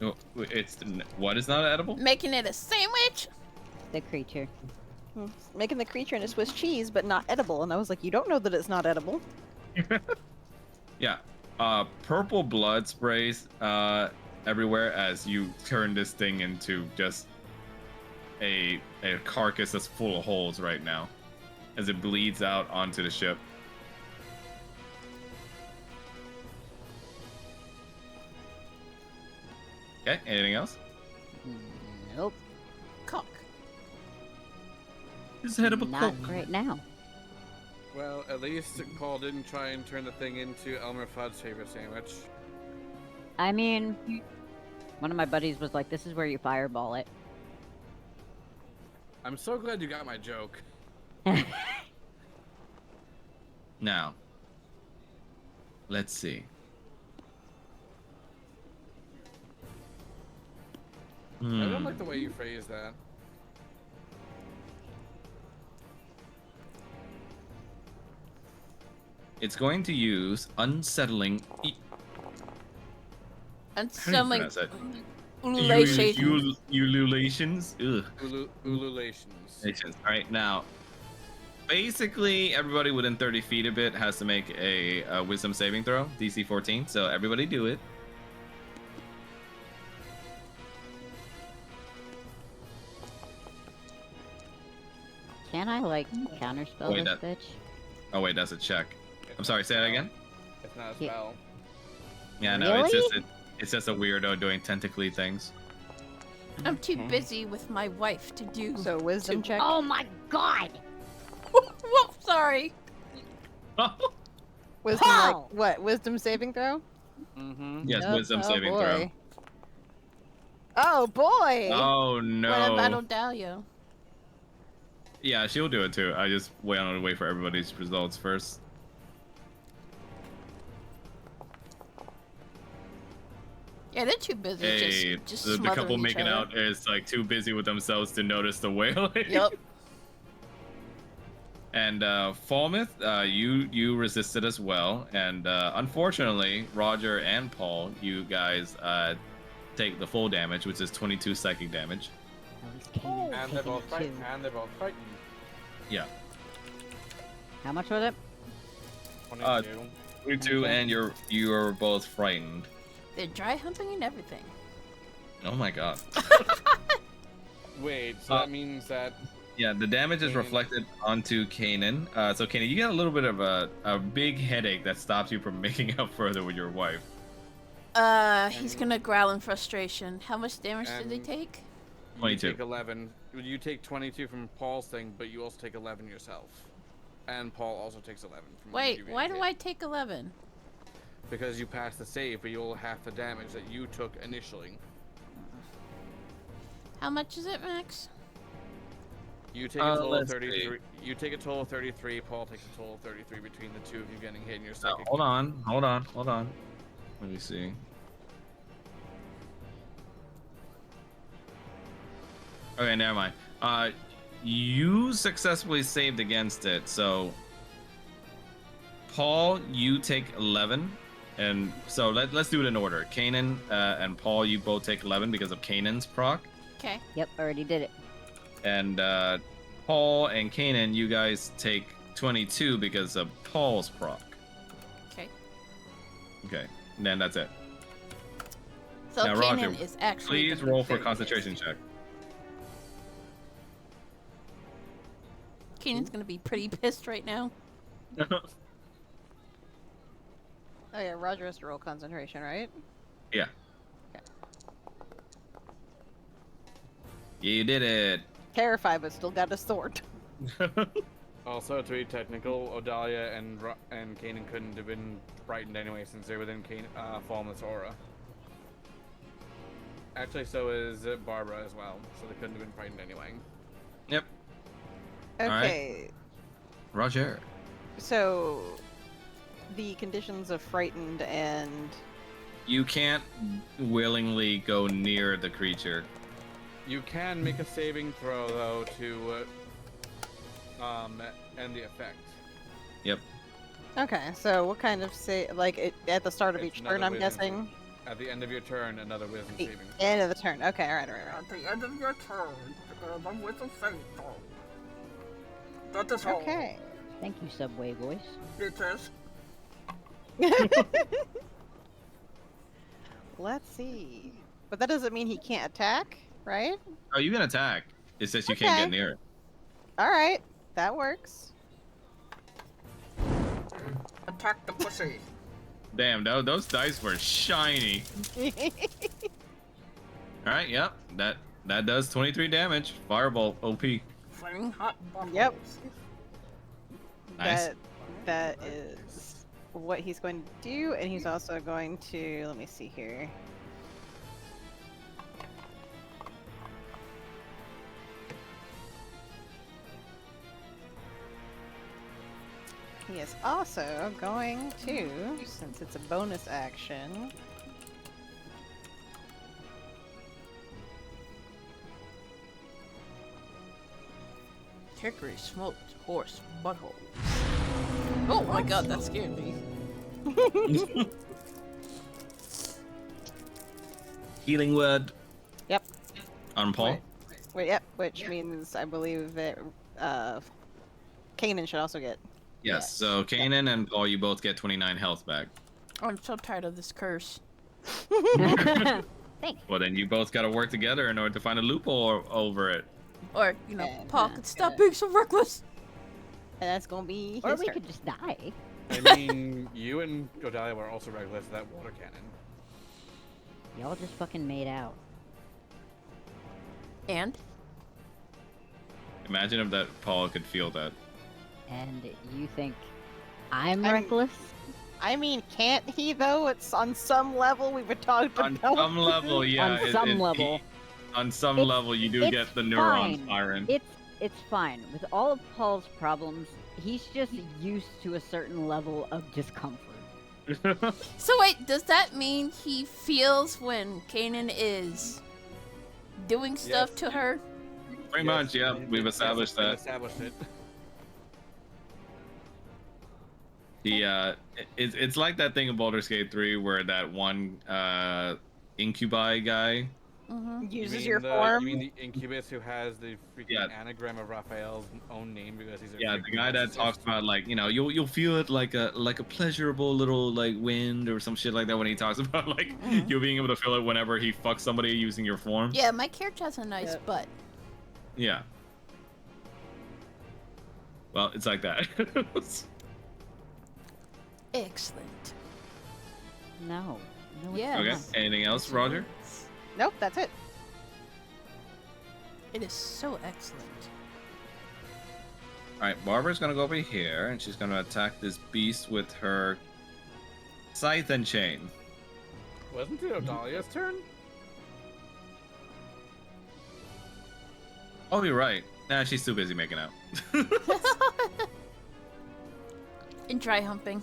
No, it's what is not edible? Making it a sandwich? The creature. Making the creature into Swiss cheese, but not edible. And I was like, you don't know that it's not edible. Yeah. Purple blood sprays everywhere as you turn this thing into just a carcass that's full of holes right now, as it bleeds out onto the ship. Okay, anything else? Nope. Cock. Just head up a Not coke. right now. Well, at least Paul didn't try and turn the thing into Elmer Fudd's favorite sandwich. I mean, one of my buddies was like, "This is where you fireball it." I'm so glad you got my joke. Now, let's see. I don't Hmm. like the way you phrase that. It's going to use unsettling. And How do you some like pronounce that? ululation. Ululations. Ugh. Ululations. All right, now, basically, everybody within 30 feet of it has to make a wisdom saving throw, DC 14. So everybody do it. Can I like counterspell Wait, this that- bitch? Oh wait, that's a check. I'm sorry. Say that again. It's not a Yeah. spell. Yeah, no, Really? it's just a weirdo doing tentacly things. I'm too Okay. busy with my wife to do. So wisdom check. Oh my god! Whoop, sorry. Wisdom, Paul! like, what? Wisdom saving throw? Mm-hmm. Yes, Yep. wisdom Oh, saving boy. throw. Oh boy! Oh What no. about Odalia? Yeah, she'll do it too. I just want to wait for everybody's results first. Yeah, they're too busy Hey, just the smothering couple each making other. out is like too busy with themselves to notice the whale. Yep. And Falmouth, you resisted as well, and unfortunately, Roger and Paul, you guys take the full damage, which is 22 psychic damage. At least Kanan's And they're taking both it frightened. too. And they're both frightened. Yeah, How much was it? 22. 22, Okay. and you're both frightened. They're dry humping and everything. Oh my god. Wait, so that means that Yeah, the damage is Kanan. reflected onto Kanan. So Kanan, you get a little bit of a big headache that stops you from making out further with your wife. He's gonna growl in frustration. How much damage did they And- take? you 22. take 11. You take 22 from Paul's thing, but you also take 11 yourself. And Paul also takes 11 from Wait, you why being do hit. I take 11? Because you passed the save, but you'll half the damage that you took initially. How much is it, Max? You take a total of let's 33. You take a total of 33. Paul takes a total of 33 between the two of you getting hit in your Oh, psychic. hold on. Let me see. Okay, never mind. You successfully saved against it, so Paul, you take 11, and so let's do it in order. Kanan and Paul, you both take 11 because of Kanan's proc, Okay. Yep, already did it. and Paul and Kanan, you guys take 22 because of Paul's proc. Okay. Okay, and then that's it. So Now, Roger, Kanan is actually. Please gonna be roll for very concentration check. pissed. Kanan's gonna be pretty pissed right now. Oh yeah, Roger has to roll concentration, right? Yeah. You did it. Terrified, but still got his sword. Also, to be technical, Odalia and Kanan couldn't have been frightened anyway since they're within Falmouth's aura. Actually, so is Barbara as well, so they couldn't have been frightened anyway. Yep. right. Okay, Roger. so the conditions of frightened and You can't willingly go near the creature. You can make a saving throw though to end the effect. Yep. okay, so what kind of at the start of It's each turn? another I'm wisdom guessing. At the end of your turn, another wisdom The saving. end of the turn. Okay, all right. At the end of your turn, I'm with a faithful. That is all. Okay. Thank you, Subway Voice. It is. Let's see. But that doesn't mean he can't attack, right? Oh, you can attack. It's just you can't Okay. get near it. All right, that works. Attack the pussy. Damn, those dice were shiny. All right, yep. That does 23 damage. Fireball OP. Flaming hot bubbles. Yep. Nice. That is what he's going to do, and he's also going to, let me see here. He is also going to, since it's a bonus action, Hickory smoked horse butthole. Oh my god, that scared me. Healing word. Yep. On Paul. Wait, yep, which means I believe that Kanan should also get. Yes. So Kanan and Paul, you both get 29 health back. I'm so tired of this curse. Thanks. Well, then you both got to work together in order to find a loophole over it. Or, you know, And Paul that's could stop gonna- being so reckless. And that's going to be Or his we turn. could just die. I mean, you and Odalia were also reckless of that water cannon. Y'all just fucking made out. And Imagine if that Paul could feel that. And you think I'm I'm- reckless? I mean, can't he though? It's on some level we've talked On about. some level, yeah. On some level. on some It's- level, you do it's get the neurons fine. firing. It's it's fine. With all of Paul's problems, he's just used to a certain level of discomfort. So wait, does that mean he feels when Kanan is doing stuff Yes. to her? Pretty Yes, much, yeah. We've established we've that. established it. It's like that thing in Baldur's Gate 3 where that one incubi guy. Mm-hmm. Uses your form. You mean the incubus who has the freaking Yeah. anagram of Raphael's own name because he's a Yeah, the freaking guy that narcissist? talks about like, you know, you'll feel it like a pleasurable little like wind or some shit like that when he talks about like you being able to feel it whenever he fucks somebody using your form. Yeah, my character has a nice Yep. butt. Yeah. Well, it's like that. Excellent. No. No, Yeah. Okay. it's not. Anything else, Roger? Nope, that's it. It is so excellent. All right, Barbara's gonna go over here and she's gonna attack this beast with her scythe and chain. Wasn't it Odalia's turn? Oh, you're right. Nah, she's too busy making out. And dry humping.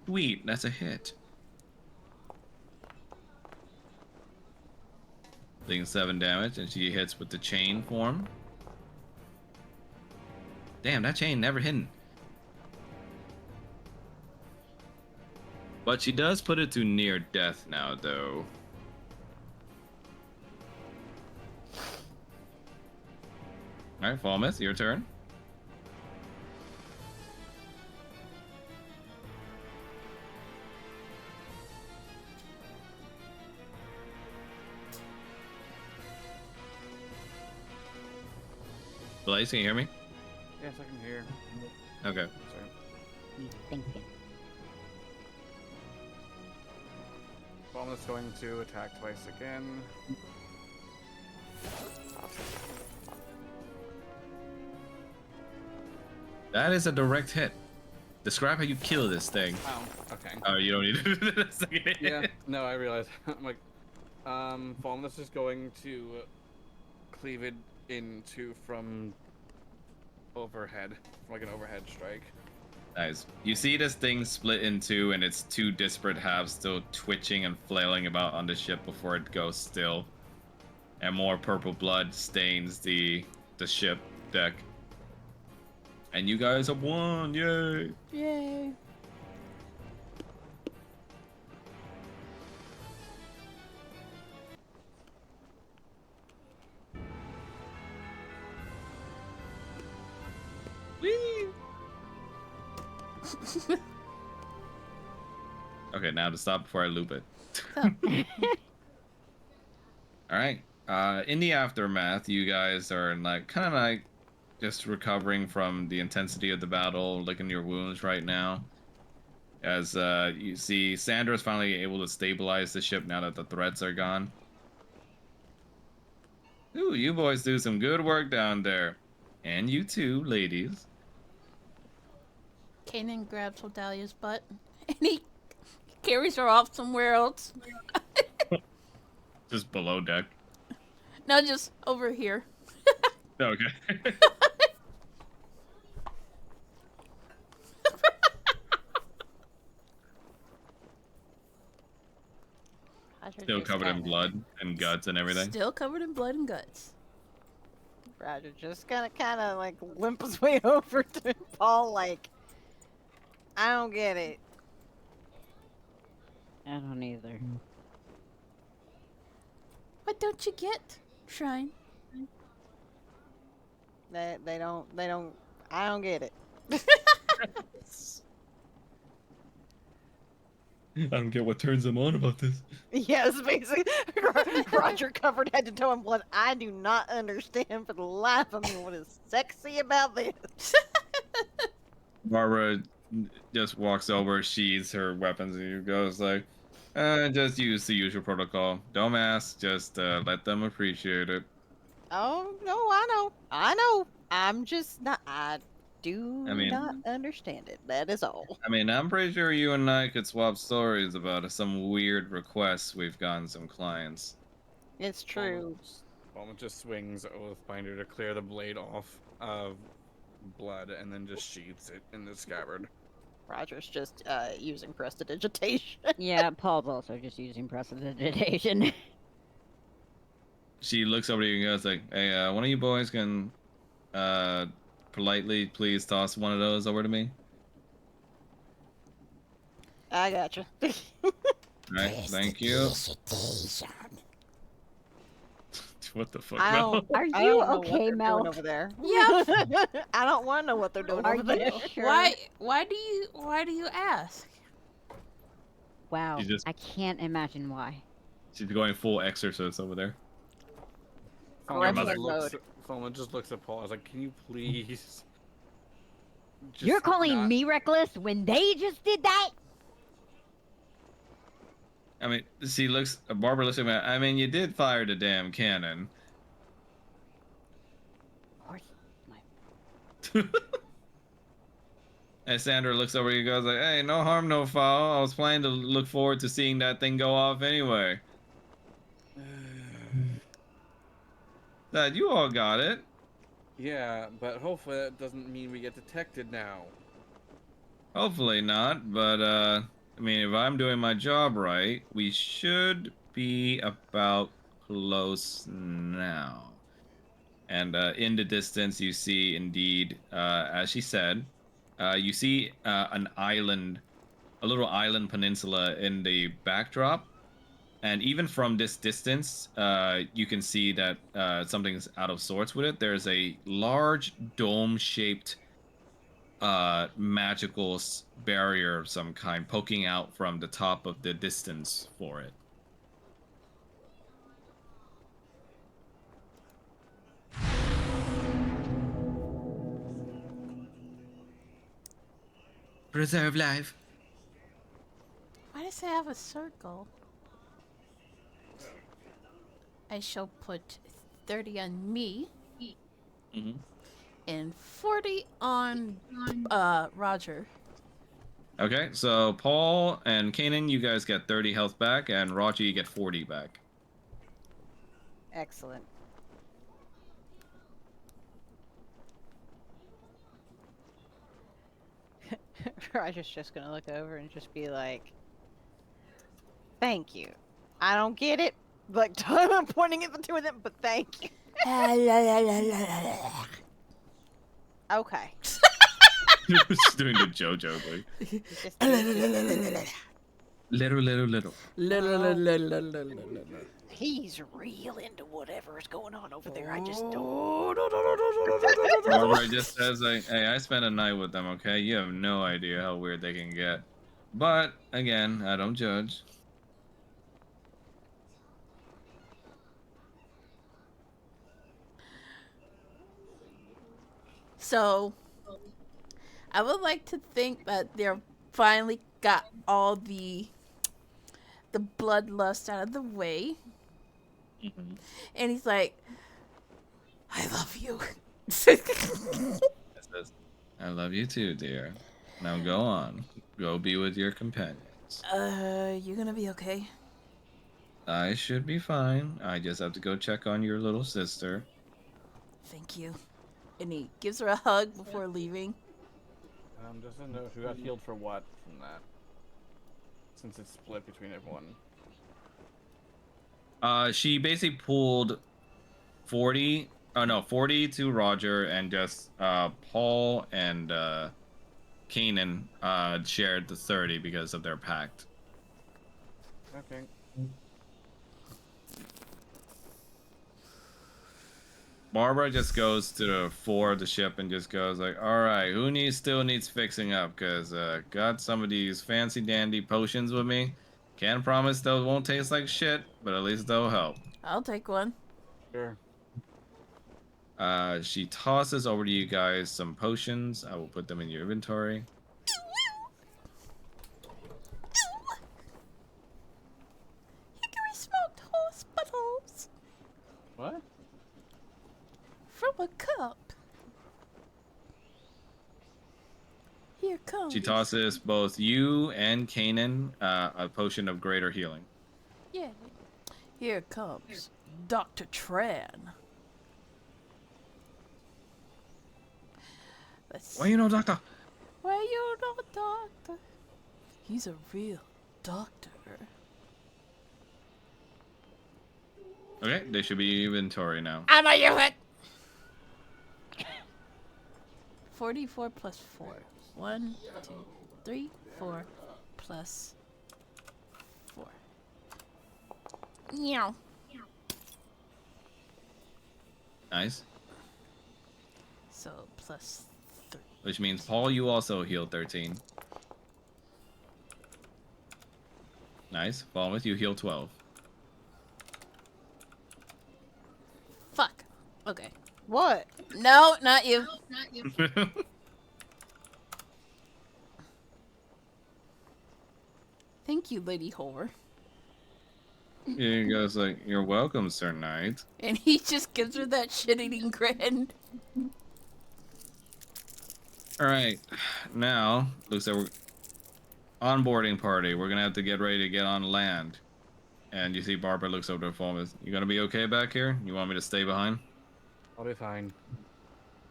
Sweet, that's a hit. Taking 7 damage, and she hits with the chain form. Damn, that chain never hidden. But she does put it to near death now, though. Alright, Falmouth, your turn. Blaze, can you hear me? Yes, I can hear. Okay. Sorry. He's thinking. Bomb is going to attack twice again. That is a direct hit. Describe how you kill this thing. Oh, okay. Oh, you don't need to do this again. Yeah, no, I realize. I'm like, Falmouth is going to cleave it into from overhead, like an overhead strike. Nice. You see this thing split in two, and its two disparate halves still twitching and flailing about on the ship before it goes still. And more purple blood stains the ship deck. And you guys have won! Yay! Yay. Whee! Okay, now to stop before I loop it. All right. In the aftermath, you guys are like kind of like just recovering from the intensity of the battle, licking your wounds right now. As you see, Sandra's finally able to stabilize the ship now that the threats are gone. Ooh, you boys do some good work down there. And you too, ladies. Kanan grabs Hodalia's butt and he carries her off somewhere else. Just below deck. No, just over here. Okay. Roger Still just covered in kinda- blood and guts and everything. Still covered in blood and guts. Roger just kind of like limp his way over to Paul, like, I don't get it. I don't either. What don't you get, Shrine? They don't. I don't get it. I don't get what turns them on about this. Yes, basically, Roger covered head to toe in blood. I do not understand for the life of me what is sexy about this. Barbara just walks over, sheathes her weapons, and goes like, just use the usual protocol. Don't ask, just let them appreciate it. Oh no, I know. I'm just not. I do I mean, not understand it. That is all. I'm pretty sure you and I could swap stories about some weird requests we've gotten some clients. It's true. Bulma just swings Oathbinder to clear the blade off of blood and then just sheaths it in the scabbard. Roger's just using prestidigitation. Yeah, Paul's also just using prestidigitation. She looks over to you and goes like, "Hey, one of you boys can politely please toss one of those over to me." I gotcha. Right, thank you. What the fuck, I Mel? don't. Are I you don't know what okay, they're Mel? doing over there. Yep. I don't want to know what they're doing Are over you there. sure? Why do you ask? Wow, You just- I can't imagine why. She's going full exorcist over there. Gremlin mother. Bulma just looks at Paul. I was like, "Can you please?" You're just calling not- me reckless when they just did that? She looks. Barbara looks at me. You did fire the damn cannon. Of course. And Sandra looks over. You goes like, "Hey, no harm, no foul. I was planning to look forward to seeing that thing go off anyway." Dad, you all got it. Yeah, but hopefully that doesn't mean we get detected now. Hopefully not, but if I'm doing my job right, we should be about close now. And in the distance, you see indeed, as she said, you see an island, a little island peninsula in the backdrop. And even from this distance, you can see that something's out of sorts with it. There's a large dome-shaped magical barrier of some kind poking out from the top of the distance for it. Preserve life. Why does it have a circle? I shall put 30 on me Mm-hmm. and 40 on Roger. Okay, so Paul and Kanan, you guys get 30 health back, and Roger, you get 40 back. Excellent. Roger's just gonna look over and just be like, "Thank you. I don't get it. Like, I'm pointing at the two of them, but thank you." Okay. She's doing the JoJo thing. Just- Little. He's real into whatever's going on over there. I just don't. Barbara just says, like, "Hey, I spent a night with them, okay? You have no idea how weird they can get. But, again, I don't judge." So, I would like to think that they're finally got all the bloodlust out of the way. Mm-hmm. And he's like, I love you. Says, "I love you too, dear. Now go on. Go be with your companions." You gonna be okay? "I should be fine. I just have to go check on your little sister." Thank you. And he gives her a hug before leaving. Just to know who got healed for what from that. Since it's split between everyone. She basically pulled 40 to Roger, and just Paul and Kanan shared the 30 because of their pact. Okay. Barbara just goes to the fore of the ship and just goes like, "All right, who still needs fixing up? Cause got some of these fancy dandy potions with me. Can't promise those won't taste like shit, but at least they'll help." I'll take one. Sure. She tosses over to you guys some potions. I will put them in your inventory. Hickory smoked horse buttholes What? from a cup. Here comes. She tosses both you and Kanan a potion of greater healing. Yeah. Here comes Dr. Tran. Let's. Well, you know, Doctor. Well, you know, doctor. He's a real doctor. Okay, they should be inventory now. I'm a use it. 44 plus 4. 1, 2, 3, 4 plus 4. Meow. Nice. So plus 3. Which means, Paul, you also healed 13. Nice. Falmouth, you heal 12. Fuck. Okay. What? No, not you. Thank you, Lady Whore. He goes like, "You're welcome, Sir Knight." And he just gives her that shit-eating grin. All right, now looks like we're onboarding party. We're gonna have to get ready to get on land. And you see Barbara looks over to Falmouth. You gonna be okay back here? You want me to stay behind? I'll be fine.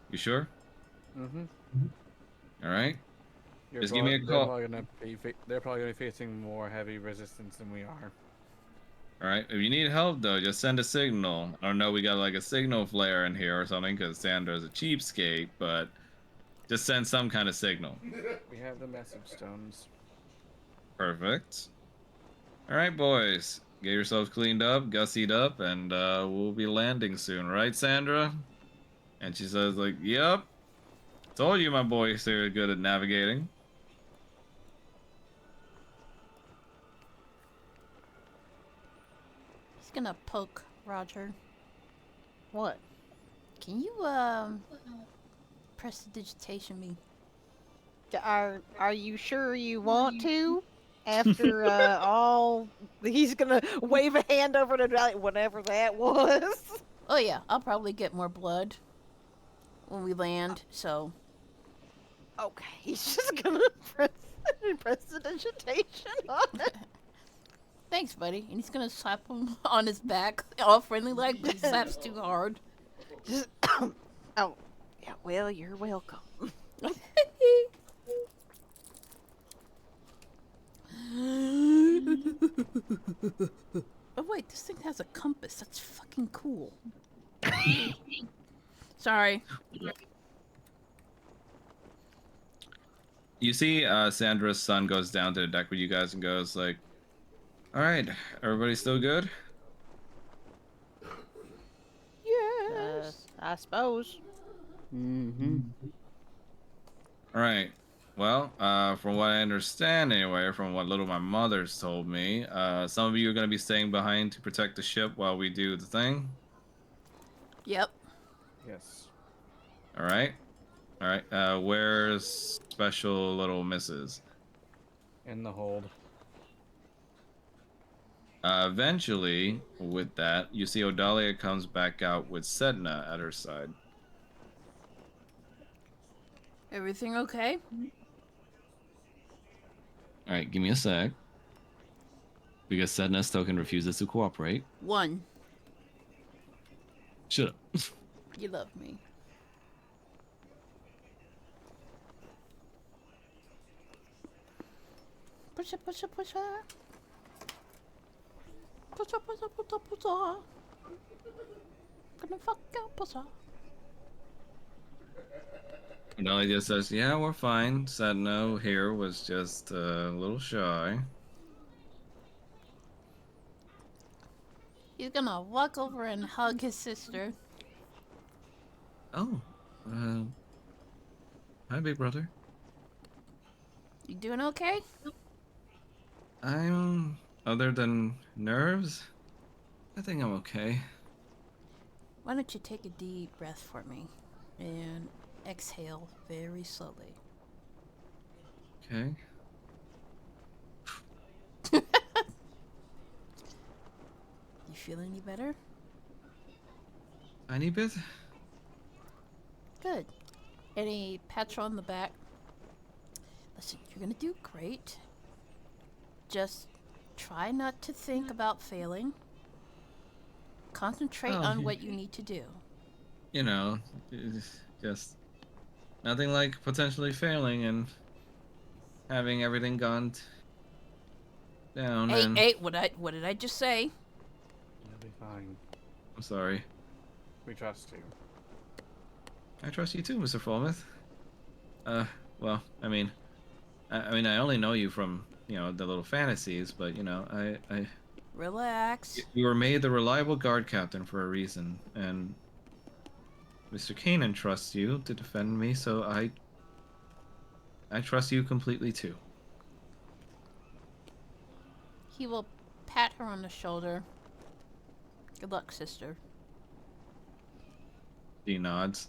You sure? Mm-hmm. All right. You're Just give me a call. They're probably gonna be facing more heavy resistance than we are. All right. If you need help though, just send a signal. I don't know. We got like a signal flare in here or something because Sandra's a cheapskate, but just send some kind of signal. We have the message stones. Perfect. All right, boys. Get yourselves cleaned up, gussied up, and we'll be landing soon, right, Sandra? And she says, like, "Yep. Told you my boys are good at navigating." He's gonna poke Roger. What? Can you, prestidigitation me? Are you sure you want to? After all, he's gonna wave a hand over to whatever that was. Oh yeah, I'll probably get more blood when we land, so... Okay, he's just gonna press the digitation on it. Thanks, buddy. And he's gonna slap him on his back, all friendly like, but he slaps too hard. Just, oh, yeah. Well, you're welcome. Oh wait, this thing has a compass. That's fucking cool. Sorry. You see Sandra's son goes down to the deck with you guys and goes like, "All right, everybody still good?" Yes, I suppose. Mm-hmm. All right. Well, from what I understand anyway, from what little my mother's told me, some of you are going to be staying behind to protect the ship while we do the thing. Yep. Yes. All right. All right. Where's special little Mrs.? In the hold. Eventually, with that, you see Odalia comes back out with Sedna at her side. Everything okay? All right, give me a sec. Because Sedna's token refuses to cooperate. 1. Shut up. You love me. Pusha, pusha, pusha. Pusha, pusha, pusha, pusha. Gonna fuck out, pusha. Odalia just says, "Yeah, we're fine. Sedna here was just a little shy." He's gonna walk over and hug his sister. Oh, hi, big brother. You doing okay? I'm, other than nerves, I think I'm okay. Why don't you take a deep breath for me and exhale very slowly. Okay. You feel any better? Tiny bit? Good. And he pats her on the back. Listen, you're gonna do great. Just try not to think about failing. Concentrate Oh, on what you need to do. you know, it's just nothing like potentially failing and having everything gone down. Hey, And hey, what did I just say? You'll be fine. I'm sorry. We trust you. I trust you too, Mr. Falmouth. Well, I only know you from the little fantasies, but Relax. you were made the reliable guard captain for a reason, and Mr. Kanan trusts you to defend me, so I trust you completely too. He will pat her on the shoulder. Good luck, sister. She nods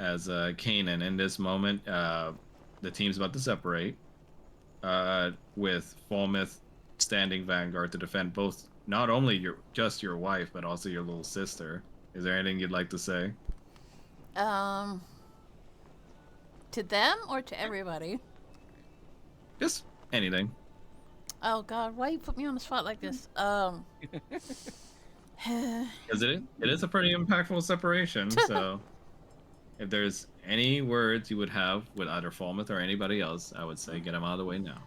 as Kanan, in this moment, the team's about to separate, with Falmouth standing vanguard to defend both, not only your wife, but also your little sister. Is there anything you'd like to say? To them or to everybody? Just anything. Oh God, why you put me on the spot like this? Because it is a pretty impactful separation, so if there's any words you would have with either Falmouth or anybody else, I would say get them out of the way now.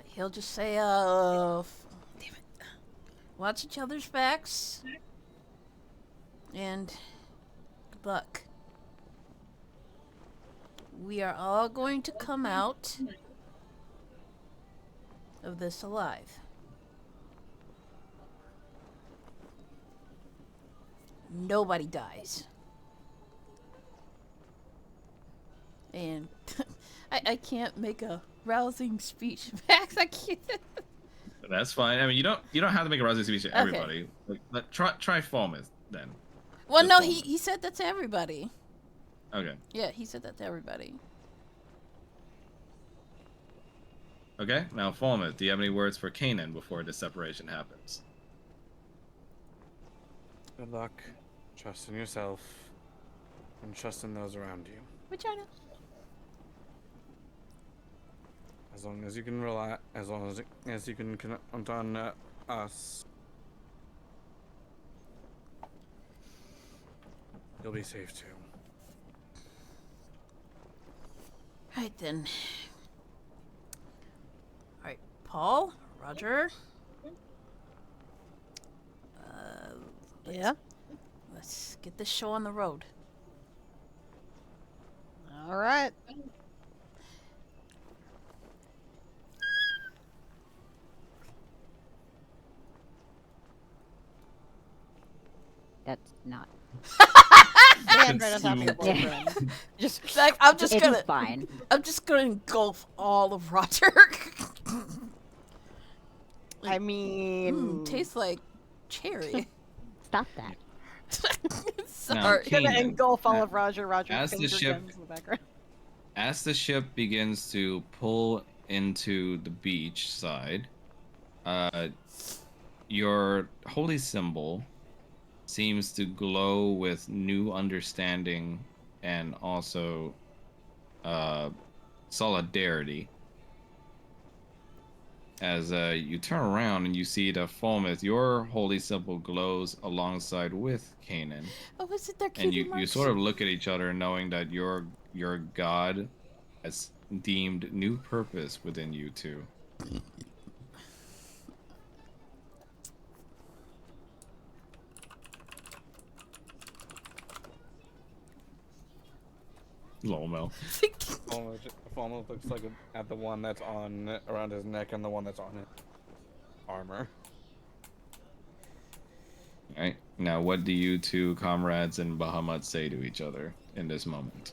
He'll just say, damn it. Watch each other's backs. And good luck. We are all going to come out of this alive. Nobody dies. And I can't make a rousing speech. Max, I can't. That's fine. I mean, you don't have to make a rousing speech to Okay. everybody. Like, try Falmouth then. Well, Just no, Falmouth. he said that to everybody. Okay. Yeah, he said that to everybody. Okay. Now, Falmouth, do you have any words for Kanan before the separation happens? Good luck. Trust in yourself. And trust in those around you. Which I know. As long as you can rely, as long as you can count on us, you'll be safe too. Right then. Alright, Paul, Roger. Yeah. Let's get this show on the road. All right. That's not. Stand right on top of your Yeah. boyfriend. Just like I'm just It's gonna fine. I'm just gonna engulf all of Roger. I mean, Tastes like cherry. Stop that. Sorry. Now, gonna Kanan, engulf all of Roger as the finger ship- guns in the background. as the ship begins to pull into the beach side, your holy symbol seems to glow with new understanding and also solidarity. As you turn around and you see the Falmouth, your holy symbol glows alongside with Kanan, Oh, is it their and cutie you marks? sort of look at each other, knowing that your god has deemed new purpose within you two. Lolmel. Falmouth looks like at the one that's on around his neck and the one that's on his armor. Alright, now what do you two comrades in Bahamut say to each other in this moment?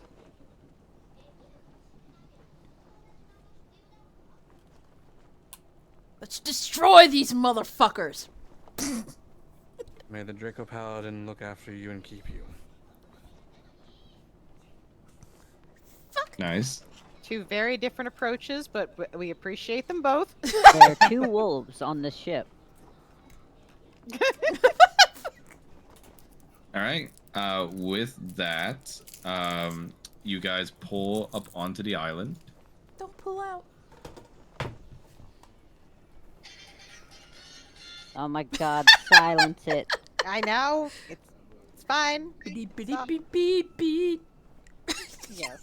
Let's destroy these motherfuckers. May the Draco Paladin look after you and keep you. Nice. Two very different approaches, but we appreciate them both. There are two wolves on the ship. Alright, with that, you guys pull up onto the island. Don't pull out. Oh my god, silence it. I know. It's fine. Beep, beep, Stop. beep, beep, beep. Yes.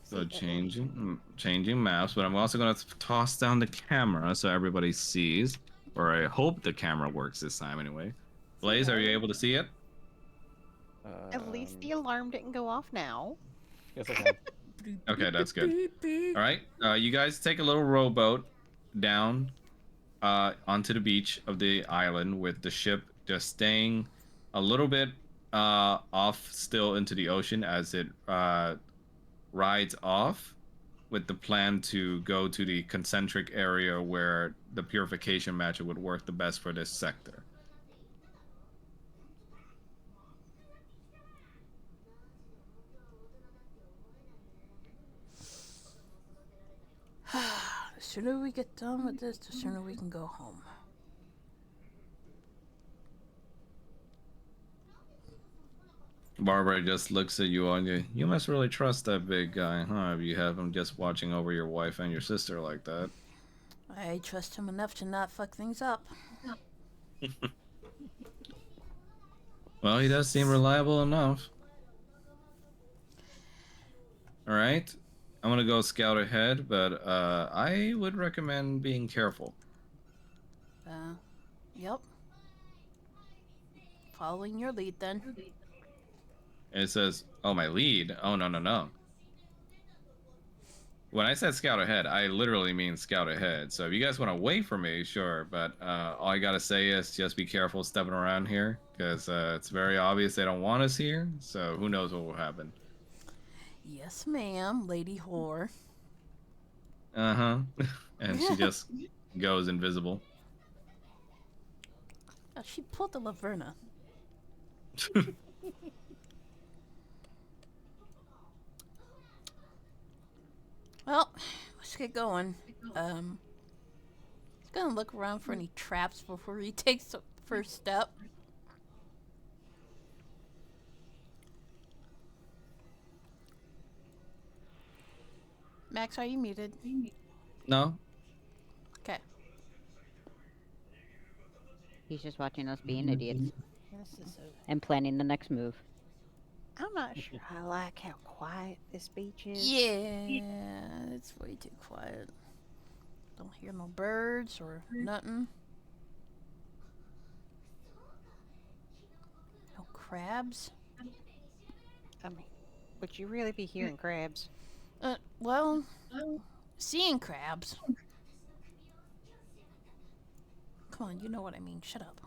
So changing maps, but I'm also gonna toss down the camera so everybody sees, or I hope the camera works this time anyway. Blaze, are you able to see it? At least the alarm didn't go off now. Yes, I can. Okay, that's good. Beep, beep. All right, you guys take a little rowboat down onto the beach of the island with the ship just staying a little bit off still into the ocean as it rides off with the plan to go to the concentric area where the purification magic would work the best for this sector. The sooner we get done with this, the sooner we can go home. Barbara just looks at you on you. You must really trust that big guy, huh? If you have him just watching over your wife and your sister like that. I trust him enough to not fuck things up. Well, he does seem reliable enough. Alright. I'm gonna go scout ahead, but I would recommend being careful. Yep. Following your lead then. It says, oh, my lead? Oh, no, no, no. When I said scout ahead, I literally mean scout ahead. So if you guys want to wait for me, sure. But all I got to say is just be careful stepping around here. Because it's very obvious they don't want us here. So who knows what will happen. Yes, ma'am, lady whore. Uh-huh. And she just goes invisible. Oh, she pulled the Laverna. Well, let's get going. Just gonna look around for any traps before he takes the first step. Max, are you muted? No? Okay. He's just watching us being idiots This is and planning the next move. I'm not sure I like how quiet this beach is. Yeah, it's way too quiet. Don't hear no birds or nothing. No crabs. I mean, would you really be hearing crabs? Well, seeing crabs. Come on, you know what I mean. Shut up.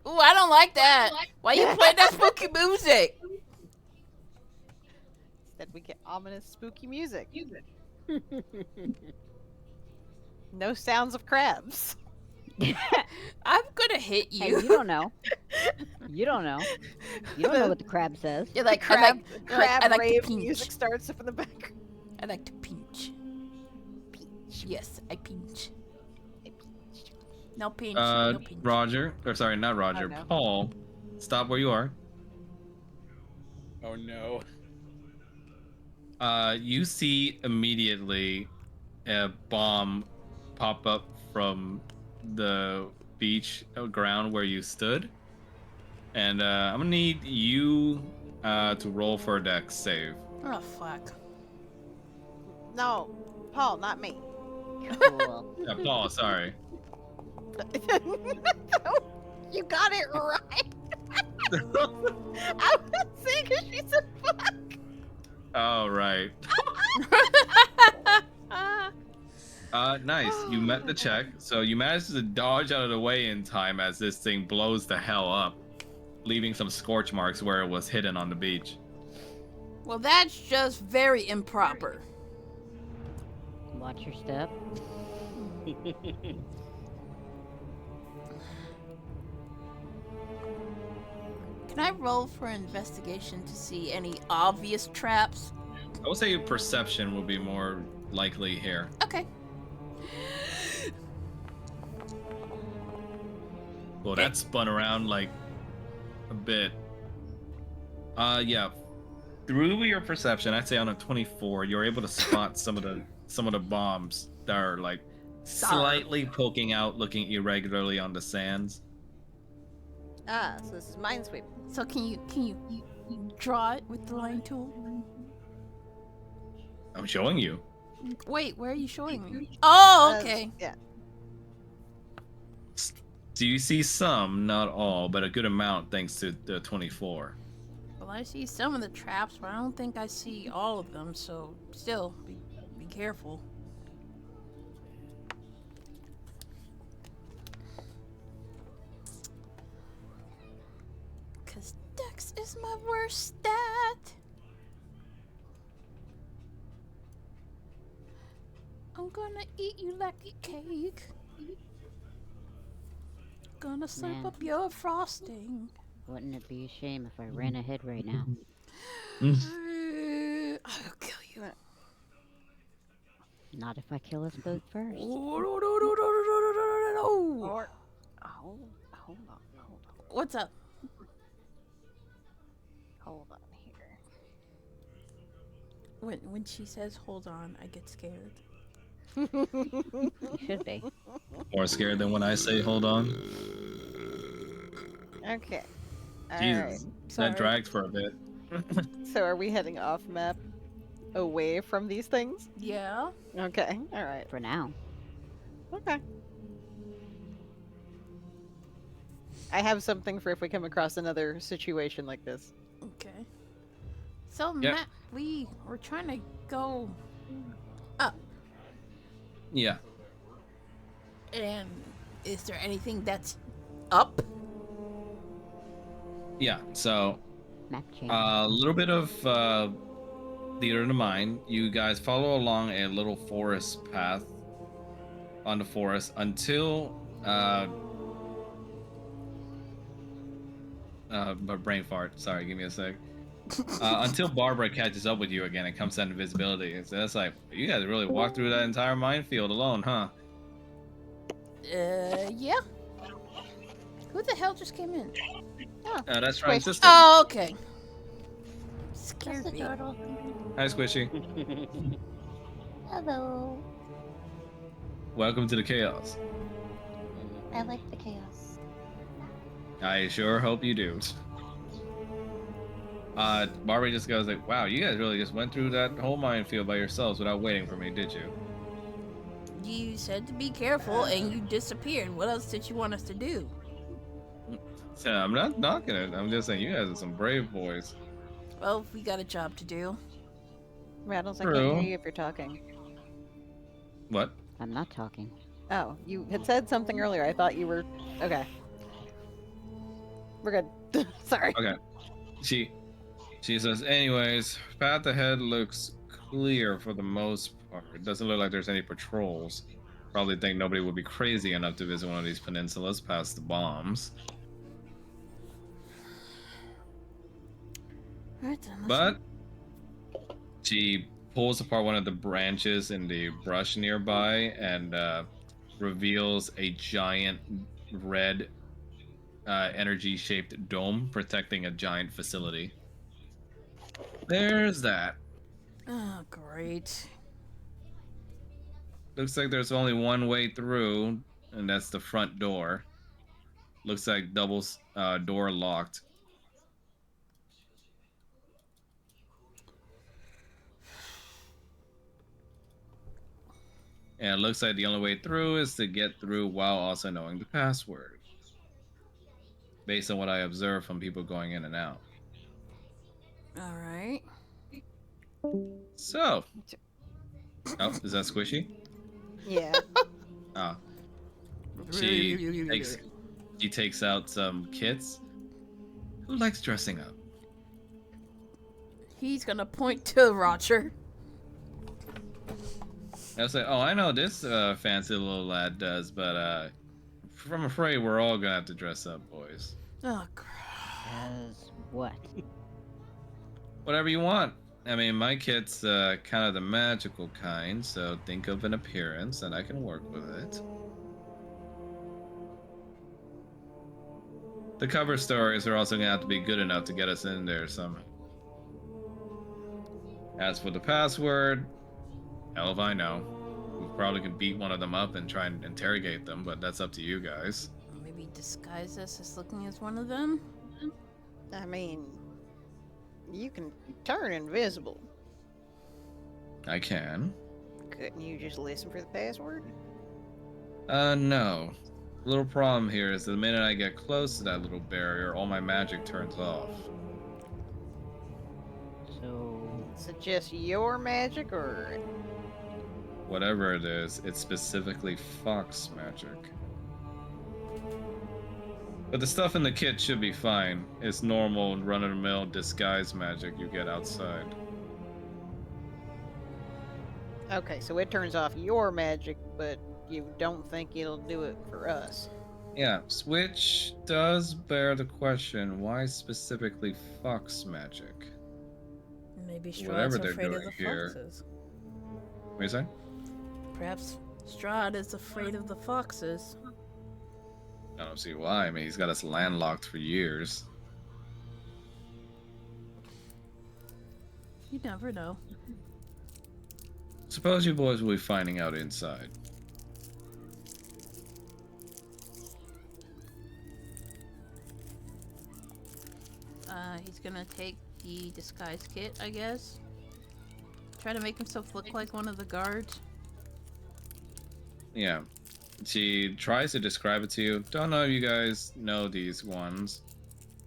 Ooh, I don't like that. Why you playing that spooky music? Instead, we get ominous, spooky music. No sounds of crabs. I'm gonna hit Hey, you. you don't know. You don't know. You don't know what the crab says. You're like, Crab, crab I like to rave pinch. music starts up in the back. I like to pinch. Yes, I pinch. No pinch. No pinch. Roger, or sorry, not Roger, no. Paul, stop where you are. Oh no. You see immediately a bomb pop up from the beach ground where you stood. And I'm gonna need you to roll for a dex save. Oh, fuck. No, Paul, not me. Cool. Yeah, Paul, sorry. You got it right. I was saying because she said fuck. Oh, right. Nice. You met the check, so you managed to dodge out of the way in time as this thing blows the hell up, leaving some scorch marks where it was hidden on the beach. Well, that's just very improper. Watch your step. Can Can I roll for investigation to see any obvious traps? I would say perception would be more likely here. Okay. Well, that spun around like a bit. Yeah. Through your perception, I'd say on a 24, you're able to spot some of the bombs that are like slightly poking out, looking irregularly on the sands. Ah, so this is Minesweep. So can you draw it with the line tool? I'm showing you. Wait, where are you showing me? Oh, okay. Yeah. Do you see some, not all, but a good amount thanks to the 24. Well, I see some of the traps, but I don't think I see all of them. So still, be careful. Cause Dex is my worst stat. I'm gonna eat you like a cake. Gonna slurp Man. up your frosting. Wouldn't it be a shame if I ran ahead right now? I'll kill you. Not if I kill us both first. Or hold on. What's up? Hold on here. When she says hold on, I get scared. You should be. More scared than when I say hold on. Okay. Jesus, Sorry. that dragged for a bit. So are we heading off map away from these things? Yeah. Okay. All right. For now. Okay. I have something for if we come across another situation like this. Okay. So Yep. Matt, we were trying to go up, Yeah. and is there anything that's up? Yeah. So Map change. a little bit of theater of the mind. You guys follow along a little forest path on the forest until my brain fart. Sorry, give me a sec. Until Barbara catches up with you again and comes down to visibility. So that's like, you guys really walked through that entire minefield alone, huh? Yeah. Who the hell just came in? That's Ryan's sister. Oh, okay. Scared me. Hi, Squishy. Hello. Welcome to the chaos. I like the chaos. I sure hope you do. Barbara just goes like, wow, you guys really just went through that whole minefield by yourselves without waiting for me, did you? You said to be careful, and you disappeared. What else did you want us to do? So I'm not knocking it. I'm just saying you guys are some brave boys. Well, we got a job to do. Rattles, I True. can't hear you if you're talking. What? I'm not talking. Oh, you had said something earlier. I thought you were... Okay. We're good. Sorry. Okay. She says, anyways, path ahead looks clear for the most part. It doesn't look like there's any patrols. Probably think nobody would be crazy enough to visit one of these peninsulas past the bombs. Alright then. But she pulls apart one of the branches in the brush nearby and reveals a giant red energy-shaped dome protecting a giant facility. There's that. Oh, great. Looks like there's only one way through, and that's the front door. Looks like double door locked. And it looks like the only way through is to get through while also knowing the password. Based on what I observed from people going in and out. Alright. So. Oh, is that Squishy? Yeah. Oh. She takes out some kits. Who likes dressing up? He's gonna point to Roger. I was like, oh, I know this fancy little lad does, but I'm afraid we're all gonna have to dress up, boys. Oh, As what? Whatever you want. I mean, my kit's kind of the magical kind, so think of an appearance and I can work with it. The cover stories are also going to have to be good enough to get us in there somehow. As for the password, hell if I know. We probably could beat one of them up and try and interrogate them, but that's up to you guys. Maybe disguise us as looking as one of them? I mean, you can turn invisible. I can. Couldn't you just listen for the password? No. The little problem here is the minute I get close to that little barrier, all my magic turns off. So, Is it just your magic or Whatever it is, it's specifically fox magic. But the stuff in the kit should be fine. It's normal run-of-the-mill disguise magic you get outside. okay, so it turns off your magic, but you don't think it'll do it for us. Yeah, which does bear the question, why specifically fox magic? Maybe Whatever Strahd's they're afraid of doing the here. foxes. What are you saying? Perhaps Strahd is afraid of the foxes. I don't see why. I mean, he's got us landlocked for years. You never know. Suppose you boys will be finding out inside. He's gonna take the disguise kit, I guess. Try to make himself look like one of the guards. Yeah. She tries to describe it to you. Don't know if you guys know these ones.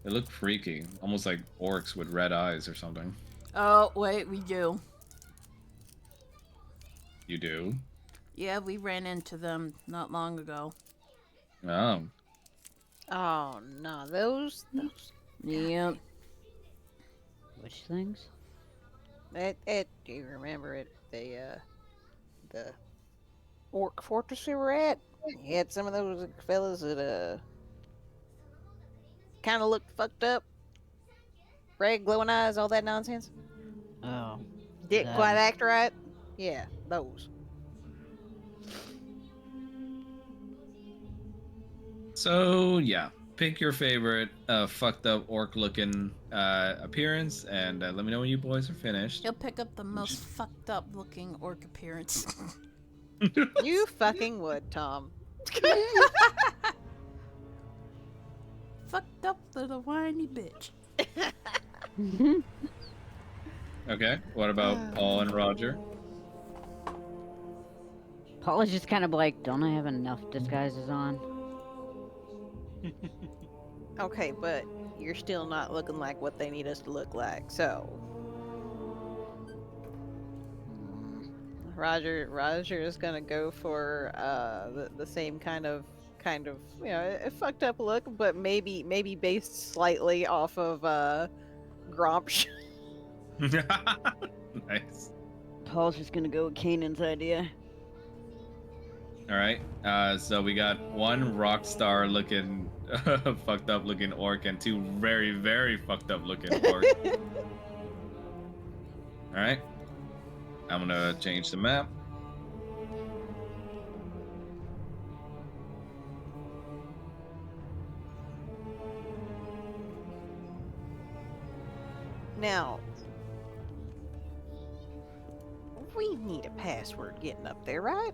They look freaky. Almost like orcs with red eyes or something. Oh, wait, we do. You do? Yeah, we ran into them not long ago. Oh. Oh no, those Yep. which things? it do you remember it the orc fortress we were at? You had some of those fellas that kinda looked fucked up. Red glowing eyes, all that nonsense. Oh, Didn't quite act right. Yeah, those. So, yeah. Pick your favorite fucked up orc looking appearance and let me know when you boys are finished. He'll pick up the most fucked up looking orc appearance. You fucking would, Tom. Fucked up little whiny bitch. Okay. What about Paul and Roger? Paul is just kind of like, don't I have enough disguises on? Okay, but you're still not looking like what they need us to look like, so Roger is gonna go for the same kind of you know a fucked up look, but maybe based slightly off of Gromp. Nice. Paul's just gonna go with Kanan's idea. All right. So we got one rock star looking, fucked up looking orc, and two very, very fucked up looking orc. All right. I'm gonna change the map. Now, we need a password getting up there, right?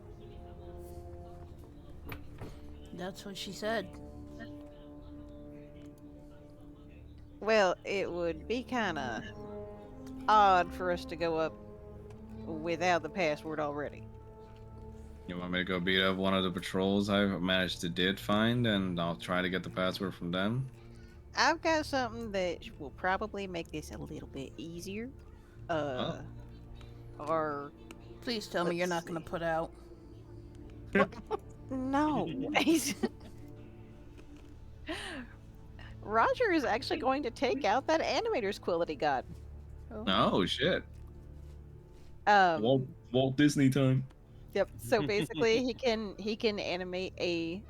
That's what she said. Well, it would be kind of odd for us to go up without the password already. You want me to go beat up one of the patrols I managed to find, and I'll try to get the password from them? I've got something that will probably make this a little bit easier. Or Please tell me you're not gonna put out. no. Roger is actually going to take out that animator's quill that he got. Oh shit! Um, Walt Disney time. Yep. So basically, he can animate a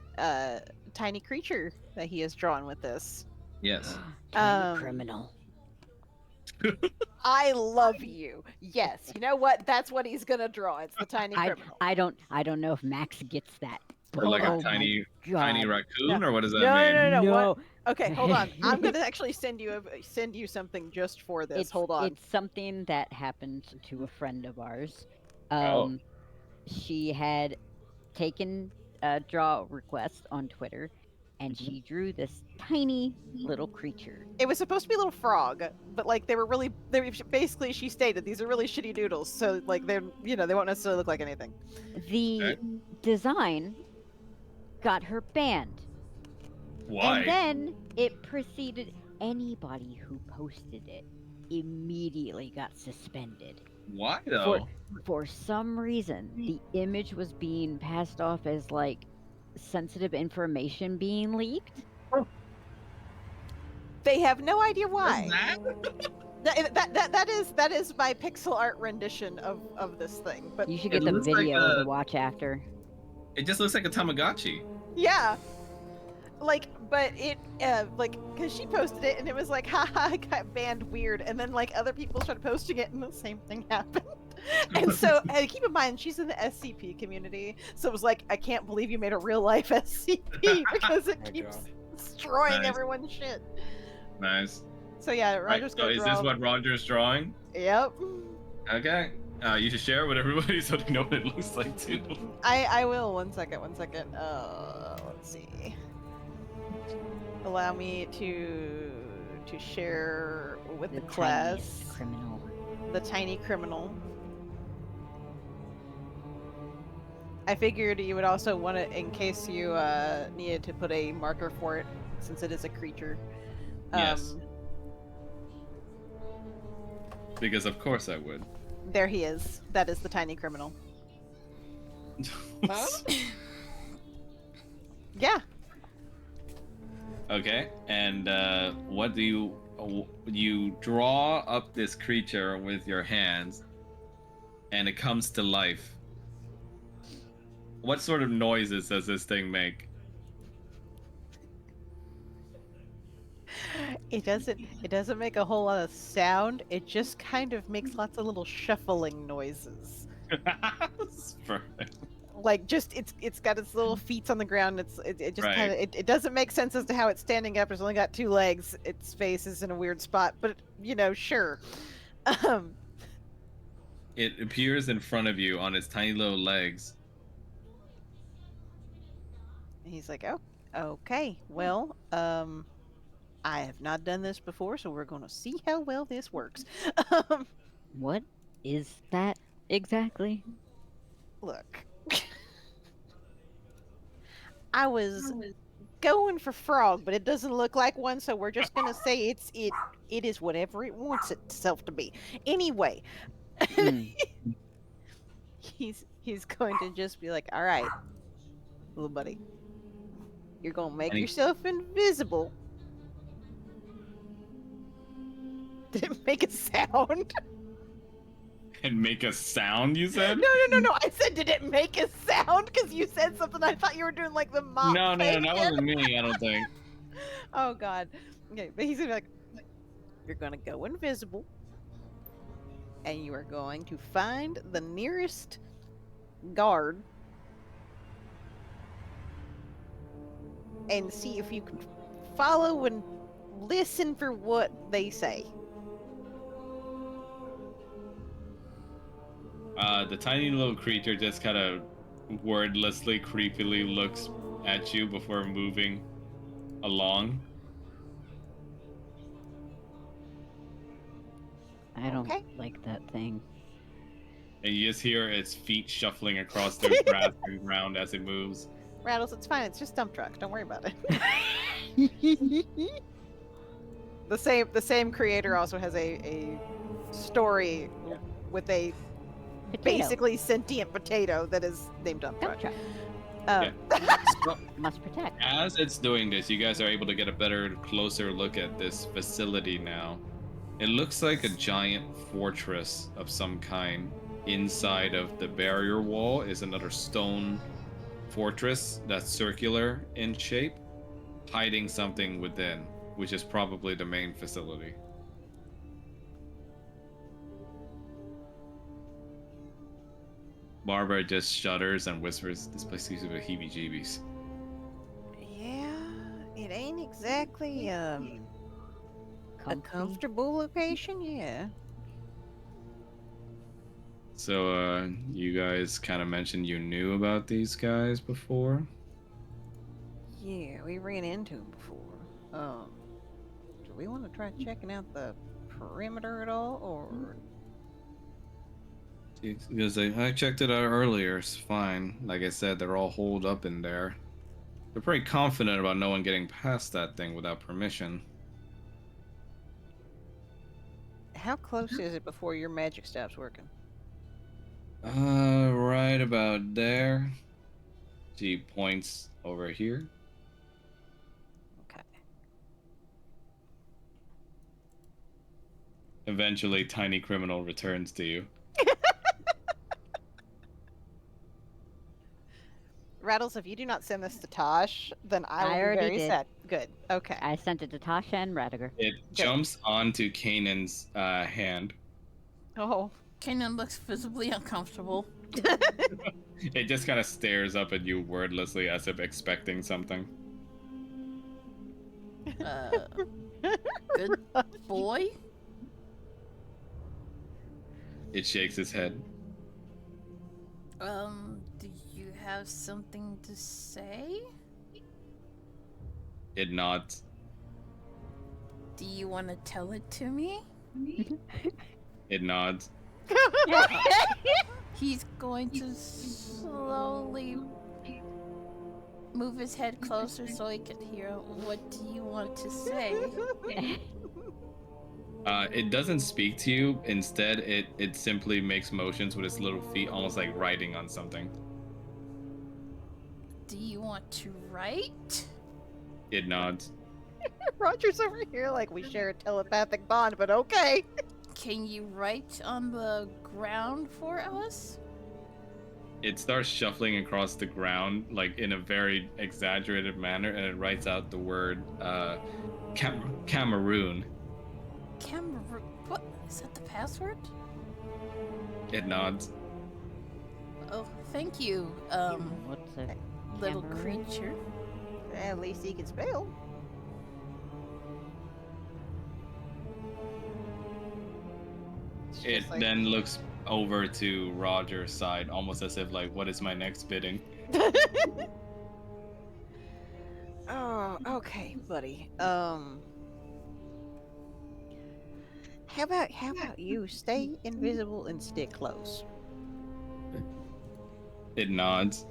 tiny creature that he has drawn with this. Yes. Tiny Um, criminal. I love you. Yes. You know what? That's what he's gonna draw. It's the tiny I criminal. I don't know if Max gets that. Or like a Oh my tiny god. raccoon, No, or what does that no, mean? no, no, no. What? No. Okay, hold on. I'm gonna actually send you something just for this. Hold on. It's something that happened to a friend of ours. Oh. Um, she had taken a draw request on Twitter, and she drew this tiny little creature. It was supposed to be a little frog, but like they were basically she stated these are really shitty doodles, so like they're they won't necessarily look like anything. The Okay. design got her banned, and Why? then it proceeded. Anybody who posted it immediately got suspended. Why For though? for some reason, the image was being passed off as like sensitive information being leaked. They have no idea why. that? That is my pixel art rendition of this thing. But You should It get the looks like video to a. watch after. It just looks like a Tamagotchi. yeah, like but it like because she posted it and it was like haha, I got banned weird, and then like other people started posting it and the same thing happened. And so keep in mind she's in the SCP community, so it was like I can't believe you made a real life SCP because it My keeps God. destroying Nice. everyone's shit. Nice. So yeah, Right, Roger's so gonna is draw. this what Roger's drawing? Yep. Okay. You should share it with everybody so they know what it looks like too. I will. One second. Let's see. Allow me to share with the, The class tiniest criminal. the tiny criminal. I figured you would also want it in case you needed to put a marker for it, since it is a creature. Yes. Because of course I would. There he is. That is the tiny criminal. Yeah. Okay. And what do you draw up this creature with your hands, and it comes to life. What sort of noises does this thing make? It doesn't make a whole lot of sound. It just kind of makes lots of little shuffling noises. This is perfect. Like just it's got its little feet on the ground. It just Right. kind of it doesn't make sense as to how it's standing up. It's only got 2 legs. Its face is in a weird spot, but sure. It appears in front of you on its tiny little legs. He's like, "Oh, okay. Well, I have not done this before, so we're going to see how well this works." What is that exactly? Look. I was going for frog, but it doesn't look like one, so we're just gonna say it is whatever it wants itself to be. Anyway, Mm. he's going to just be like, all right, little buddy, you're gonna make And he- yourself invisible. Did it make a sound? And make a sound, you said? No. I said, did it make a sound? Because you said something. I thought you were doing like the mop. No, thing. that wasn't me, I don't think. Oh God. Okay, but he's gonna be like, you're gonna go invisible, and you are going to find the nearest guard and see if you can follow and listen for what they say. The tiny little creature just kind of wordlessly, creepily looks at you before moving along. I don't Okay. like that thing. And you just hear its feet shuffling across the grass and ground as it moves. Rattles, it's fine. It's just dump truck. Don't worry about it. The same creator also has a story with a Potato. basically sentient potato that is named dump Dump truck. truck. So, Must protect. as it's doing this, you guys are able to get a better, closer look at this facility now. It looks like a giant fortress of some kind. Inside of the barrier wall is another stone fortress that's circular in shape, hiding something within. which is probably the main facility. Barbara just shudders and whispers, "This place gives me the heebie-jeebies." Yeah, it ain't exactly a Comfy. comfortable location. Yeah. So, you guys kind of mentioned you knew about these guys before? Yeah, we ran into him before. Do we want to try checking out the perimeter at all, or Because I checked it out earlier, it's fine. Like I said, they're all holed up in there. They're pretty confident about no one getting past that thing without permission. how close is it before your magic stops working? Right about there. She points over here. Okay. Eventually, Tiny Criminal returns to you. Rattles, if you do not send this to Tosh, then I will I be already very did. sad. Good. Okay. I sent it to Tasha and Radiger. It Good. jumps onto Kanan's hand. Oh. Kanan looks visibly uncomfortable. It just kind of stares up at you wordlessly as if expecting something. Good boy? It shakes its head. Do you have something to say? It nods. Do you want to tell it to me? It nods. He's going to slowly move his head closer so he can hear. What do you want to say? It doesn't speak to you. Instead, it simply makes motions with its little feet, almost like writing on something. Do you want to write? It nods. Roger's over here like we share a telepathic bond, but okay. Can you write on the ground for us? It starts shuffling across the ground, like in a very exaggerated manner, and it writes out the word Cameroon. Cameroon. What? Is that the password? It nods. Oh, thank you, What's it? little Cameroon? creature. At least he can spell. It's It just like- then looks over to Roger's side, almost as if like, what is my next bidding? Oh, okay, buddy. How about you stay invisible and stick close? It nods.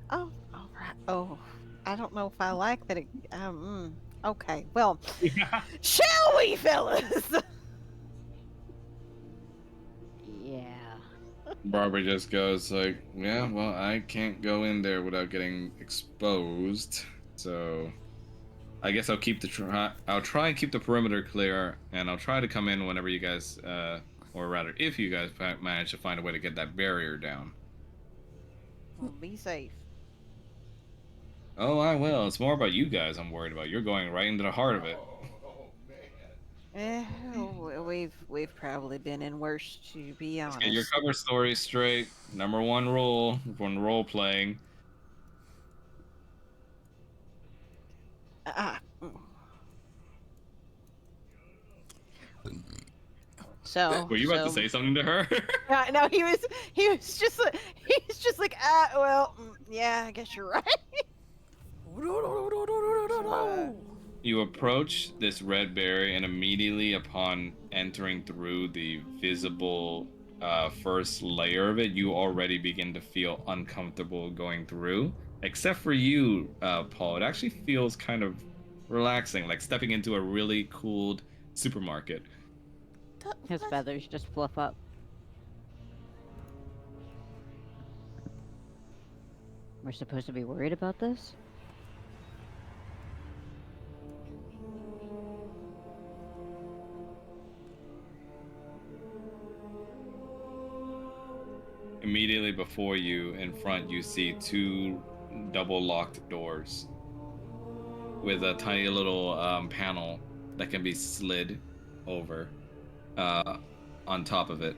Oh, all right. Oh, I don't know if I like that. Okay, well, shall we, fellas? Yeah. Barbara just goes like, yeah, well, I can't go in there without getting exposed, so I guess I'll try and keep the perimeter clear, and I'll try to come in whenever you guys, or rather, if you guys manage to find a way to get that barrier down. Well, be safe. Oh, I will. It's more about you guys I'm worried about. You're going right into the heart of it. We've probably been in worse, to be honest. Get your cover story straight. Number one rule when role playing. So Were you about to say something to her? No, he was just like yeah, I guess you're right. You approach this red berry, and immediately upon entering through the visible first layer of it, you already begin to feel uncomfortable going through. Except for you, Paul. It actually feels kind of relaxing, like stepping into a really cooled supermarket. His feathers just fluff up. We're supposed to be worried about this? Immediately before you, in front, you see two double locked doors with a tiny little panel that can be slid over uh, on top of it.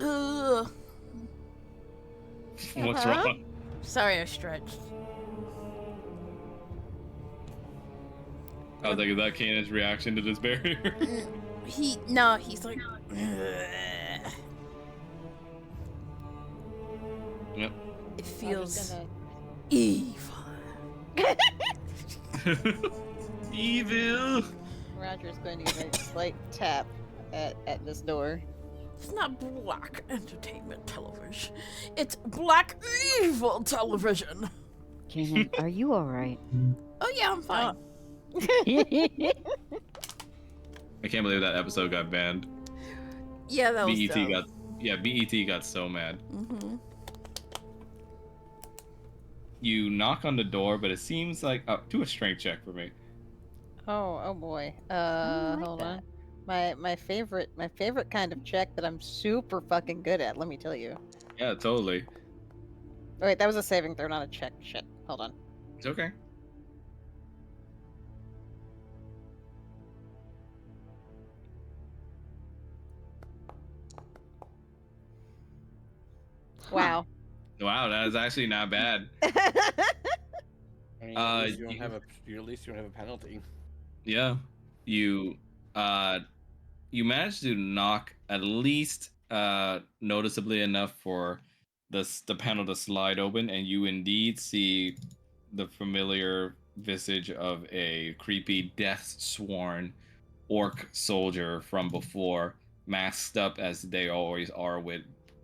Ugh. What's Uh-huh. wrong? Sorry, I stretched. I was like, is that Kanan's reaction to this barrier? He's like. Ugh. Yep. It I'm feels just gonna. evil. Evil. Roger's going to give a slight tap at this door. It's not black entertainment television. It's black evil television. Kanan, are you all right? Oh yeah, I'm fine. I can't believe that episode got banned. Yeah, that was BET dumb. BET got so mad. Mm-hmm. You knock on the door, but it seems like do a strength check for me. Oh boy. like Hold that. on. My favorite kind of check that I'm super fucking good at, let me tell you. Yeah, totally. Oh, wait, that was a saving throw, not a check. Shit. Hold on. It's okay. Wow. Wow, that is actually not bad. I mean, Uh, at least you don't you- have a at least you don't have a penalty. Yeah, you you managed to knock at least noticeably enough for the panel to slide open, and you indeed see the familiar visage of a creepy death sworn orc soldier from before, masked up as they always are with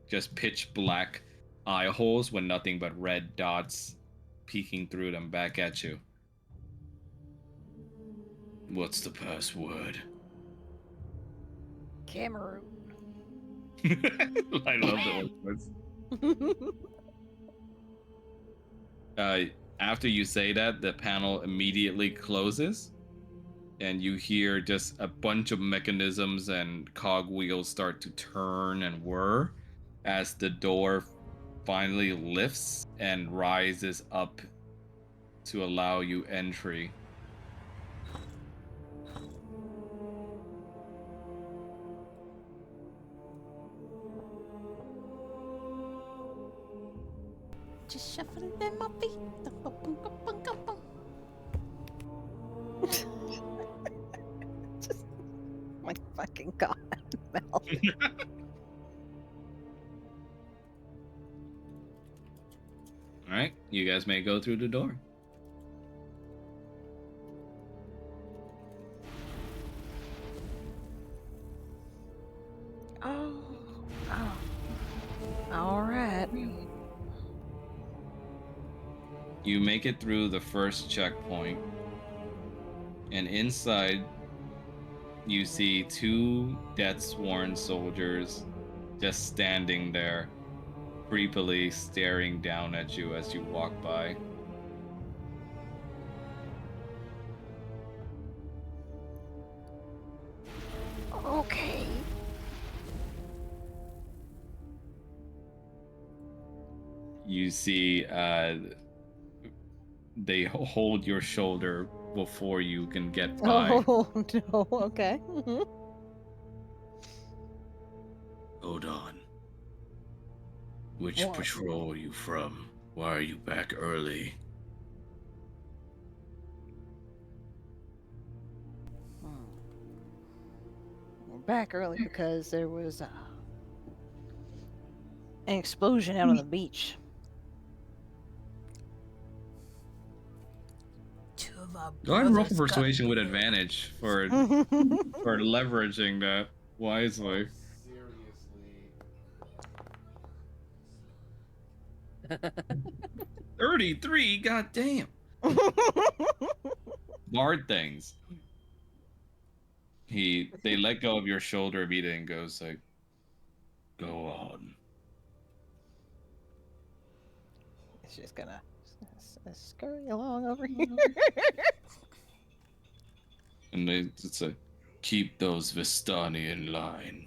just pitch black eye holes with nothing but red dots peeking through them back at you. What's the password? Cameroon. I love the orc voice. After you say that, the panel immediately closes, and you hear just a bunch of mechanisms and cogwheels start to turn and whir as the door finally lifts and rises up to allow you entry. Just shuffling my feet. Just, my fucking god, Mel. All right, you guys may go through the door. Oh. All right. You make it through the first checkpoint, and inside you see two death-sworn soldiers just standing there, creepily staring down at you as you walk by. Okay. You see they hold your shoulder before you can get by. Oh no. Okay. Hold on. Which What? patrol are you from? Why are you back early? We're back early because there was an explosion out on the beach. Two of our Go ahead and roll brothers for got persuasion with killed. advantage for leveraging that wisely. Seriously. 33, goddamn. Bard things. They let go of your shoulder immediately and goes like, go on. It's just gonna scurry along over here. And it's a keep those Vistani in line.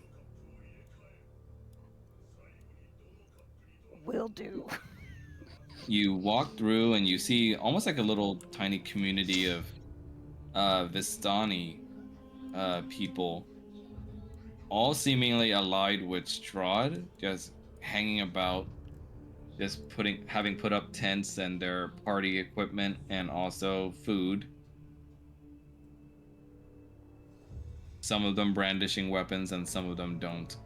Will do. You walk through and you see almost like a little tiny community of Vistani people, all seemingly allied with Strahd, just hanging about, just having put up tents and their party equipment and also food. Some of them brandishing weapons and some of them don't.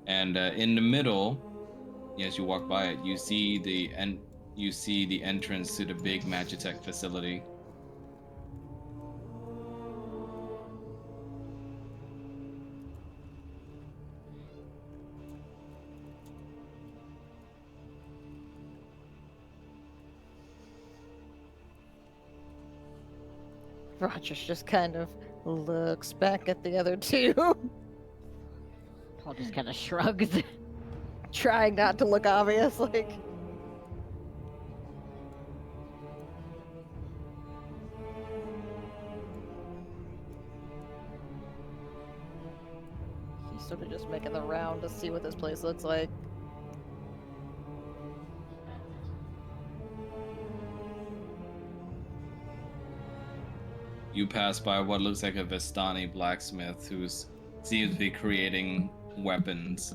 And in the middle, as you walk by it, you see the entrance to the big Magitech facility. Rogers just kind of looks back at the other two, Paul just kind of shrugs. trying not to look obvious. Like, he's sort of just making the round to see what this place looks like. You pass by what looks like a Vistani blacksmith who seems to be creating weapons.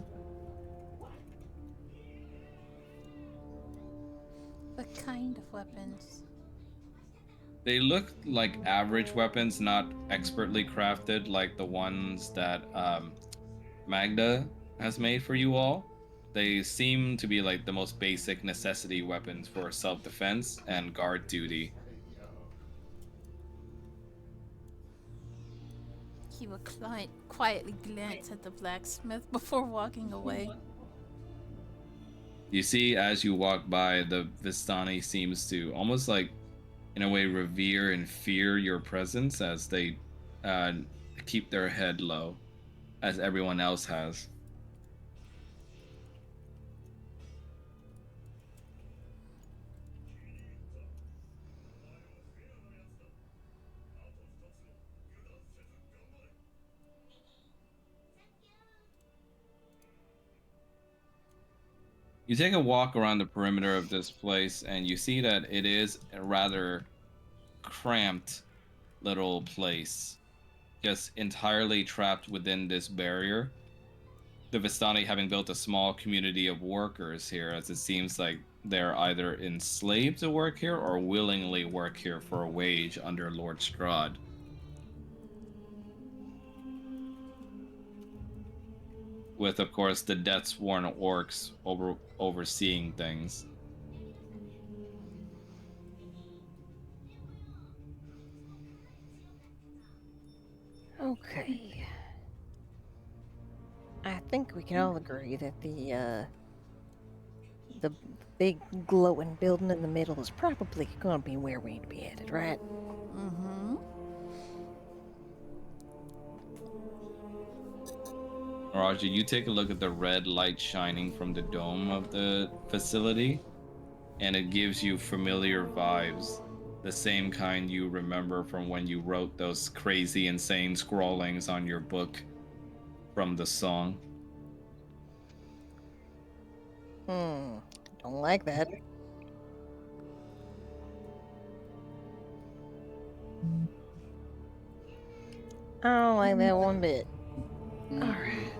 What kind of weapons? They look like average weapons, not expertly crafted like the ones that Magda has made for you all. They seem to be like the most basic necessity weapons for self-defense and guard duty. He would quietly glance at the blacksmith before walking away. You see, as you walk by, the Vistani seems to almost like, in a way, revere and fear your presence as they keep their head low, as everyone else has. You take a walk around the perimeter of this place, and you see that it is a rather cramped little place, just entirely trapped within this barrier. The Vistani having built a small community of workers here, as it seems like they're either enslaved to work here or willingly work here for a wage under Lord Strahd. With, of course, the death-sworn orcs overseeing things. Okay. I think we can all agree that the big glowing building in the middle is probably going to be where we need to be headed, right? Mm-hmm. Roger, you take a look at the red light shining from the dome of the facility, and it gives you familiar vibes. The same kind you remember from when you wrote those crazy, insane scrawlings on your book from the song. Don't like that. I don't like that one bit. Alright.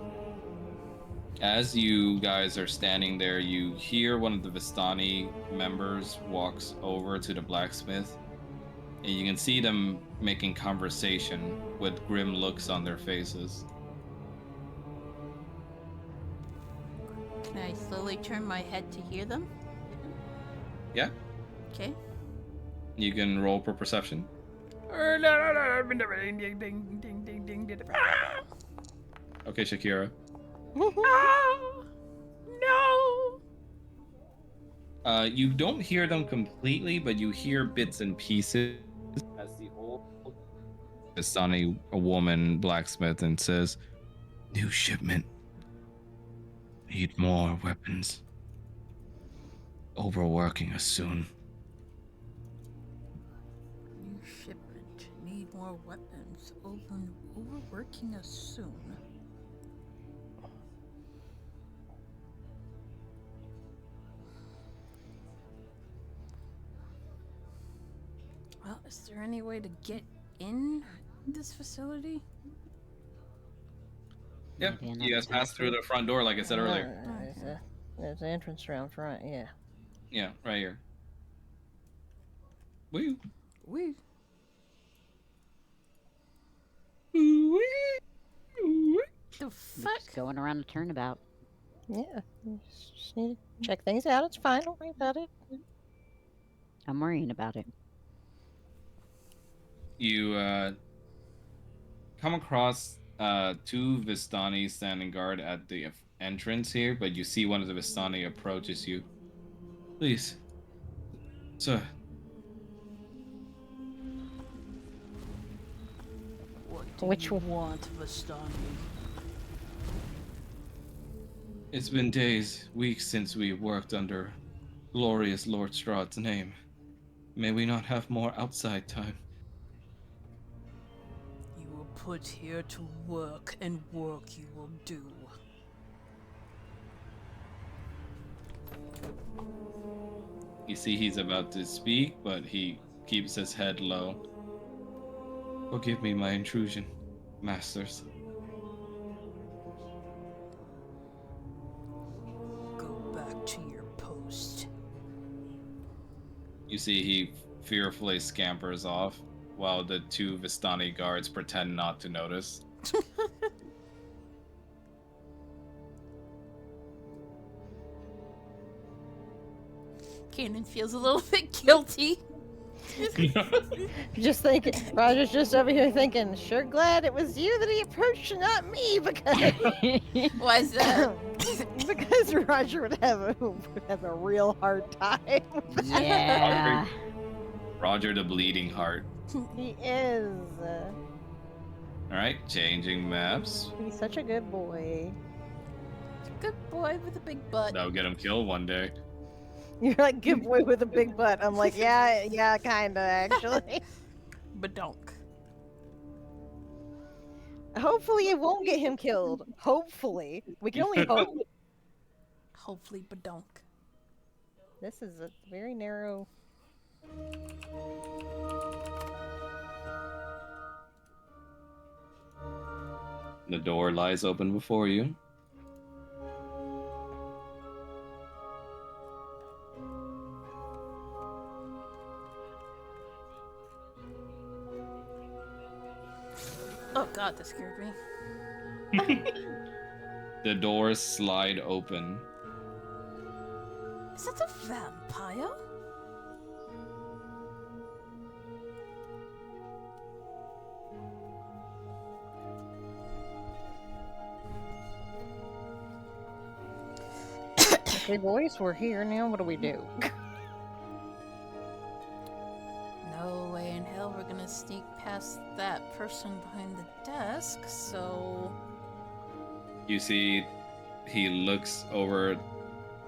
As you guys are standing there, you hear one of the Vistani members walks over to the blacksmith, and you can see them making conversation with grim looks on their faces. Can I slowly turn my head to hear them? Yeah, Okay. you can roll for perception. Okay, Shakira. No! You don't hear them completely, but you hear bits and pieces as the old Vistani, a woman blacksmith, and says, "New shipment. Need more weapons. Overworking us soon. New shipment. Need more weapons. Overworking us soon. Well, is there any way to get in this facility? Yep, Maybe you another guys passed through the front door like I said earlier. There's an entrance around front, yeah. Yeah, right here. Woo. Woo. The We're fuck? just going around a turnabout. Yeah. You just need to check things out. It's fine. Don't worry about it. I'm worrying about it. You come across two Vistani standing guard at the entrance here, but you see one of the Vistani approaches you. Please, sir. What do Which you one? want, Vistani? It's been days, weeks since we worked under glorious Lord Strahd's name. May we not have more outside time? You were put here to work, and work you will do. You see he's about to speak, but he keeps his head low. Forgive me my intrusion, masters. Go back to your post. You see he fearfully scampers off, while the two Vistani guards pretend not to notice. Kanan feels a little bit guilty. Just thinking, Roger's just over here thinking, sure glad it was you that he approached and not me because Why is that? because Roger would have a real hard time. Yeah. Roger the Bleeding Heart. He is. Alright, changing maps. He's such a good boy. Good boy with a big butt. That'll get him killed one day. You're like good boy with a big butt. I'm like, yeah, kinda actually. Badonk. Hopefully it won't get him killed. Hopefully. We can only hope. Hopefully badonk. This is a very narrow. The door lies open before you. Oh god, that scared me. The doors slide open. Is that a vampire? Okay, boys, we're here now. What do we do? No way in hell we're gonna sneak past that person behind the desk, so... You see he looks over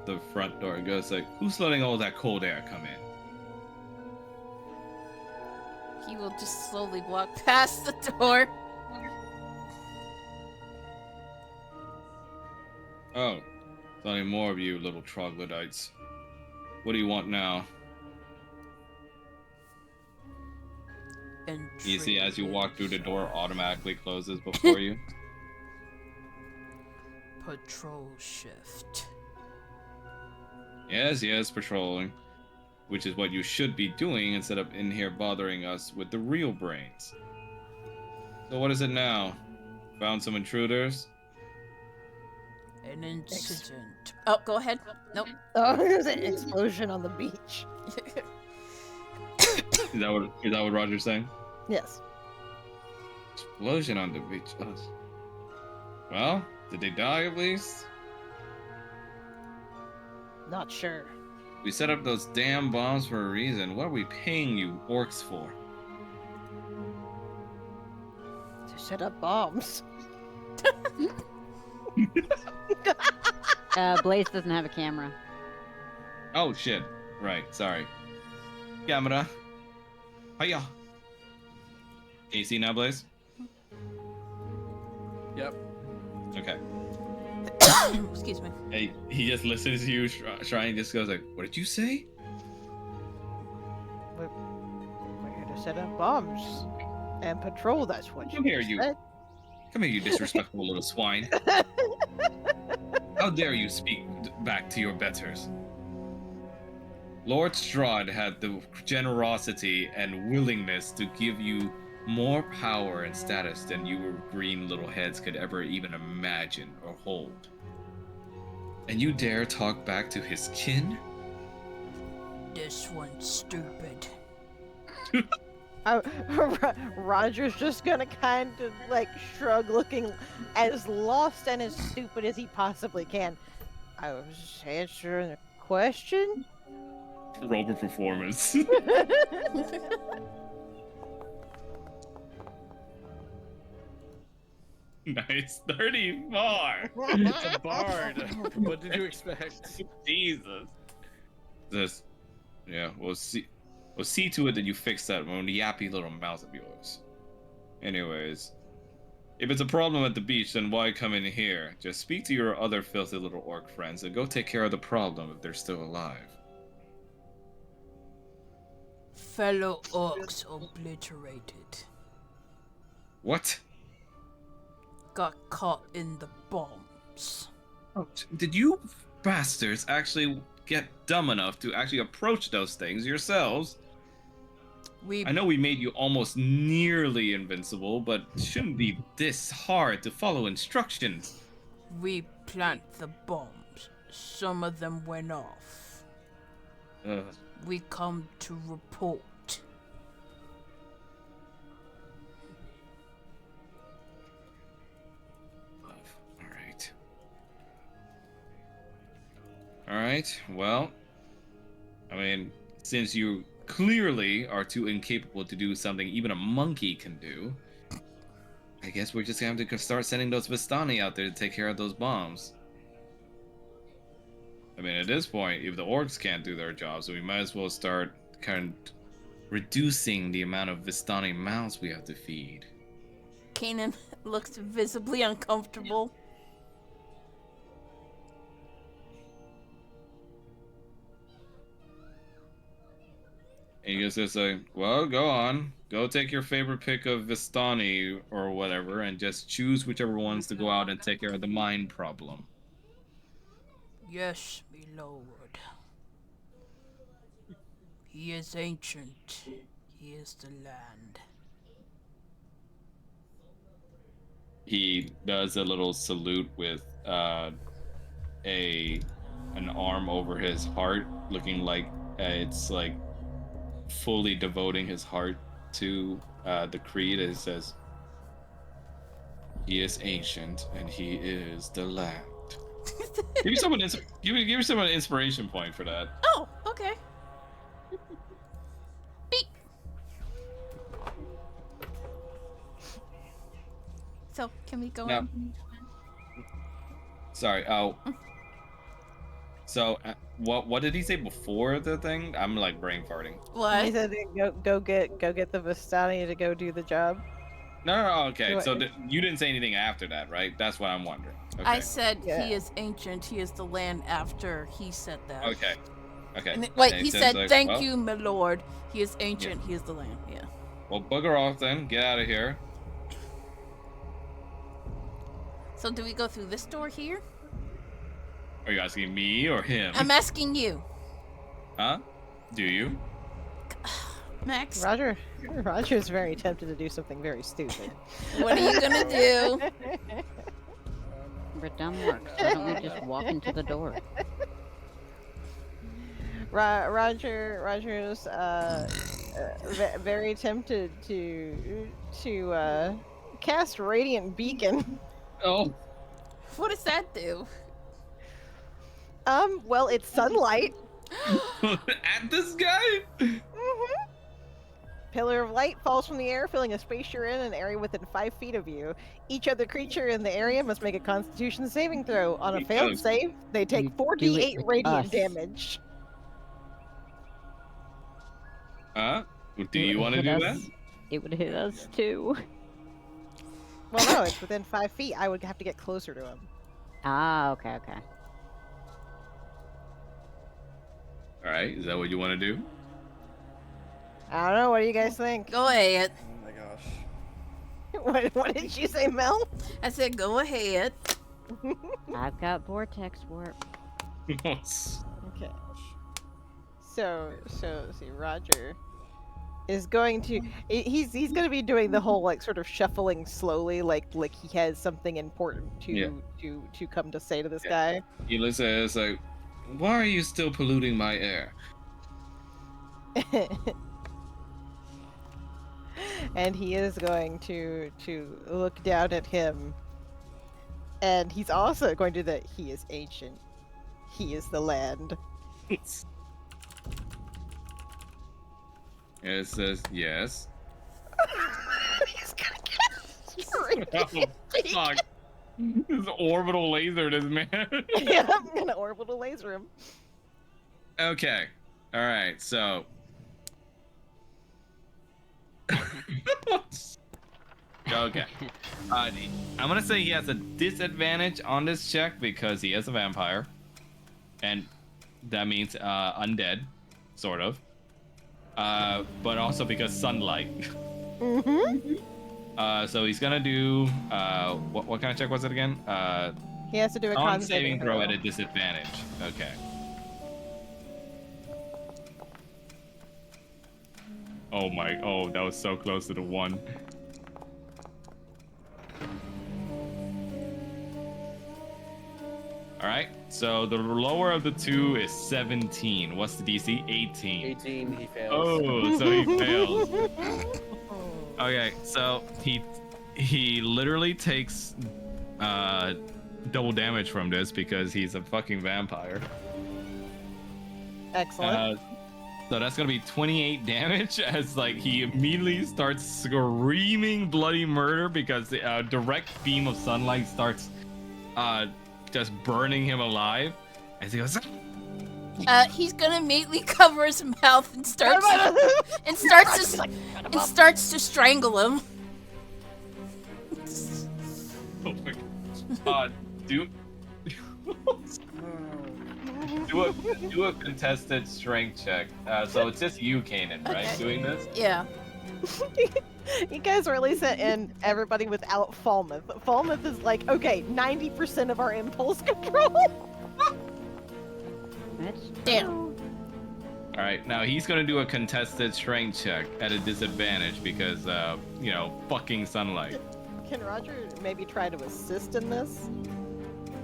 the front door and goes like, who's letting all that cold air come in? He will just slowly walk past the door. Oh, it's only more of you little troglodytes. What do you want now? And You see as you walk through the door automatically closes before you. Patrol shift. Yes, patrolling. Which is what you should be doing instead of in here bothering us with the real brains. So what is it now? Found some intruders? An incident. Oh, go ahead. Nope. Oh, there's an explosion on the beach. Is that what Roger's saying? Yes. Explosion on the beach. Oh. Well, did they die at least? Not sure. We set up those damn bombs for a reason. What are we paying you orcs for? To set up bombs. Blaze doesn't have a camera. Oh shit. Right. Sorry. Camera. Hiya. Can you see now, Blaze? Yep. Okay. Excuse me. Hey, he just listens to you, Shrine just goes like, "What did you say?" We're here to set up bombs and patrol. That's what Come here, you. said. Come here, you disrespectful little swine. How dare you speak back to your betters? Lord Strahd had the generosity and willingness to give you more power and status than you green little heads could ever even imagine or hold. And you dare talk back to his kin? This one's stupid. Roger's just gonna kind of like shrug, looking as lost and as stupid as he possibly can. I was answering a question. Roll for performance. Nice. 34. It's a bard. What did you expect? Jesus. This. Yeah, we'll see. We'll see to it that you fix that yappy little mouth of yours. Anyways, if it's a problem at the beach, then why come in here? Just speak to your other filthy little orc friends and go take care of the problem if they're still alive. Fellow orcs obliterated. What? Got caught in the bombs. Oh, did you bastards actually get dumb enough to actually approach those things yourselves? I know we made you almost nearly invincible, but it shouldn't be this hard to follow instructions. We plant the bombs. Some of them went off. We come to report. Alright. Alright, well, I mean, since you clearly are too incapable to do something even a monkey can do, I guess we're just gonna have to start sending those Vistani out there to take care of those bombs. I mean, at this point, if the orcs can't do their jobs, we might as well start kind of reducing the amount of Vistani mouths we have to feed. Kanan looks visibly uncomfortable. And he just like, well, go on. Go take your favorite pick of Vistani or whatever, and just choose whichever ones to go out and take care of the mine problem. Yes, my lord. He is ancient. He is the land. He does a little salute with an arm over his heart, looking like it's like fully devoting his heart to the creed. It says, "He is ancient, and he is the land." Give yourself an inspiration point for that. Oh, okay. Beep. So, can we go Now- on? Sorry. Oh. So, what did he say before the thing? I'm like brain farting. He What? said go get the Vistani to go do the job. No. Okay. What- So you didn't say anything after that, right? That's what I'm wondering. Okay. I said Yeah. he is ancient, he is the land after he said that. Okay. Okay. And wait, And he says, said, like, thank well, you, my lord. He is ancient, he is the land. Yeah. Well, bugger off then. Get out of here. So do we go through this door here? Are you asking me or him? I'm asking you, Huh? Do you? Max. Roger's very tempted to do something very stupid. What are you gonna do? But dumb works. Why don't we just walk into the door? Roger's very tempted to cast Radiant Beacon. Oh. What does that do? Well, it's sunlight. At this guy? pillar of light falls from the air, filling a space you're in an area within 5 feet of you. Each other creature in the area must make a Constitution saving throw. On a failed save, they take You do 4d8 it with radiant us. damage. Do you want to do that? It would hit us too. Well, no, it's within 5 feet. I would have to get closer to him. Ah, okay. All right, is that what you want to do? I don't know. What do you guys think? Go ahead. Oh my gosh. What did you say, Mel? I said go ahead. I've got vortex warp. Okay. So see, Roger is going to he's going to be doing the whole like sort of shuffling slowly, like he has something important to come to say to this guy. He looks at us like, why are you still polluting my air? And he is going to look down at him, and he's also going to do that. He is ancient. He is the land. And it says yes. He's gonna get Oh, fuck. This orbital laser, this man. Yeah, I'm gonna orbital laser him. Okay. All right. So. Okay. I'm gonna say he has a disadvantage on this check because he is a vampire, and that means undead, sort of. But also because sunlight. So he's gonna do what kind of check was it again? He has to do a Con con saving throw at a disadvantage. Okay. Oh, that was so close to the 1. All right. So the lower of the 2 is 17. What's the DC? 18. 18, he fails. Oh, so he fails. Okay, so he literally takes double damage from this because he's a fucking vampire. Excellent. So that's gonna be 28 damage as like he immediately starts screaming bloody murder because the direct beam of sunlight starts just burning him alive as he goes. He's gonna immediately cover his mouth and starts to strangle him. Oh my god. Do a contested strength check. So it's just you, Kanan, right? Okay. Doing this? Yeah. You guys really sent in everybody without Falmouth. Falmouth is like, okay, 90% of our impulse control. That's Damn. All right, now he's gonna do a contested strength check at a disadvantage because, fucking sunlight. Can Roger maybe try to assist in this?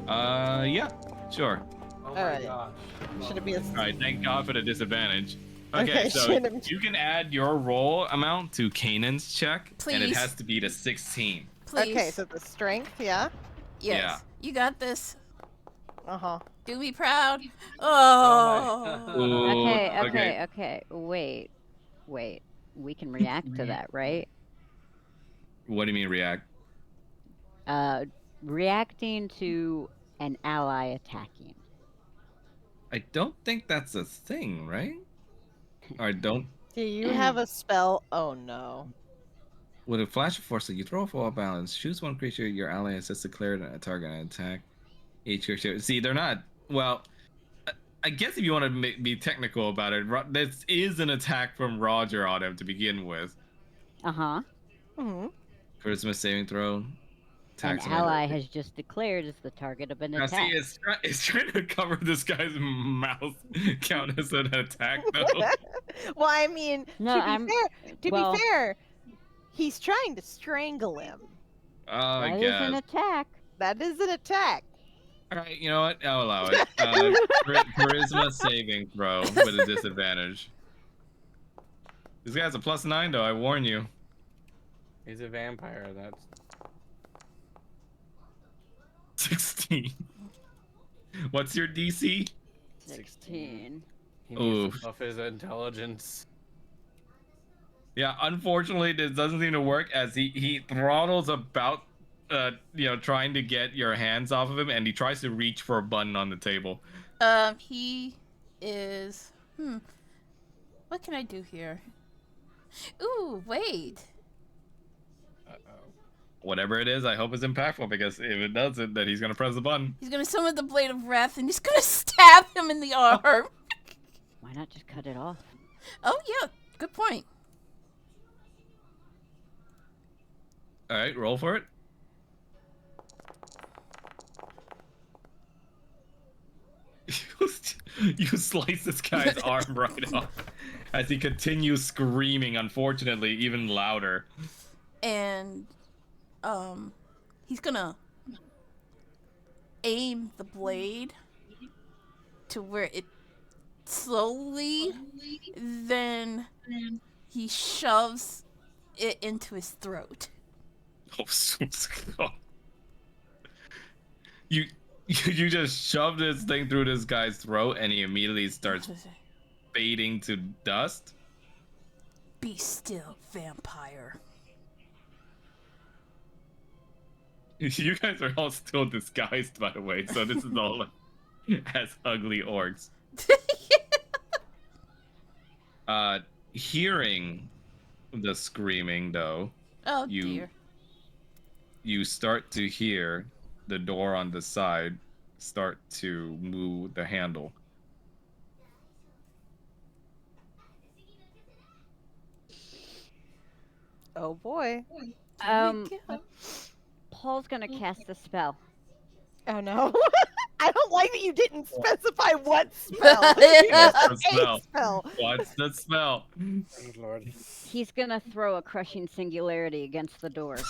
Yeah, sure. Oh All right. gosh. Should it be a... All right, thank God for the disadvantage. Okay, Okay, so shouldn't- you can add your roll amount to Kanan's check, and it Please. has to be to 16. Please. Okay, so the strength, yeah? Yes. yeah. You got this. Uh-huh. Do me proud. Oh. Ooh, Okay. Wait. We can react to that, right? What do you mean react? Reacting to an ally attacking. I don't think that's a thing, right? Or don't. Do you have a spell? Oh, no. With a flash of force, you throw a full balance. Choose one creature your ally has just declared a target and attack. Each creature. See, they're not. Well, I guess if you want to be technical about it, this is an attack from Roger on him to begin with. Uh-huh. Mm-hmm. Charisma saving throw. An Attacks ally has just declared as the target of an Now, attack. see, it's trying to cover this guy's mouth count as an attack, though. Well, I mean, No, to well- be fair, he's trying to strangle him. Oh, I That is guess. an attack. That is an attack. All right, you know what? I'll allow it. Charisma saving throw with a disadvantage. This guy's a +9, though. I warn you. He's a vampire. That's 16. What's your DC? 16. he needs Oof. to buff his intelligence. Yeah, unfortunately, this doesn't seem to work as he throttles about, trying to get your hands off of him, and he tries to reach for a button on the table. He is. What can I do here? Ooh, wait. Whatever it is, I hope it's impactful, because if it doesn't, then he's gonna press the button. He's gonna summon the Blade of Wrath and he's gonna stab him in the arm. Why not just cut it off? Oh, yeah, good point. All right, roll for it. You slice this guy's arm right off as he continues screaming, unfortunately, even louder. And, he's gonna aim the blade to where it slowly, then he shoves it into his throat. Oh, you just shoved this thing through this guy's throat, and he immediately starts fading to dust. Be still, vampire. You guys are all still disguised, by the way, so this is all as ugly orcs. Hearing the screaming, though, Oh, you dear. you start to hear the door on the side start to move the handle. Oh boy. Paul's gonna cast a spell. Oh no. I don't like that you didn't specify what spell. What's the A spell? spell. What's the spell? Oh, Lord. He's gonna throw a crushing singularity against the door. You're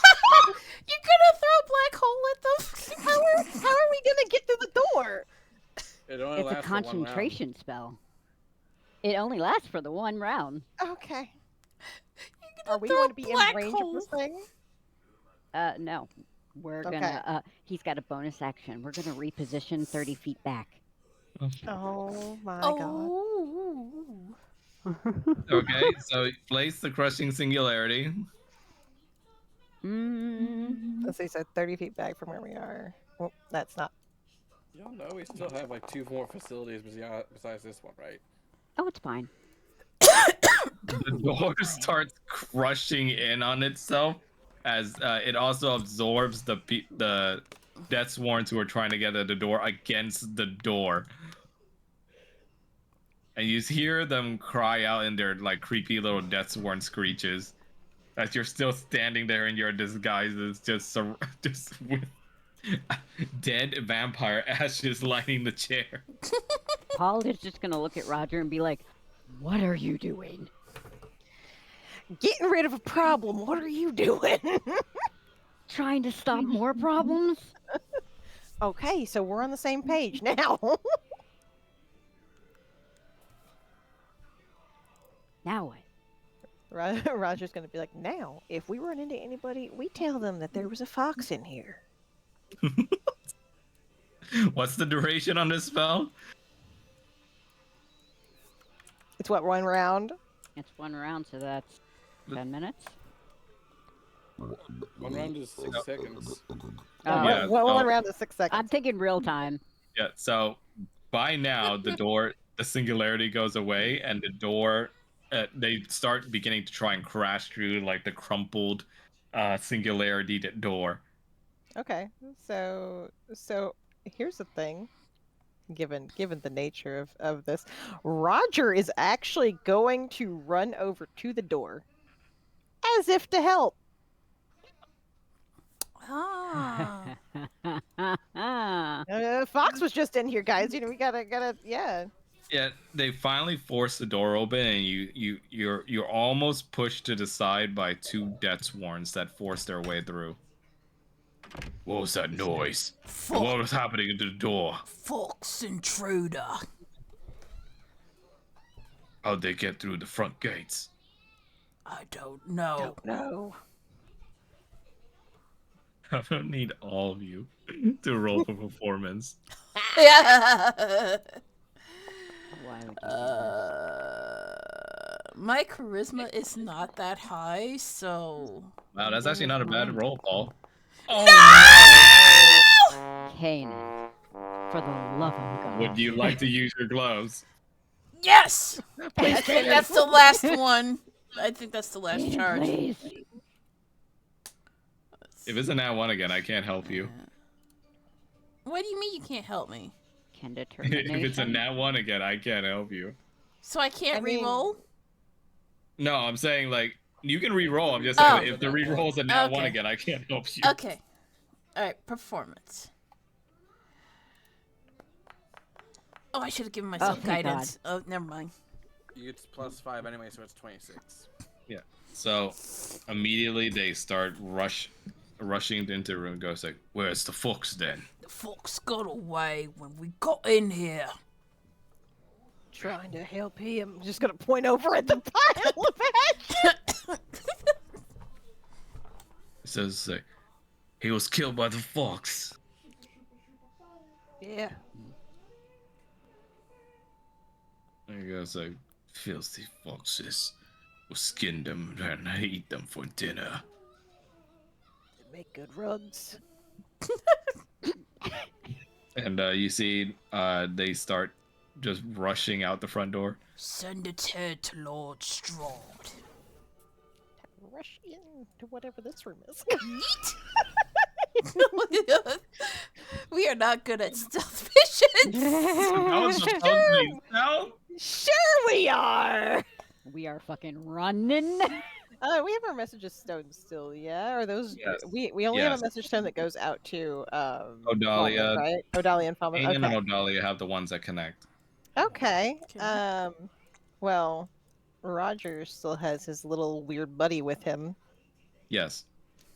gonna throw a black hole at them? How are we gonna get through the door? It only It's a lasts for 1 round. concentration spell. It only lasts for the 1 round. Okay. You're Are gonna we throw going a to be in black range hole. of this thing? No. We're Okay. gonna, he's got a bonus action. We're gonna reposition 30 feet back. Oh my Oh. Okay, so place the crushing singularity. god. Let's see, so 30 feet back from where we are. Well, that's not. Y'all know we still have like 2 more facilities besides this one, right? Oh, it's fine. The door starts crushing in on itself as it also absorbs the Deathsworns who are trying to get at the door against the door. And you hear them cry out in their like creepy little Deathsworn screeches as you're still standing there in your disguises, just with dead vampire ashes lining the chair. Paul is just gonna look at Roger and be like, "What are you doing?" Getting rid of a problem. What are you doing? Trying to stop more problems? Okay, so we're on the same page now. Now what? Roger's gonna be like, now, if we run into anybody, we tell them that there was a fox in here. What's the duration on this spell? It's what, 1 round? It's 1 round, so that's 10 minutes. 1 round is 6 seconds. Yeah, One so- round is 6 seconds. I'm thinking real time. Yeah, so by now the singularity goes away, and the door, they start beginning to try and crash through like the crumpled singularity door. Okay, so here's the thing. Given the nature of this, Roger is actually going to run over to the door, as if to help. Ah. Fox was just in here, guys. You know, we gotta, yeah. Yeah, they finally force the door open, and you're almost pushed to the side by 2 Deathsworns that force their way through. What was that noise? And what was happening at the door? Fox intruder. How'd they get through the front gates? I don't know. No. I don't need all of you to roll for performance. Yeah. Why would you do My charisma is not that high, so. Wow, that's actually not a bad roll, Paul. Oh Kanan, for the love of no! God. Would you like to use your gloves? Yes! Please, I think Kanan. that's the last one. I think that's the last Kanan, charge. please. If it's a nat 1 again, I can't help you. What do you mean you can't help me? Can If it's a determination. nat 1 again, I can't help you. So I can't I mean- re-roll? No, I'm saying, like, you can re-roll. I'm just saying, Oh. if the re-roll is a nat 1 Okay. again, I can't help you. Okay. Alright, performance. Oh, I should have given myself thank guidance. Oh, never mind. It's +5 anyway, so it's 26. Yeah. So, immediately they start rushing into the room. Goes like, "Where's the fox then?" The fox got away when we got in here. Trying to help him. Just gonna point over at the pile of ash. It says like, "He was killed by the fox." Yeah. And he goes like, "Filthy foxes. We'll skin them and eat them for dinner." They make good rugs. And you see, they start just rushing out the front door. Send it here to Lord Strahd. Rush into whatever this room is. We are not good at stealth vision. That was supposed to be stealth? Sure we are! We are fucking running. We have our messages stone still, yeah? Or those Yes. we only have Yes. a message stone that goes out to Odalia. Falmouth, right? Odalia and Falmouth. Aiden Okay. and Odalia have the ones that connect. Okay. Okay. Well, Roger still has his little weird buddy with him, Yes.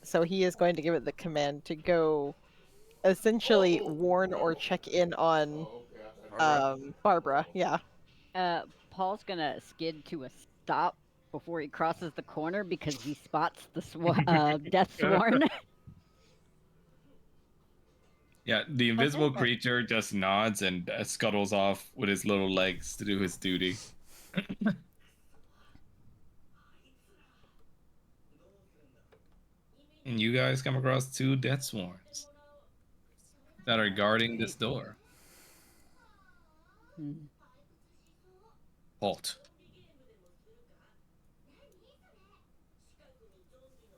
so he is going to give it the command to go essentially warn or check in on Barbara. Yeah. Paul's gonna skid to a stop before he crosses the corner because he spots the death sworn. Yeah, the invisible Okay. creature just nods and scuttles off with his little legs to do his duty. And you guys come across 2 death sworns that are guarding this door. Hmm. Halt.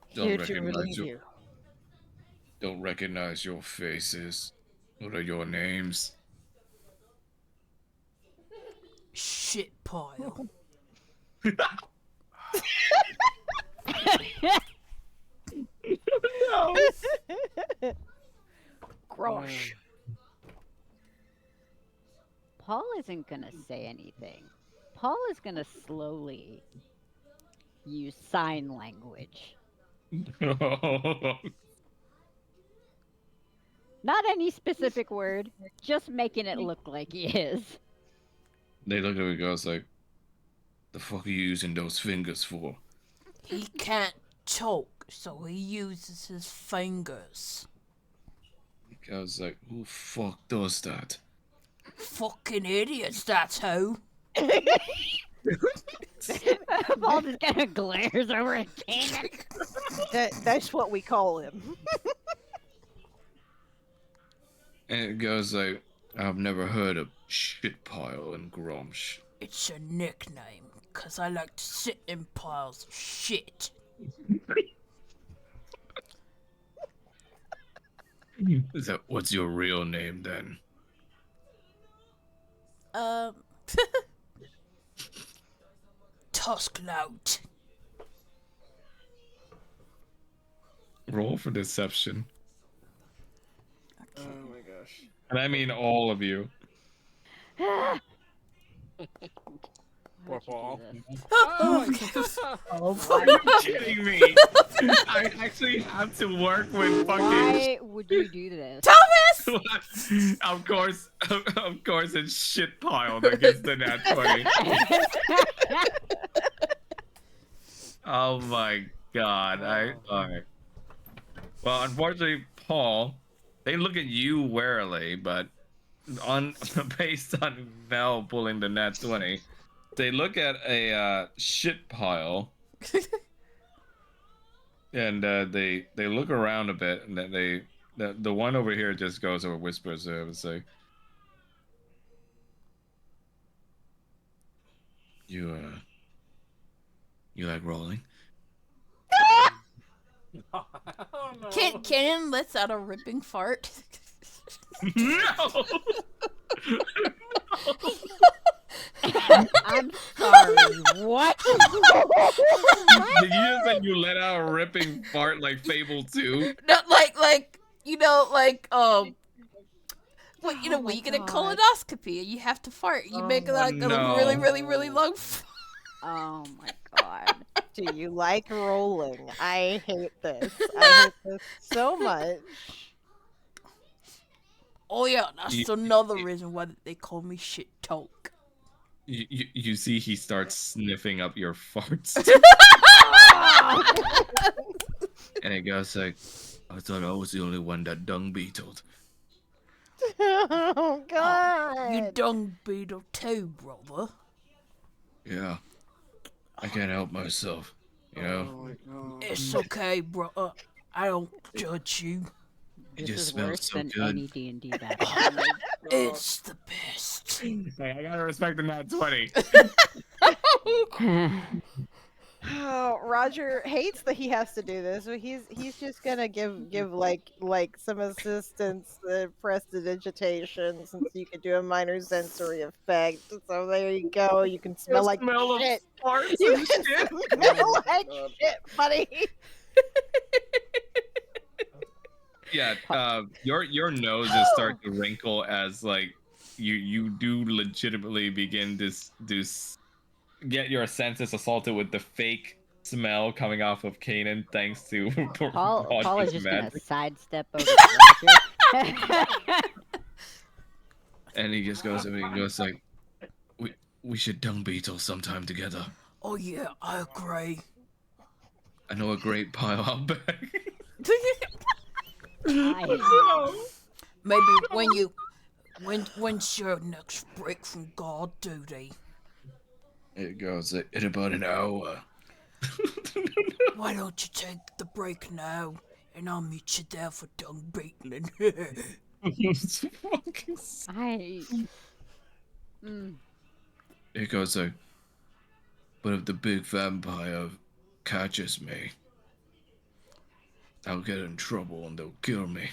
Here to relieve you. Don't recognize your faces. What are your names? Shit pile. Grosh. Paul isn't gonna say anything. Paul is gonna slowly use sign language. Not any specific word, just making it look like he is. They look at me and goes like, "The fuck are you using those fingers for?" He can't talk, so he uses his fingers. He goes like, "Who fuck does that?" Fucking idiots, that's who. Paul just kind of glares over at Kanan. That's what we call him. And it goes like, "I've never heard of shit pile and grumsh." It's a nickname, 'cause I like to sit in piles of shit. Is that what's your real name then? Tusklout. Roll for deception. Oh my gosh. And I mean all of you. Poor Paul. Are you kidding me? I actually have to work with fucking. Why would you do this? Thomas! Of course, it's shit pile that gets the nat 20. Oh my god! Alright. Well, unfortunately, Paul, they look at you warily, but based on Mel pulling the nat 20, they look at a shit pile, and they look around a bit, and then the one over here just goes or whispers and say, "You you like rolling?" Oh no. Cannon lets out a ripping fart. No. I'm sorry. What? Did you just say you let out a ripping fart like Fable 2? Not like you know what you know Oh when my you get a God. colonoscopy and you have to fart, you make Oh, like a no. really long fart. Oh my God. Do you like rolling? I hate this. I hate this so much. Oh yeah, that's You, another reason why they call me shit talk. you see he starts sniffing up your farts. And he goes like, I thought I was the only one that dung beetled. Oh God. You dung beetle too, brother. Yeah. I can't help myself. You know? Oh my god. It's okay, brother. I don't judge you. It This just is smells worse so than good. any D&D battle. It's the best. Hey, I gotta respect the nat 20. Oh, Roger hates that he has to do this, so he's just gonna give like some assistance, prestidigitation, since you could do a minor sensory effect. So there you go. You can smell like smell of shit. farts You and can shit. smell like God. shit, buddy. Yeah, your nose just starts to wrinkle as like you do legitimately begin get your senses assaulted with the fake smell coming off of Kanan thanks to Paul is Roger's just gonna magic. sidestep over to Roger. And he just goes and he goes like, we should dung beetle sometime together. Oh yeah, I agree. I know a great pile out back. Maybe when's your next break from guard duty? It goes in about an hour. Why don't you take the break now, and I'll meet you there for dung beetling. It's fucking I. Mm. It goes like, but if the big vampire catches me, I'll get in trouble and they'll kill me.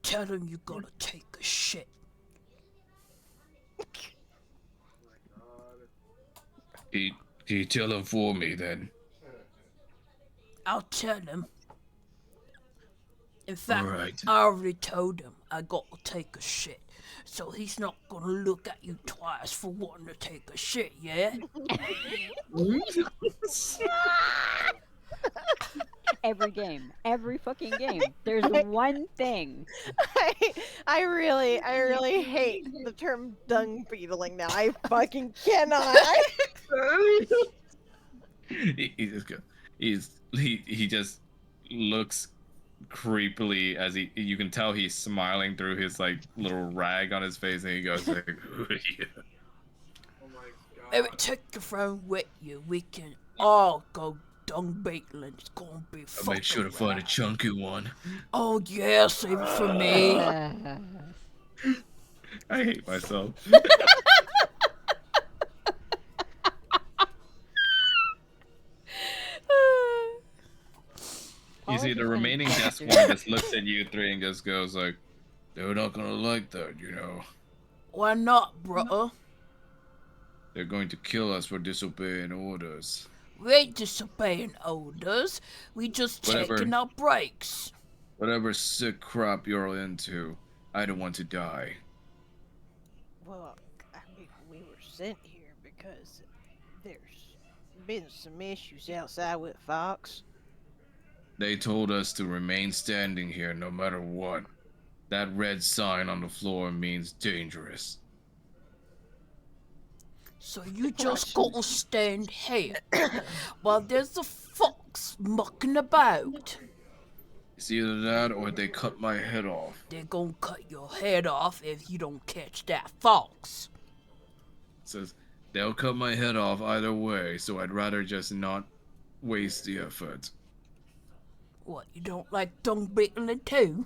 Tell him you gotta take a shit. Can you tell him for me then? I'll tell him. In fact, Alright. I already told him I gotta take a shit. So he's not gonna look at you twice for wanting to take a shit, yeah? Every fucking game. There's one thing. I really hate the term dung beetling now. I fucking cannot. He just goes, he just looks creepily as you can tell he's smiling through his like little rag on his face, and he goes like, yeah. Oh my god. Maybe take your phone with you. We can all go dung beetling. It's gonna be I'll fucking make sure to find a rad. chunky one. Oh yeah, save it for me. I hate myself. You see, the remaining desk one just looks at you three and just goes like, they're not gonna like that, you know. Why not, brother? They're going to kill us for disobeying orders. We ain't disobeying orders. We just Whatever. taking our breaks. Whatever sick crap you're into, I don't want to die. Well, I mean, we were sent here because there's been some issues outside with Fox. They told us to remain standing here no matter what. That red sign on the floor means dangerous. So you just gotta stand here while there's a fox mucking about. It's either that or they cut my head off. They're gonna cut your head off if you don't catch that fox. Says, They'll cut my head off either way, so I'd rather just not waste the effort. What, you don't like dung beetling too?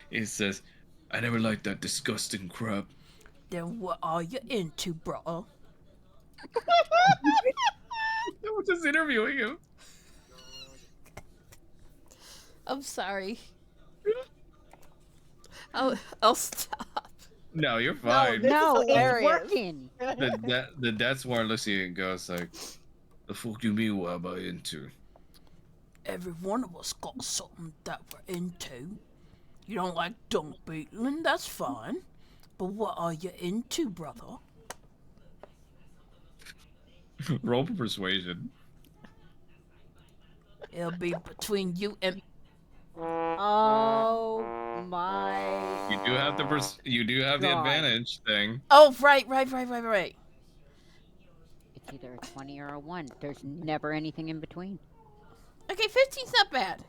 He says, I never liked that disgusting crap. Then what are you into, bro? I was just interviewing him. I'm sorry. I'll stop. No, you're fine. this is No, it's hilarious. working. The Death Warren looks at you and goes like, the fuck you mean what am I into? Every one of us got something that we're into. You don't like dung beetling, that's fine. But what are you into, brother? Roll for persuasion. It'll be between you and... Oh my. You do have the God. advantage thing. Oh, right. It's either a 20 or a 1. There's never anything in between. Okay, 15's not bad.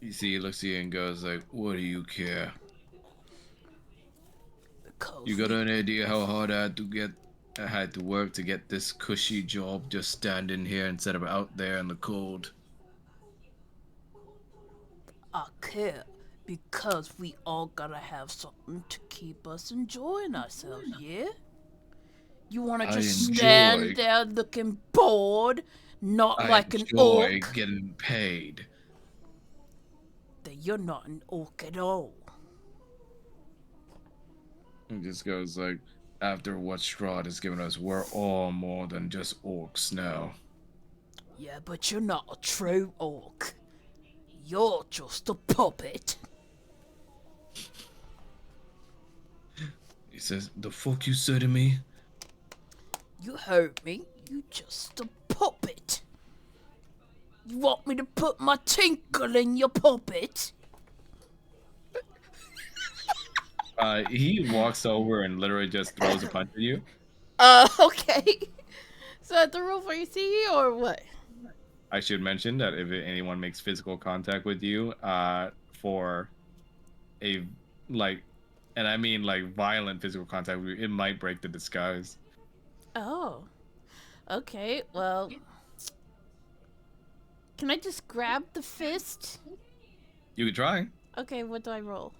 You see, he looks at you and goes like, what do you care? Because You got an idea how hard I had to work to get this cushy job just standing here instead of out there in the cold? I care. Because we all gotta have something to keep us enjoying ourselves, yeah? You wanna I just enjoy- stand there looking bored, not I like an enjoy orc? getting paid. Then you're not an orc at all. He just goes like, after what Strahd has given us, we're all more than just orcs now. Yeah, but you're not a true orc. You're just a puppet. He says, the fuck you say to me? You heard me. You just a puppet. You want me to put my tinkle in your puppet? He walks over and literally just throws a punch at you. Okay. So I have to roll for AC or what? I should mention that if anyone makes physical contact with you, for a and I mean like violent physical contact, it might break the disguise. Oh. Okay, well. Can I just grab the fist? You could try. Okay, what do I roll?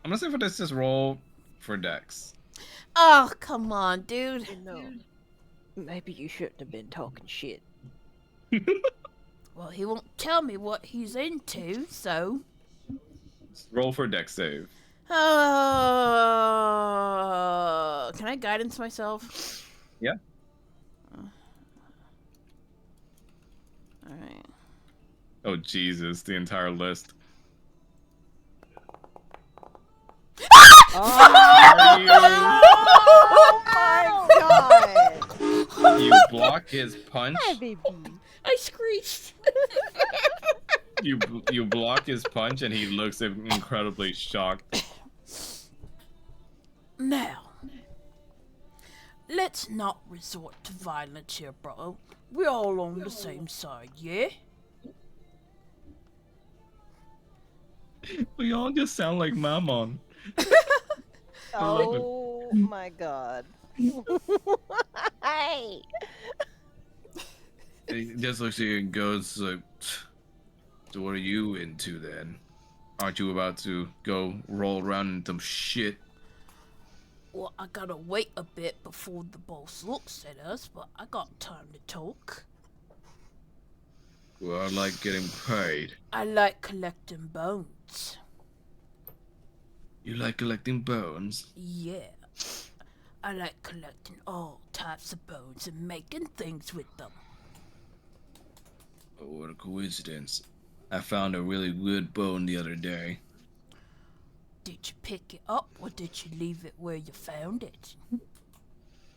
I'm gonna say for this, just roll for Dex. Oh, come on, dude. No. Maybe you shouldn't have been talking shit. Well, he won't tell me what he's into, so. Roll for Dex save. Can I guidance myself? Yeah. Alright. Oh Jesus, the entire list. Oh my god! You block his punch. Hi, baby. I screeched. You block his punch, and he looks incredibly shocked. Now, let's not resort to violence here, bro. We're all on the same side, yeah? We all just sound like Mammon. Oh my god. Hey! He just looks at you and goes like, so what are you into then? Aren't you about to go roll around in some shit? Well, I gotta wait a bit before the boss looks at us, but I got time to talk. Well, I like getting paid. I like collecting bones. You like collecting bones? Yeah. I like collecting all types of bones and making things with them. Oh, what a coincidence. I found a really good bone the other day. Did you pick it up or did you leave it where you found it?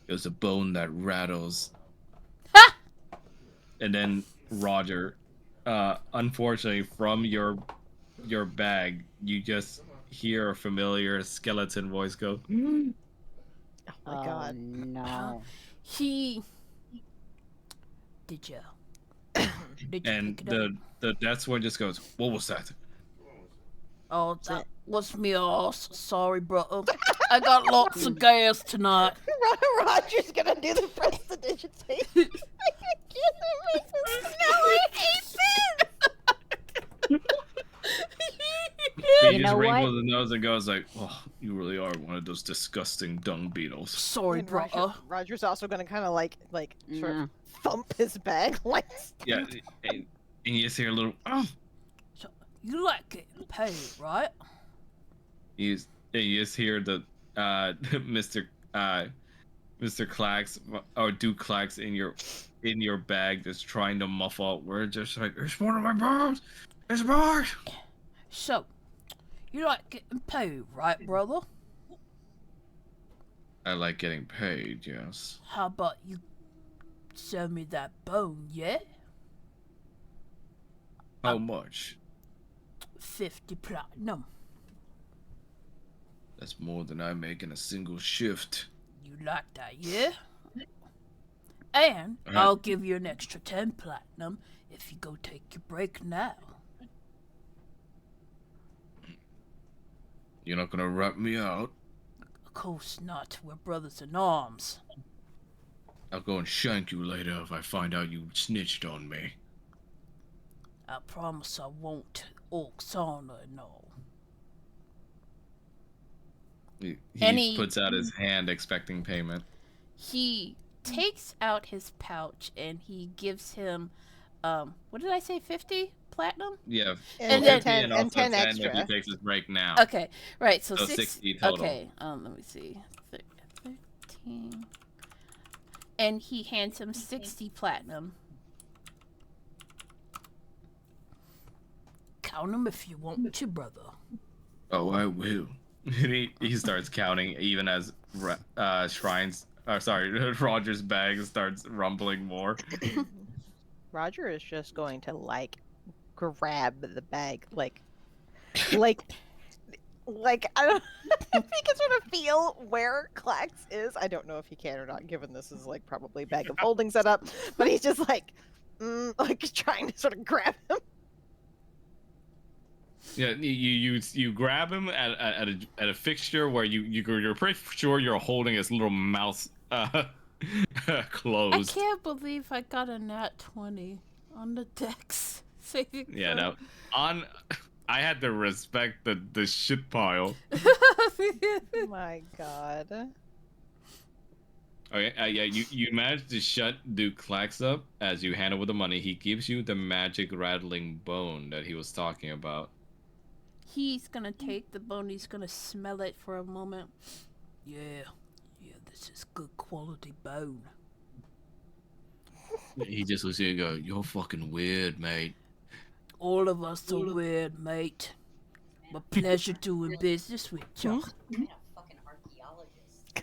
It was a bone that rattles. Ha! And then Roger, unfortunately, from your bag, you just hear a familiar skeleton voice go, Oh my Oh, god. no. Did you? Did you and pick it up? the death one just goes, what was that? Oh, that was me ass. Sorry, brother. I got lots of gas tonight. Roger's gonna do the prestidigitation. I can't make this. No, I hate He You just know what? wrinkles his nose and goes like, "Oh, you really are one of those disgusting dung beetles." Sorry, And brother. Roger's also gonna kind of like sort No. of thump his bag like. Yeah, and you just hear a little, "Oh." So, you like getting paid, right? You just hear the Mr. Mr. Clax or Duke Clax in your bag, just trying to muffle out words, just like, "It's one of my bones. It's mine." So, you like getting paid, right, brother? I like getting paid, yes. How about you sell me that bone, yeah? How much? 50 platinum. That's more than I make in a single shift. You like that, yeah? And Alright. I'll give you an extra 10 platinum if you go take your break now. You're not gonna rat me out? Of course not. We're brothers in arms. I'll go and shank you later if I find out you snitched on me. I promise I won't. Oksana and all. He Any- puts out his hand expecting payment. He takes out his pouch and he gives him, what did I say, 50 platinum? Yeah, And then 50 10 also and 10 if extra. he takes his break now. Okay, right, so, So 60 total. Okay, let me see. 13. And he hands him 60 platinum. Count them if you want to, brother. Oh, I will. he starts counting even as Roger's bag starts rumbling more. Roger is just going to like grab the bag, like I don't if he can sort of feel where Clax is. I don't know if he can or not, given this is like probably bag of holding setup. But he's just like trying to sort of grab him. Yeah, you grab him at a fixture where you're pretty sure you're holding his little mouth closed. I can't believe I got a nat 20 on the dex saving Yeah, throw. no. I had to respect the shit pile. My God. Okay, yeah, you managed to shut Duke Clax up as you hand over the money. He gives you the magic rattling bone that he was talking about. He's gonna take the bone, he's gonna smell it for a moment. Yeah, this is good quality bone. He just looks at you and goes, "You're fucking weird, mate." All of us are weird, mate. But pleasure doing business with you. I'm a fucking archaeologist.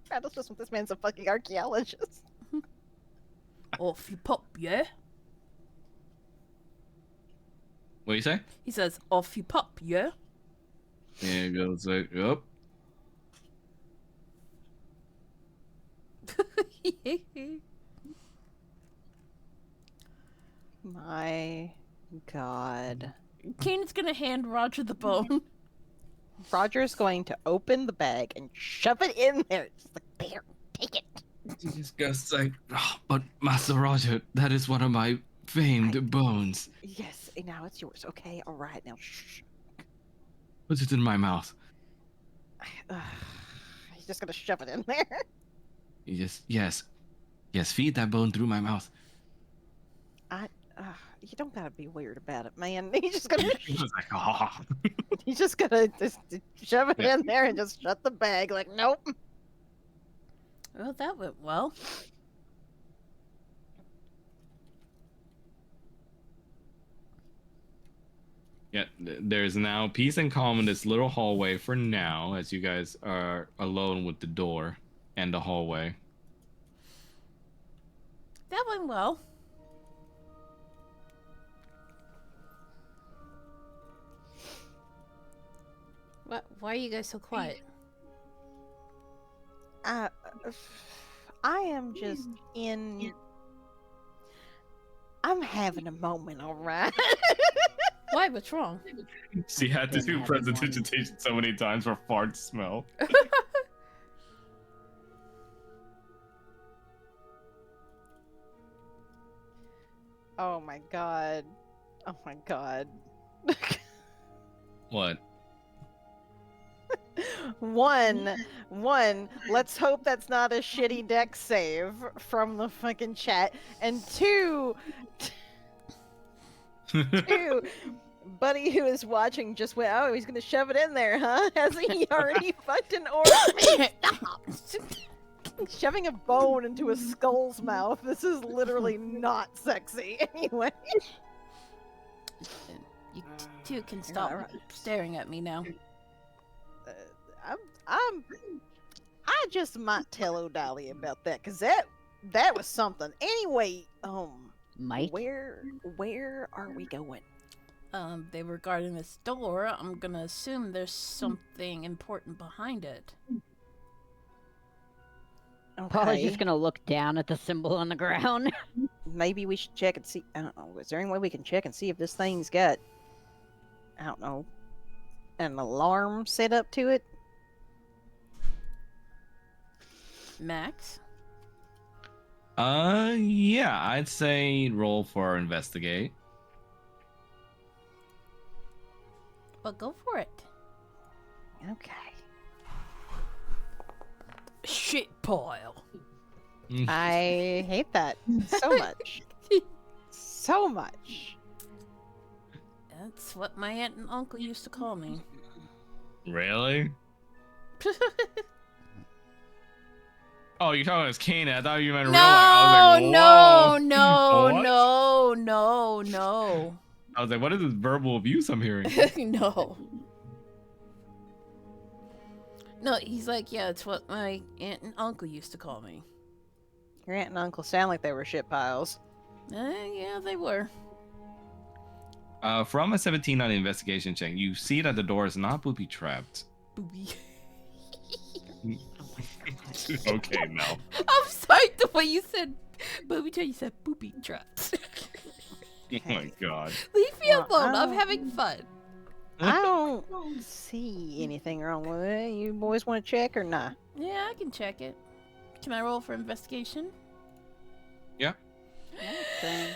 Rattles just with this man's a fucking archaeologist. Off you pop, yeah? What do you say? He says, off you pop, yeah? Yeah, he goes like, "Yup." My God. Kane's gonna hand Roger the bone. Roger's going to open the bag and shove it in there. Just like, there, take it. He just goes like, "Oh, but Master Roger, that is one of my famed bones. Yes, now it's yours. Okay, all right. Now, shh. Put it in my mouth." He's just gonna shove it in there. He just, yes, feed that bone through my mouth. You don't gotta be weird about it, man. He's just gonna, He was like, "Oh." he's just gonna just shove it Yeah. in there and just shut the bag. Like, nope. Well, that went well. Yeah, there's now peace and calm in this little hallway for now, as you guys are alone with the door and the hallway. That went well. Why are you guys so quiet? I am just in. I'm having a moment, all right. Why? What's wrong? She had to Been do having presentation so many times for fart smell. Oh my god. Oh my god. What? One, let's hope that's not a shitty deck save from the fucking chat. And two, Buddy who is watching just went, oh, he's gonna shove it in there, huh? Hasn't he already fucked an orc? Stop! Shoving a bone into a skull's mouth. This is literally not sexy anyway. You two can stop Alright. staring at me now. I just might tell O'Dally about that, cause that was something. Anyway, Might? where are we going? They were guarding this door. I'm gonna assume there's something important behind it. Paul is Okay. just gonna look down at the symbol on the ground. Maybe we should check and see. I don't know. Is there any way we can check and see if this thing's got, I don't know, an alarm set up to it? Max? Yeah, I'd say roll for investigate. Well, go for it. Okay. Shit pile. I hate that so much. So much. That's what my aunt and uncle used to call me. Really? Oh, you're talking as Kana. I thought you meant real. No, I was like, whoa. no, What? no. I was like, what is this verbal abuse I'm hearing? No. No, he's like, yeah, it's what my aunt and uncle used to call me. Your aunt and uncle sound like they were shit piles. Yeah, they were. From a 17 on the investigation check, you see that the door is not booby trapped. Booby. Okay, Mel. I'm sorry, the way you said booby trap, you said booby traps. Oh my god. Leave me Well, alone, I'm I- having fun. I don't see anything wrong with it. You boys want to check or not? Yeah, I can check it. Can I roll for investigation? Yeah. Okay.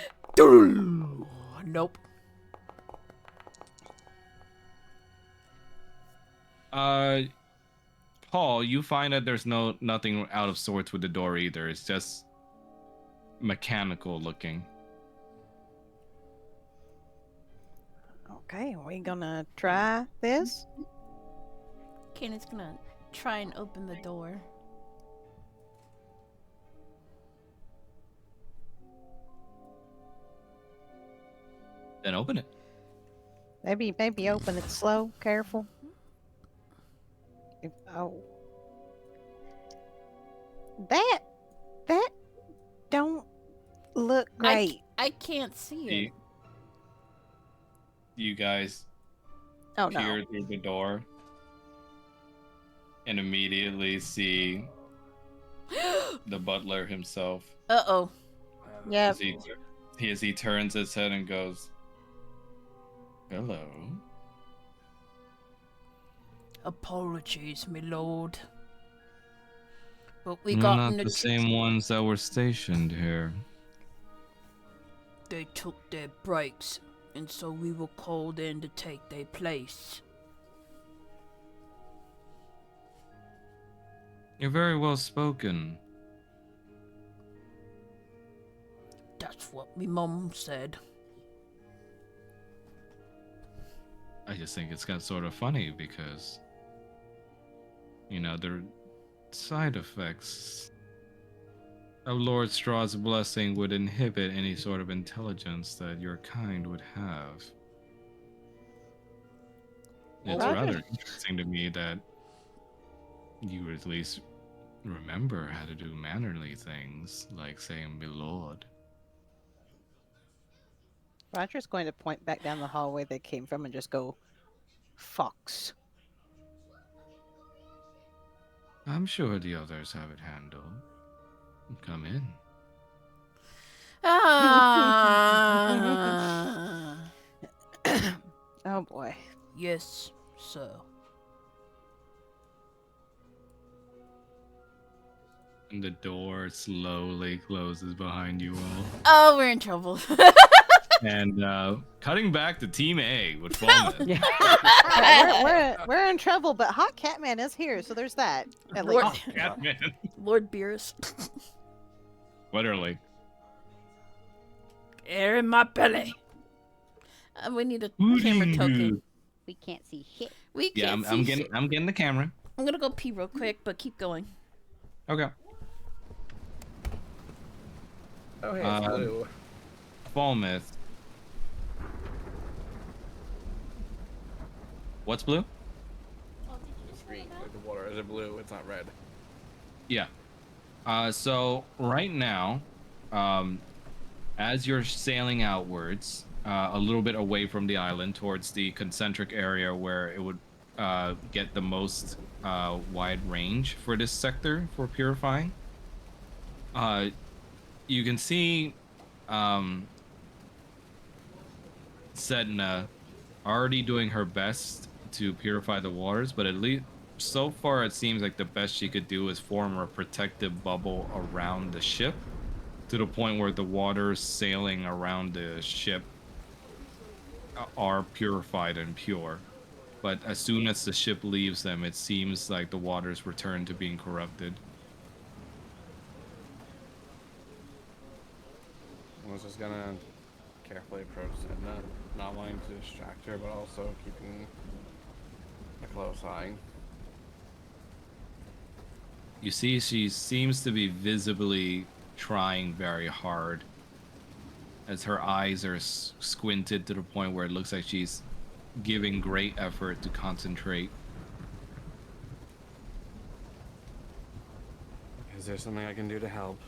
Nope. Paul, you find that there's nothing out of sorts with the door either. It's just mechanical looking. Okay, are we gonna try this? Kana's gonna try and open the door. Then open it. Maybe open it slow, careful. Oh. That don't look great. I can't see it. You guys Oh no. peer through the door and immediately see the butler himself. Uh-oh. Yeah. As he turns his head and goes, "Hello." Apologies, my lord. But we We're got not in the same ones that were stationed here. They took their breaks, and so we were called in to take their place. You're very well spoken. That's what me mum said. I just think it's got sort of funny because, you know, the side effects of Lord Strahd's blessing would inhibit any sort of intelligence that your kind would have. It's Roger. rather interesting to me that you would at least remember how to do mannerly things, like saying "my lord." Roger's going to point back down the hallway they came from and just go, "Fox." I'm sure the others have it handled. Come in. Ah. Oh boy. Yes, sir. And the door slowly closes behind you all. Oh, we're in trouble. And cutting back to Team A with Fulmouth. Yeah. We're in trouble, but Hot Catman is here, so there's that. At Lord, least. Catman. Lord Beerus. Literally. Air in my belly. We need a camera Pudding token. goo. We can't see shit. We Yeah, can't I'm see getting shit. I'm getting the camera. I'm gonna go pee real quick, but keep going. Okay. Oh, hey, it's Um, blue. Fulmouth. What's blue? Green, like the water. Is it blue? It's not red. Yeah. So right now, as you're sailing outwards, a little bit away from the island towards the concentric area where it would get the most wide range for this sector for purifying, you can see Sedna already doing her best to purify the waters, but at least so far it seems like the best she could do is form a protective bubble around the ship to the point where the waters sailing around the ship are purified and pure. But as soon as the ship leaves them, it seems like the waters return to being corrupted. I was just gonna carefully approach Sedna, not wanting to distract her, but also keeping a close eye. You see, she seems to be visibly trying very hard, as her eyes are squinted to the point where it looks like she's giving great effort to concentrate. Is there something I can do to help?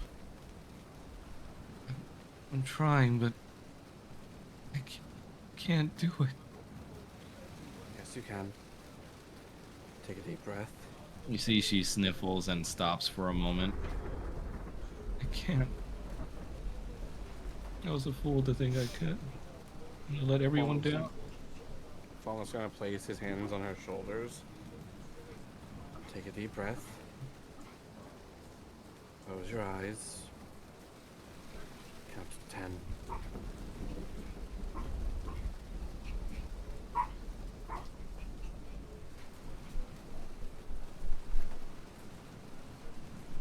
I'm trying, but I can't do it. Yes, you can. Take a deep breath. You see, she sniffles and stops for a moment. I can't. I was a fool to think I could. I let everyone down. Fallen's gonna place his hands on her shoulders. Take a deep breath. Close your eyes. Count to 10.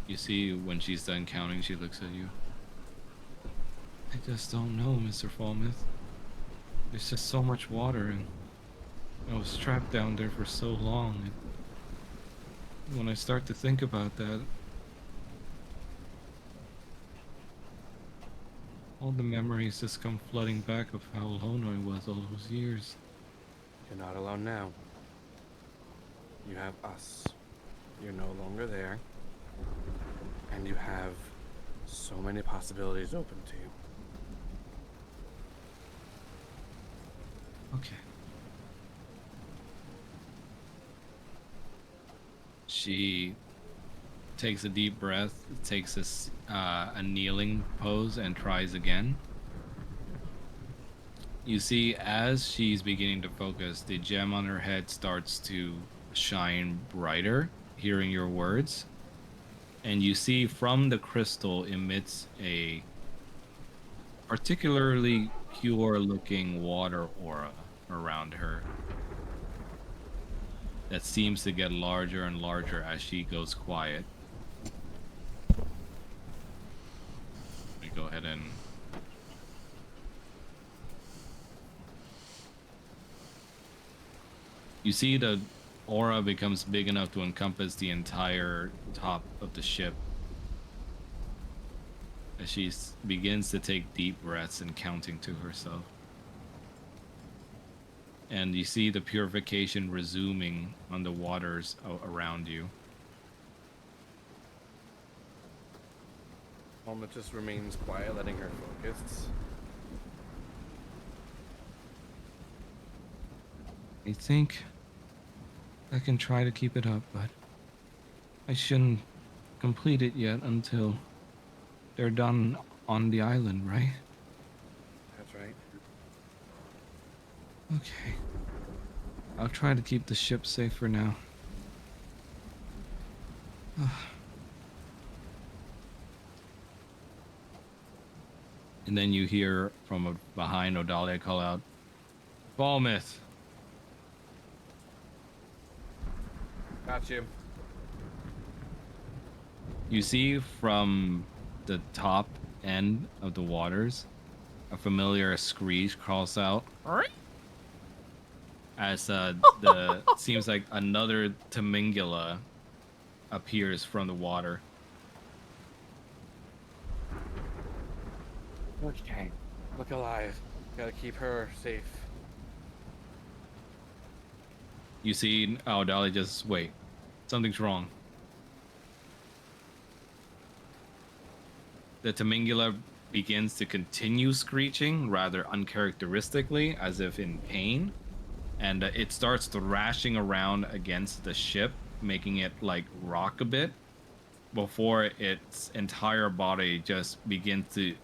You see, when she's done counting, she looks at you. I just don't know, Mr. Falmouth. There's just so much water, and I was trapped down there for so long. And when I start to think about that, all the memories just come flooding back of how alone I was all those years. You're not alone now. You have us. You're no longer there. And you have so many possibilities open to you. Okay. She takes a deep breath, takes a kneeling pose, and tries again. You see, as she's beginning to focus, the gem on her head starts to shine brighter, hearing your words. And you see from the crystal emits a particularly pure looking water aura around her that seems to get larger and larger as she goes quiet. Let me go ahead and you see the aura becomes big enough to encompass the entire top of the ship as she begins to take deep breaths and counting to herself. And you see the purification resuming on the waters around you. Alma just remains quiet, letting her focus. I think I can try to keep it up, but I shouldn't complete it yet until they're done on the island, right? That's right. Okay. I'll try to keep the ship safe for now. And then you hear from behind Odalia call out, Balmith. Got you. You see from the top end of the waters, a familiar screech crawls out. As the seems like another Temingula appears from the water. Okay. Look alive. Gotta keep her safe. You see, oh, Dolly, just wait. Something's wrong. The Temingula begins to continue screeching rather uncharacteristically, as if in pain. And it starts thrashing around against the ship, making it like rock a bit before its entire body just begins to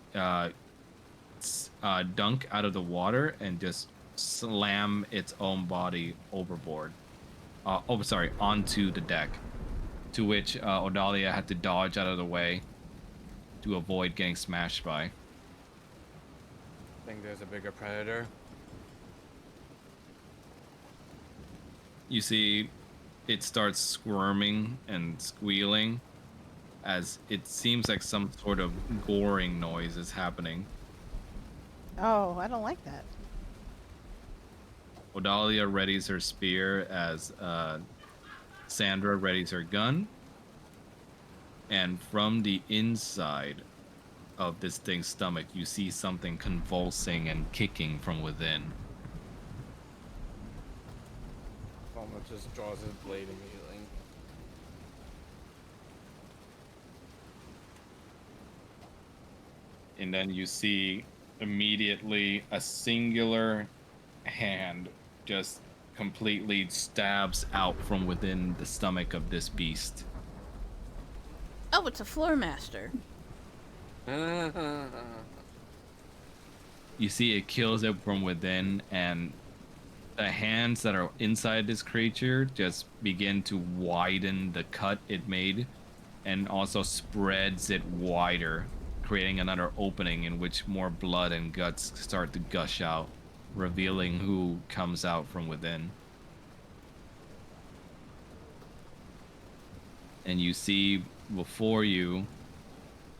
dunk out of the water and just slam its own body overboard. Onto the deck, to which Odalia had to dodge out of the way to avoid getting smashed by. Think there's a bigger predator? You see, it starts squirming and squealing as it seems like some sort of goring noise is happening. Oh, I don't like that. Odalia readies her spear as Sandra readies her gun. And from the inside of this thing's stomach, you see something convulsing and kicking from within. Almost just draws his blade immediately. And then you see immediately a singular hand just completely stabs out from within the stomach of this beast. Oh, it's a floor master. You see it kills it from within, and the hands that are inside this creature just begin to widen the cut it made and also spreads it wider, creating another opening in which more blood and guts start to gush out, revealing who comes out from within. And you see before you,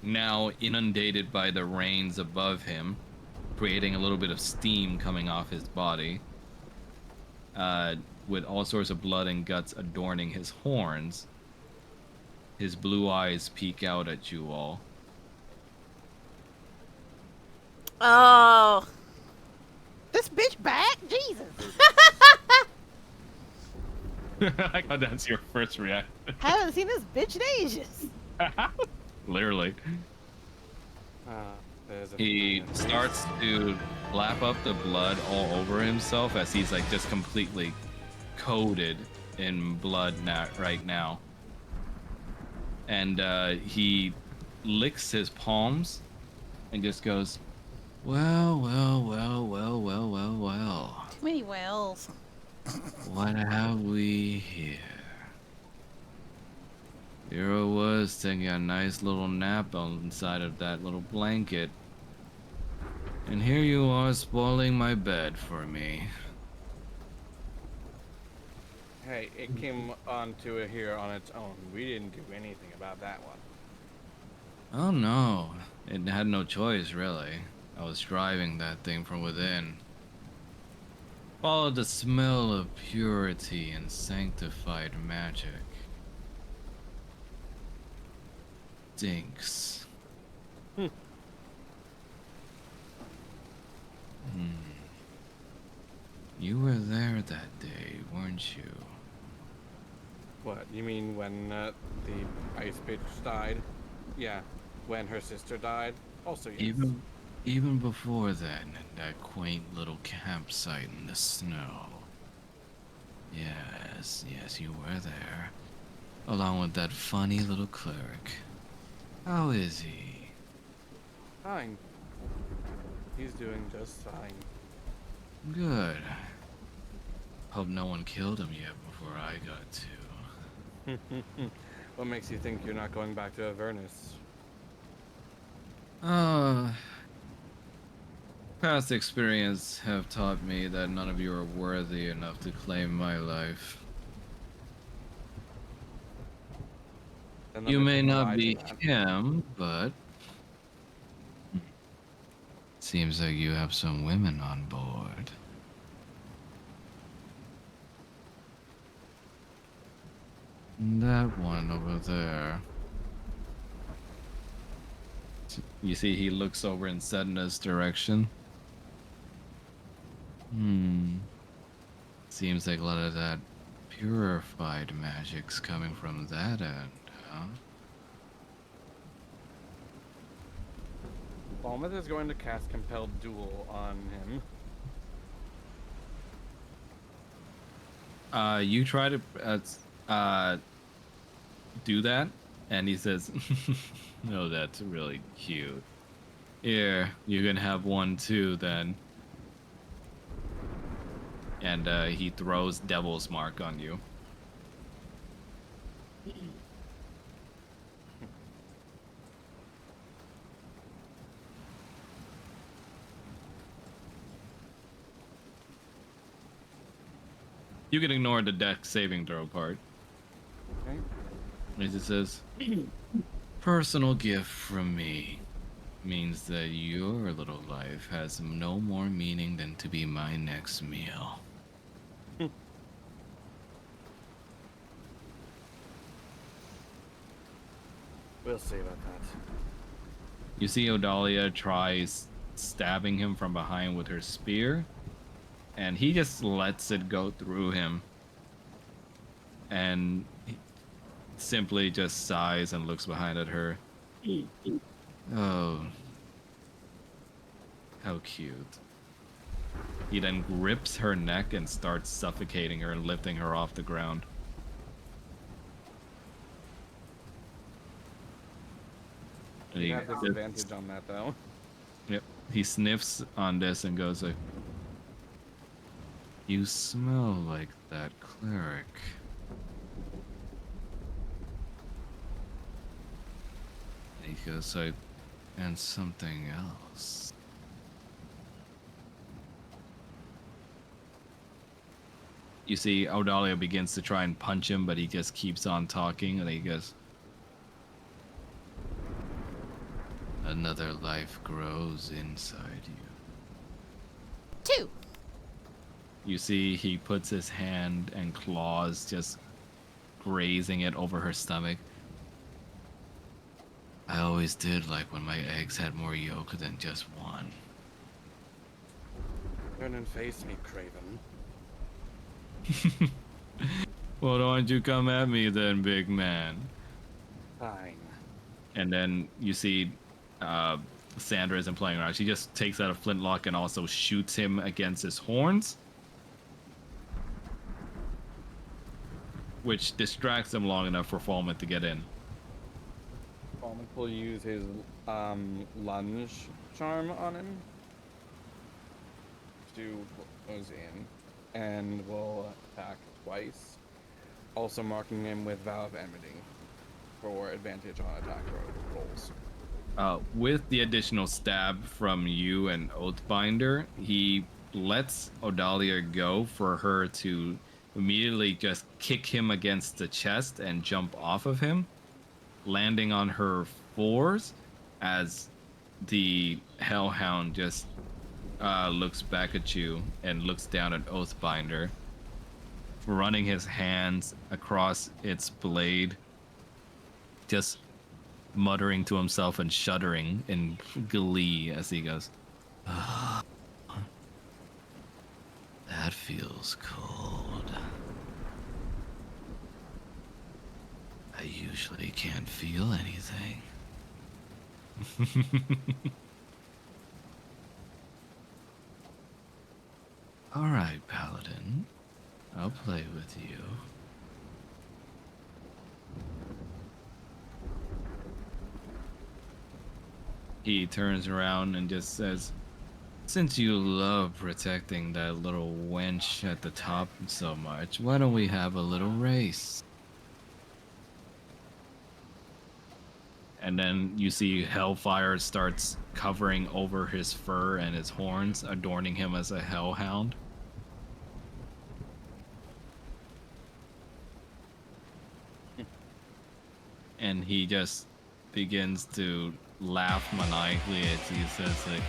now inundated by the rains above him, creating a little bit of steam coming off his body, with all sorts of blood and guts adorning his horns. His blue eyes peek out at you all. Oh. This bitch back? Jesus. I thought that's your first reaction. Haven't seen this bitch in ages. Literally. He starts to lap up the blood all over himself as he's like just completely coated in blood right now. And he licks his palms and just goes, well, well, well, well, well, well, well. Too many wells. What have we here? Here I was taking a nice little nap inside of that little blanket. And here you are spoiling my bed for me. Hey, it came onto it here on its own. We didn't do anything about that one. Oh no, it had no choice really. I was driving that thing from within. Followed the smell of purity and sanctified magic. Stinks. You were there that day, weren't you? What, you mean when the ice bitch died? Yeah, when her sister died? Also, yes. Even before then, at that quaint little campsite in the snow. Yes, you were there. Along with that funny little cleric. How is he? Fine. He's doing just fine. Good. Hope no one killed him yet before I got to. What makes you think you're not going back to Avernus? Past experience have taught me that none of you are worthy enough to claim my life. And You then may can not lie to be that. him, but seems like you have some women on board. That one over there. You see, he looks over in Sedna's direction. Seems like a lot of that purified magic's coming from that end, huh? Balmeth is going to cast Compelled Duel on him. You try to do that, and he says, "No, that's really cute. Here, you can have one too, then." And he throws Devil's Mark on you. You can ignore the dex saving throw part. Okay. As it says, personal gift from me means that your little life has no more meaning than to be my next meal. We'll see about that. You see Odalia tries stabbing him from behind with her spear, and he just lets it go through him. And he simply just sighs and looks behind at her. Oh, how cute. He then grips her neck and starts suffocating her and lifting her off the ground. And You have disadvantage on that, though. Yep. He sniffs on this and goes like, "You smell like that cleric." And he goes like, "And something else." You see, Odalia begins to try and punch him, but he just keeps on talking, and he goes, "Another life grows inside you." 2. You see, he puts his hand and claws just grazing it over her stomach. I always did like when my eggs had more yolk than just one. Turn and face me, Craven. Well, don't you come at me then, big man. Fine. And then you see Sandra isn't playing around. She just takes out a flintlock and also shoots him against his horns, which distracts him long enough for Falmouth to get in. Falmouth will use his lunge charm on him to close in, and will attack twice, also marking him with Vow of Enmity for advantage on attack rolls. With the additional stab from you and Oathbinder, he lets Odalia go for her to immediately just kick him against the chest and jump off of him, landing on her fours as the Hellhound just looks back at you and looks down at Oathbinder, running his hands across its blade, just muttering to himself and shuddering in glee as he goes, "Ah, that feels cold. I usually can't feel anything." All right, Paladin. I'll play with you. He turns around and just says, Since you love protecting that little wench at the top so much, why don't we have a little race? And then you see Hellfire starts covering over his fur and his horns, adorning him as a hellhound. And he just begins to laugh maniacally as he says, like,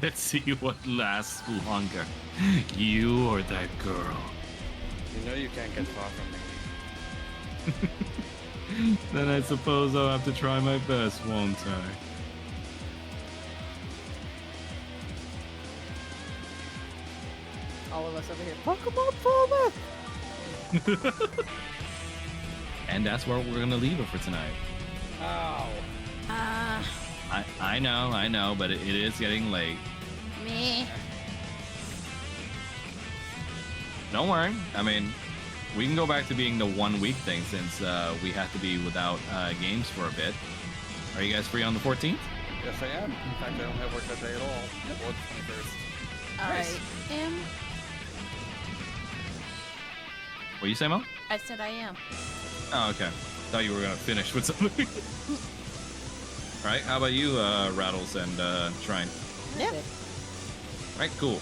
let's see what lasts longer, you or that girl. You know you can't get far from me. Then I suppose I'll have to try my best, won't I? All of us over here. Fuck him up, Falmouth! And that's where we're gonna leave it for tonight. Ow. I know, but it is getting late. Me. Don't worry. I mean, we can go back to being the 1 week thing since we have to be without games for a bit. Are you guys free on the 14th? Yes, I am. In fact, I don't have work that day at all. Or the 21st. Nice. I am. What you say, Mo? I said I am. Oh, okay. Thought you were gonna finish with something. Right? How about you, Rattles and Shrine? Yeah. All right, cool.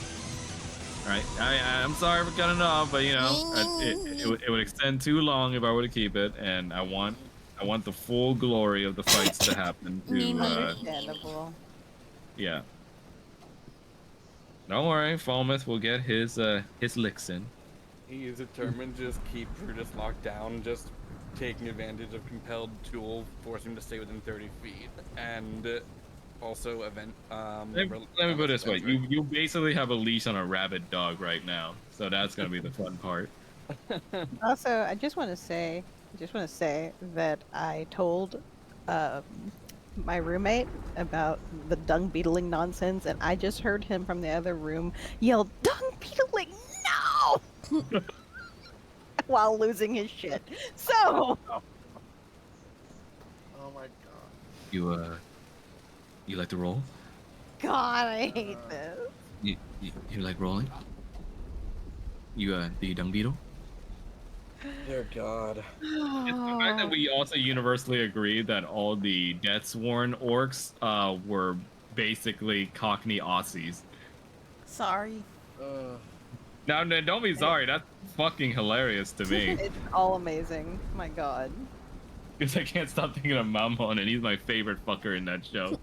All right, I'm sorry for cutting it off, but you know, it would extend too long if I were to keep it, and I want the full glory of the fights to happen. Understandable. Yeah. Don't worry, Falmouth will get his licks in. He is determined to just keep Brutus locked down, just taking advantage of compelled tool, forcing him to stay within 30 feet, and also event. Let me put it this way: you basically have a leash on a rabid dog right now, so that's gonna be the fun part. Also, I just want to say that I told my roommate about the dung beetling nonsense, and I just heard him from the other room yell, "Dung beetling, no!" while losing his shit. So, Oh my god. You like to roll? God, I hate this. You like rolling? You the dung beetle? Dear God. It's the fact that we also universally agreed that all the Deathsworn orcs were basically Cockney Aussies. Sorry. No, don't be sorry. That's fucking hilarious to me. It's all amazing. My God. Because I can't stop thinking of Mamon, and he's my favorite fucker in that show.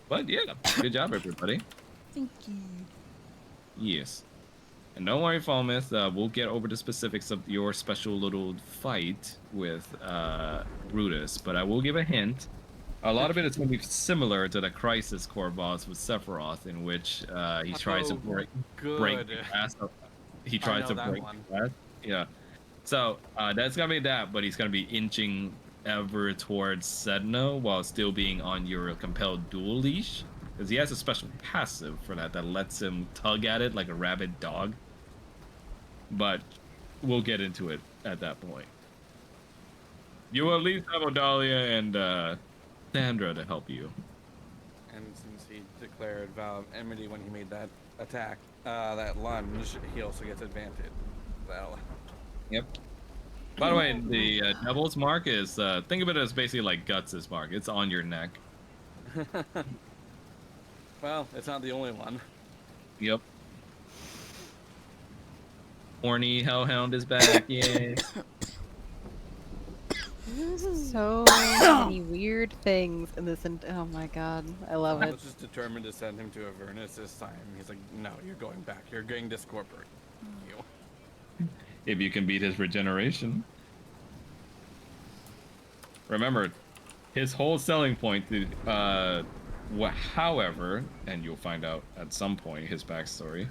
But yeah, good job, everybody. Thank you. Yes. And don't worry, Falmouth, we'll get over the specifics of your special little fight with Brutus, but I will give a hint. A lot of it is going to be similar to the Crisis Core boss with Sephiroth, in which he tries to break the glass. He tries to break the glass. Yeah. So that's going to be that, but he's going to be inching ever towards Sedna while still being on your compelled dual leash. Because he has a special passive for that lets him tug at it like a rabid dog. But we'll get into it at that point. You will at least have Odalia and Sandra to help you. And since he declared vow of enmity when he made that attack, that lunge, he also gets advantage. That'll... Yep. By the way, the Devil's Mark is, think of it as basically like Guts' mark. It's on your neck. Well, it's not the only one. Yep. Horny Hellhound is back, yay. So many weird things in this. Oh my God, I love I it. was just determined to send him to Avernus this time. He's like, no, you're going back. You're getting discorporate. You. If you can beat his regeneration. Remember, his whole selling point, however, and you'll find out at some point his backstory,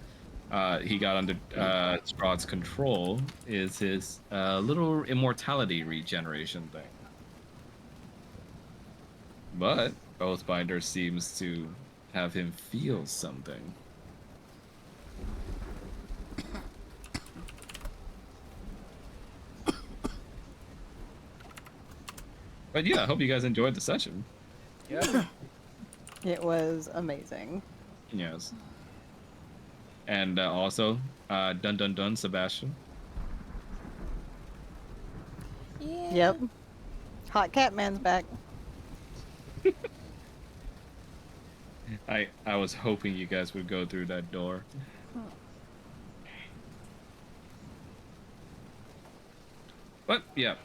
he got under Strahd's control, is his little immortality regeneration thing. But Oathbinder seems to have him feel something. But yeah, I hope you guys enjoyed the session. Yep. It was amazing. Yes. And also, dun dun dun, Sebastian. Yeah. Yep. Hot Cat Man's back. I was hoping you guys would go through that door. But yeah,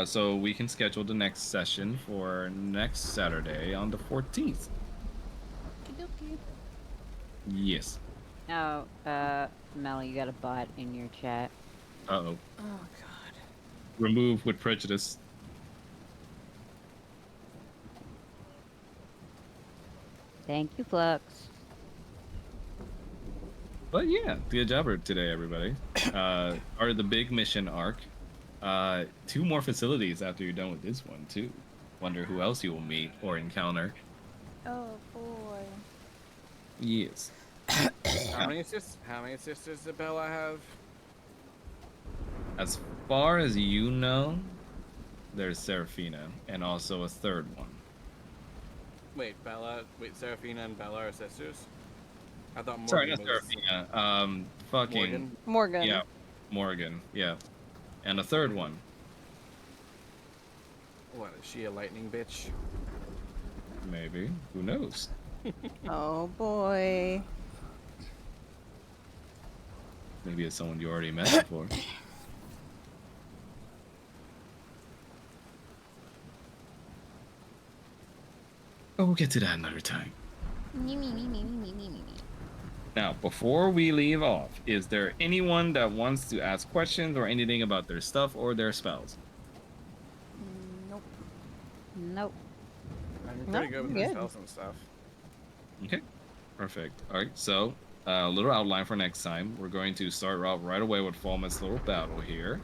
so we can schedule the next session for next Saturday on the 14th. Okey-dokey. Yes. Oh, Mel, you got a bot in your chat. Uh-oh. Oh god. Remove with prejudice. Thank you, Flux. But yeah, good job today, everybody. Or the big mission arc. 2 more facilities after you're done with this one, too. Wonder who else you will meet or encounter. Oh boy. Yes. How many sisters does Bella have? As far as you know, there's Serafina and also a third one. Wait, Serafina and Bella are sisters? I thought Morgan Sorry, not was Serafina. Fucking Morgan. Morgan. yeah, Morgan. Yeah, and a third one. What, is she a lightning bitch? Maybe. Who knows? Oh boy. Maybe it's someone you already met before. But we'll get to that another time. Me, me, me, me, me, me, me, me. Now, before we leave off, is there anyone that wants to ask questions or anything about their stuff or their spells? Nope. Nope. I'm pretty good with the good. spells and stuff. Okay, perfect. All right, so a little outline for next time. We're going to start out right away with Falmouth's little battle here.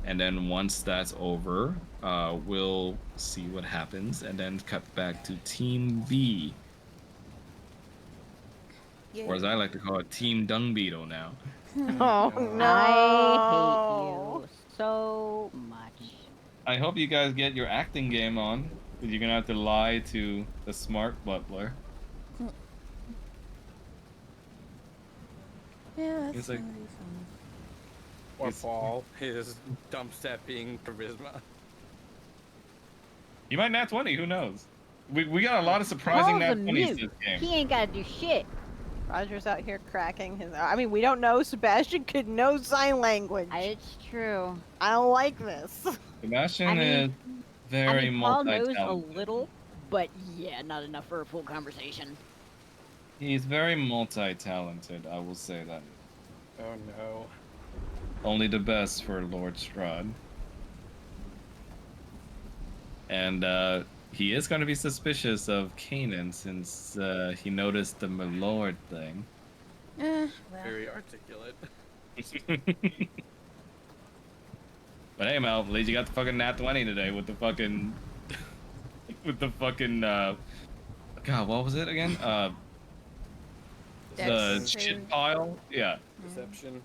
And then once that's over, we'll see what happens and then cut back to Team B. Yay. Or as I like to call it, Team Dung Beetle now. Oh no. I hate you so much. I hope you guys get your acting game on, because you're going to have to lie to the smart butler. Yeah, that's It's like- gonna be fun. Or It's- Paul, his dumpstepping charisma. You might nat 20, who knows? We got a lot of surprising Paul's nat a 20s mute. this game. He ain't gotta do shit. Roger's out here cracking his. I mean, we don't know. Sebastian could know sign language. It's true. I don't like this. Sebastian I mean- is very Paul knows a multi-talented. little, but yeah, not enough for a full conversation. He's very multi-talented, I will say that. Oh no. Only the best for Lord Strahd. And he is going to be suspicious of Kanan since he noticed the Milord thing. Well. Very articulate. But hey, Mel, at least you got the fucking nat 20 today with the fucking... God, what was it again? The Dex shit save. pile? Yeah. Deception.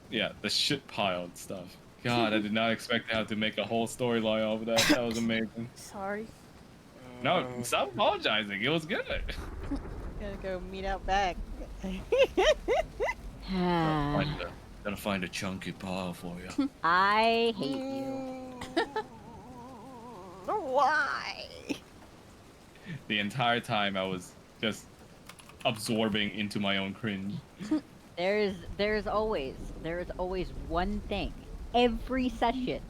Yeah, the shit pile and stuff. God, I did not expect to have to make a whole storyline off of that. That was amazing. Sorry. No, stop apologizing. It was good. Gonna go meet out back. Gonna find a chunky pile for you. I hate you. Why? The entire time I was just absorbing into my own cringe. There's always one thing every session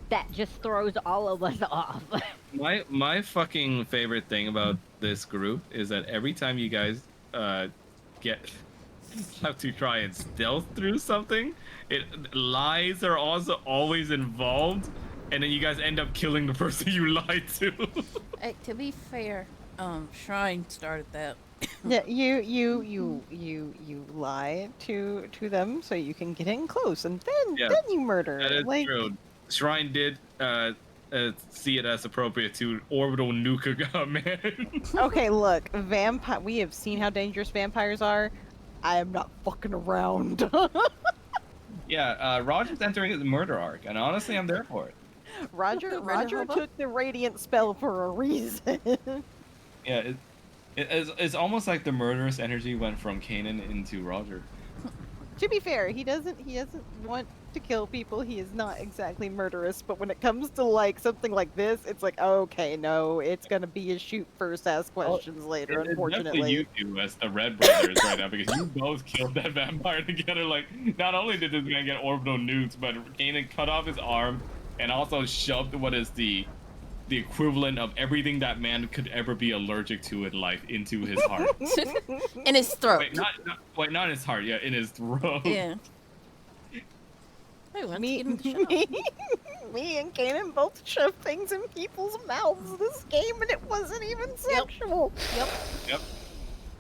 that just throws all of us off. My fucking favorite thing about this group is that every time you guys have to try and stealth through something, lies are also always involved, and then you guys end up killing the person you lied to. Hey, to be fair, Shrine started that. Yeah, you lie to them so you can get in close, and then you murder. That is like, true. Shrine did see it as appropriate to orbital nuke a man. okay, look, vampire. We have seen how dangerous vampires are. I am not fucking around. Yeah, Roger's entering his murder arc, and honestly, I'm there for it. Roger Red hobo? took the radiant spell for a reason. Yeah, it's almost like the murderous energy went from Kanan into Roger. To be fair, he doesn't want to kill people. He is not exactly murderous, but when it comes to like something like this, it's like, okay, no, it's gonna be a shoot first, ask questions later, It's definitely unfortunately. you two as the Red Brothers right now because you both killed that vampire together. Like, not only did this man get orbital nukes, but Kanan cut off his arm and also shoved what is the equivalent of everything that man could ever be allergic to in life into his heart. In his throat. Wait, not in his heart. Yeah, in his throat. Yeah. Hey, let's Me, get him to shut up. me and Kanan both shove things in people's mouths this game, and it wasn't even sexual. Yep.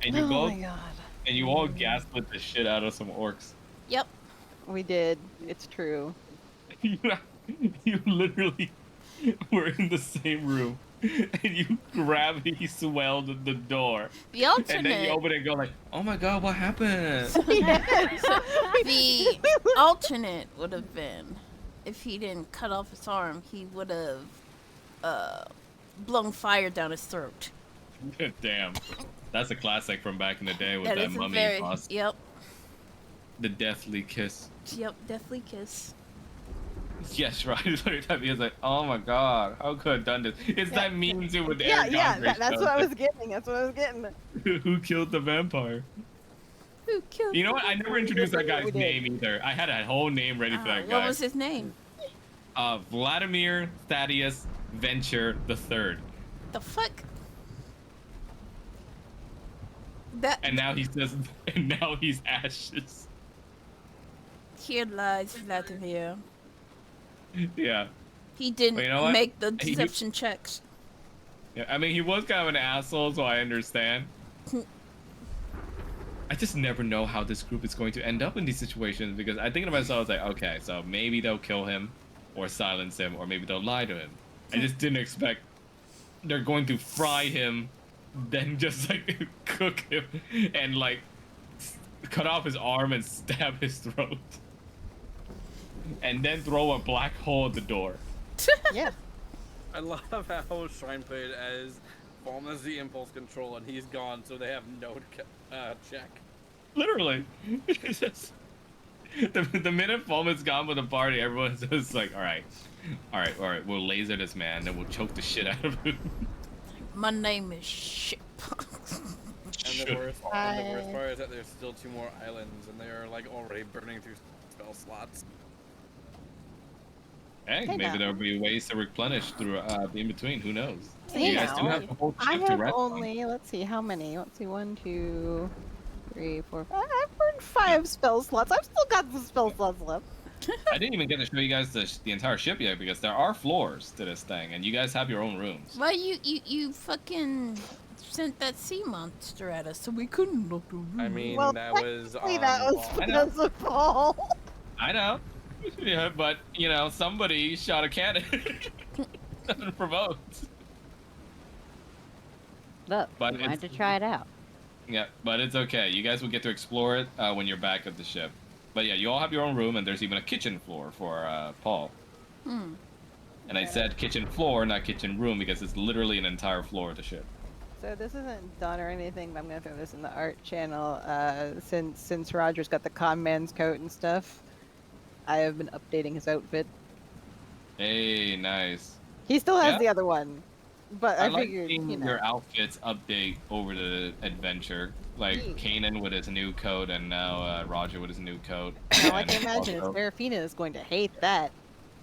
And you Oh both my god. and you all gaslit the shit out of some orcs. Yep. We did. It's true. You literally were in the same room and you gravity swelled the door. The And then you alternate. open it and go like, oh my god, what happened? The alternate would have been, if he didn't cut off his arm, he would have blown fire down his throat. Damn. That's a classic from back in the day with That that is a mummy very. boss. Yep. The deathly kiss. Yep. Deathly kiss. Yes, right. He's like, oh my god, how could I have done this? It's that meme too with Yeah, Eric yeah, Andre that's show. what I was getting. That's what I was getting. Who killed the vampire? Who killed? You know what? I never introduced that We guy's did. name either. I had a whole name ready for that guy. What was his name? Vladimir Thaddeus Venture the Third. The fuck? That. And now he says, and now he's ashes. Here lies Vladimir. Yeah. He didn't Well, you know what? make the He- deception checks. Yeah. I mean, he was kind of an asshole, so I understand. I just never know how this group is going to end up in these situations because I think to myself, I was like, okay, so maybe they'll kill him or silence him or maybe they'll lie to him. I just didn't expect they're going to fry him, then just like cook him and like cut off his arm and stab his throat. And then throw a black hole at the door. Yeah. I love how Shrine played as Balm as the impulse control and he's gone, so they have no check. Literally. It's just- the minute Fulman's gone with the party, everyone's just like, all right, we'll laser this man, then we'll choke the shit out of him. My name is Ship. And the worst part is that there's still 2 more islands and they're like already burning through spell slots. Hey, Hey, maybe now. there'll be ways to replenish through in between. Who knows? Hey, You guys do now. have a whole I shift to have rest on. only, let's see, how many? Let's see, 1, 2, 3, 4, 5. I've burned 5 spell slots. I've still got some spell slots left. I didn't even get to show you guys the entire ship yet because there are floors to this thing, and you guys have your own rooms. Why you fucking sent that sea monster at us so we couldn't look around. I mean, Well, that was technically on that was Ball. I know. because of Paul. I know. Yeah, but you know, somebody shot a cannon unprovoked. Look, But we wanted it's- to try it out. Yeah, but it's okay. You guys will get to explore it when you're back at the ship. But yeah, you all have your own room, and there's even a kitchen floor for Paul. Hmm. And I said kitchen floor, not kitchen room, because it's literally an entire floor of the ship. So this isn't done or anything, but I'm gonna throw this in the art channel. Since Roger's got the con man's coat and stuff, I have been updating his outfit. Hey, nice. He still has Yeah? the other one, but I like figured, seeing you know. your outfits update over the adventure. Like Hmm. Kanan with his new coat, and now Roger with his new coat. Now I can and imagine also- Serafina is going to hate that.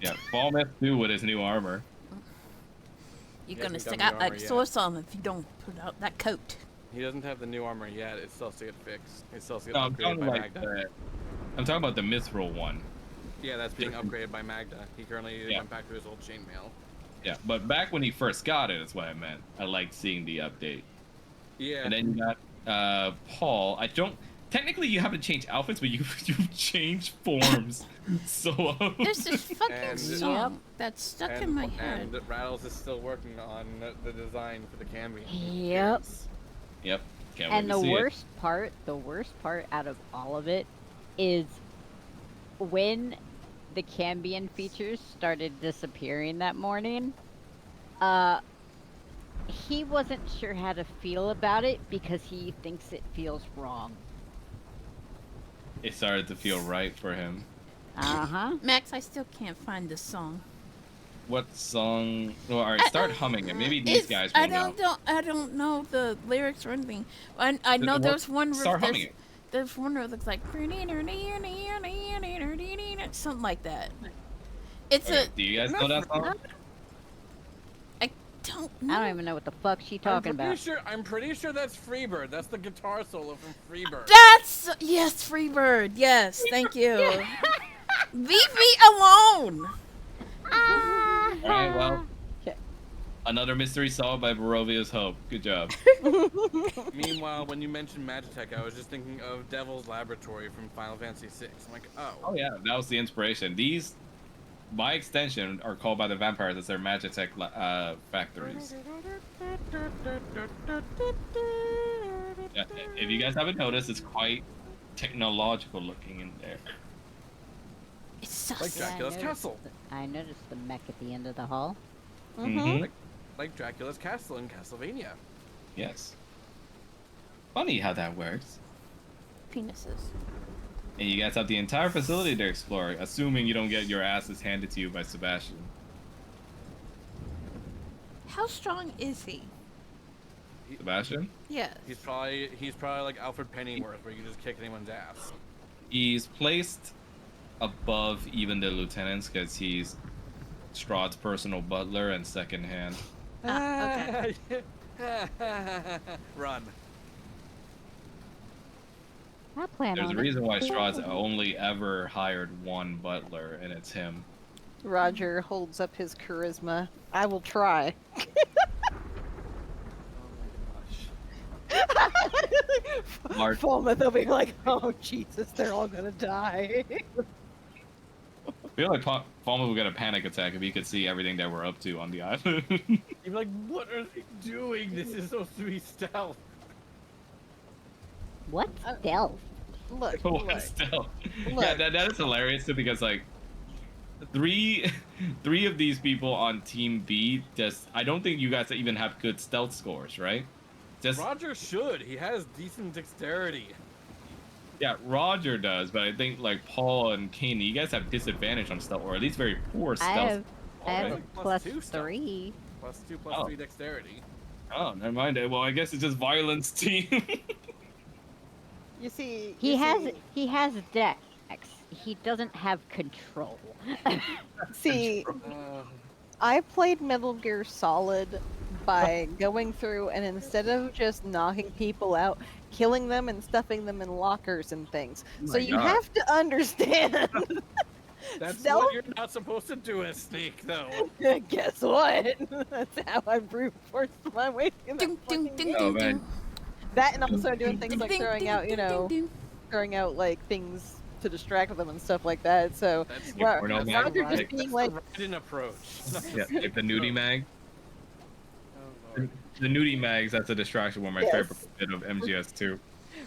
Yeah, Balmeth too with his new armor. You're He gonna hasn't stick done out the like armor yet. sore thumb if you don't put out that coat. He doesn't have the new armor yet. It still has to get fixed. It still has to get No, I'm upgraded talking by like Magda. I'm talking about the mithril one. Yeah, that's being upgraded by Magda. He currently Yeah. went back to his old chainmail. Yeah, but back when he first got it, is what I meant. I liked seeing the update. Yeah. And then you got Paul. I don't. Technically, you haven't changed outfits, but you've changed forms. So There's this fucking And- song that's stuck in my head. And Rattles is still working on the design for the Cambion. Yep. Yep. Can't And wait the to see worst part out of all of it is when the Cambion features started disappearing that morning, uh, he wasn't sure how to feel about it because he thinks it feels wrong. It started to feel right for him. Uh-huh. Max, I still can't find the song. What song? Well, all right, start humming it. Maybe these guys will know. I don't know the lyrics or anything. I know Well, there's one where start humming it. there's one where it looks like something like that. It's Okay, do you guys know that song? I don't I know. don't even know what the fuck she talking about. I'm pretty sure that's Freebird. That's the guitar solo from Freebird. That's yes, Freebird. Yes, thank you. Leave me alone. All right, well, another mystery solved by Barovia's Hope. Good job. Meanwhile, when you mentioned Magitech, I was just thinking of Devil's Laboratory from Final Fantasy VI. I'm like, Oh yeah, that was the inspiration. These, by extension, are called by the vampires as their Magitech factories. Yeah, if you guys haven't noticed, it's quite technological looking in there. It's so like Dracula's castle. I noticed the mech at the end of the hall. Mm-hmm. Like Dracula's castle in Castlevania. Yes. Funny how that works. penises. And you guys have the entire facility to explore, assuming you don't get your asses handed to you by Sebastian. How strong is he? Sebastian? Yes. He's probably like Alfred Pennyworth, where you can just kick anyone's ass. He's placed above even the lieutenants because he's Strahd's personal butler and second hand. Okay. Run. I plan There's on a it. reason why Strahd's only ever hired one butler, and it's him. Roger holds up his charisma. I will try. Mark. Falmouth will be like, oh Jesus, they're all gonna die. I feel like Falmouth would get a panic attack if he could see everything that we're up to on the island. You'd be like, what are they doing? This is supposed to be stealth. What stealth? Look, What look, stealth? Yeah, look. that is hilarious too, because like three of these people on Team B just I don't think you guys even have good stealth scores, right? Just Roger should. He has decent dexterity. yeah, Roger does, but I think like Paul and Kane, you guys have disadvantage on stealth, or at least very poor stealth. I have already. Plus plus two stealth. 3. +2, Oh. +3 dexterity. Oh, never mind. Well, I guess it's just violence team. You see, He you has see, dex. He doesn't have control. see, I played Metal Gear Solid by going through and instead of just knocking people out, killing them and stuffing them in lockers and things. So my you God. have to understand. That's Stealth? what you're not supposed to do as Snake, though. Guess what? That's how I brute forced my way through that Ding, ding, fucking ding, game. Oh, ding, man. ding. That and also doing things Ding, like ding, throwing ding, out, you ding, know, ding, ding. throwing out like things to distract them and stuff like that. So That's Yeah, porno mag. Roger Like, just being like, an approach. Yeah, like the nudie mag. Oh, Lord. The nudie mags, that's a distraction. One of my Yes. favorite bit of MGS2.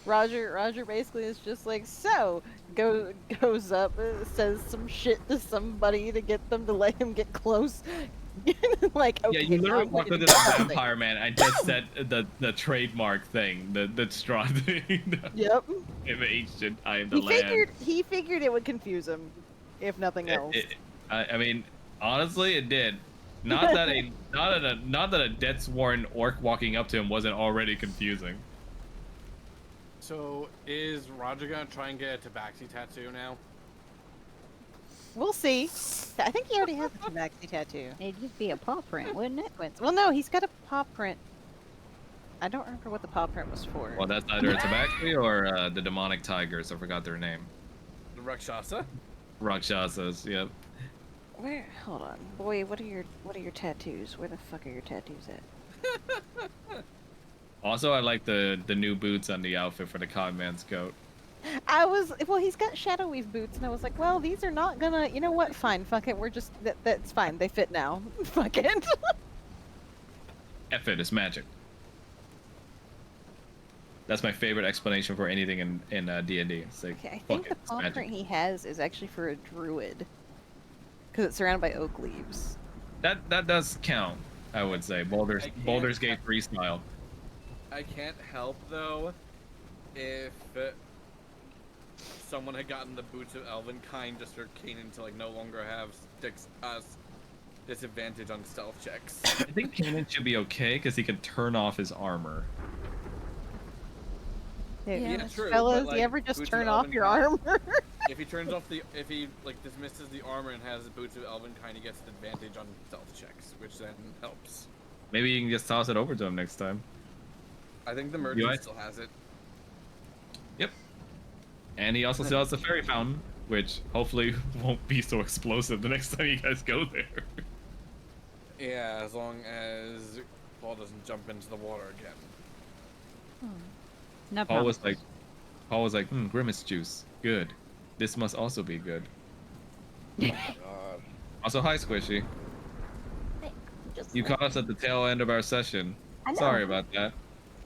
Roger basically is just like, so goes up, says some shit to somebody to get them to let him get close. Like, okay, Yeah, you literally now I'm walked gonna into do the something. vampire man and just said the trademark thing, the Strahd thing. Yep. I'm ancient, I am the land. He figured it would confuse him, if nothing else. I mean, honestly, it did. Not that a dead sworn orc walking up to him wasn't already confusing. So, is Roger gonna try and get a tabaxi tattoo now? We'll see. I think he already has a Tabaxi tattoo. It'd just be a paw print, wouldn't it? Well, no, he's got a paw print. I don't remember what the paw print was for. Well, that's either a tabaxi or the demonic tigers. I forgot their name. The Rakshasa? Rakshasas. Yep. Where? Hold on, boy. What are your tattoos? Where the fuck are your tattoos at? Also, I like the new boots on the outfit for the Codman's coat. Well, he's got shadow weave boots, and I was like, well, these are not gonna. You know what? Fine, fuck it. We're just that's fine. They fit now. Fuck it. F it, it's magic. That's my favorite explanation for anything in D&D. It's like, Okay, I fuck think it, the it's paw magic. print he has is actually for a druid. because it's surrounded by oak leaves. That does count, I would say. Baldur's Gate 3 style. I can't help though if someone had gotten the boots of Elvenkind just for Kanan to like no longer have disadvantage on stealth checks. I think Kanan should be okay because he can turn off his armor. Yeah, True. Fellas, but, like, you ever just boots turn of off your Elvenkind- armor? If he like dismisses the armor and has the boots of Elvenkind, he gets an advantage on stealth checks, which then helps. Maybe you can just toss it over to him next time. I think the merchant still has it. Yep. And he also still has the fairy fountain, which hopefully won't be so explosive the next time you guys go there. Yeah, as long as Paul doesn't jump into the water again. No Paul was promises. like, grimace juice, good. This must also be good. Oh my god. Also, hi Squishy. Just You like- caught us at the tail end of our session. I know. Sorry about that.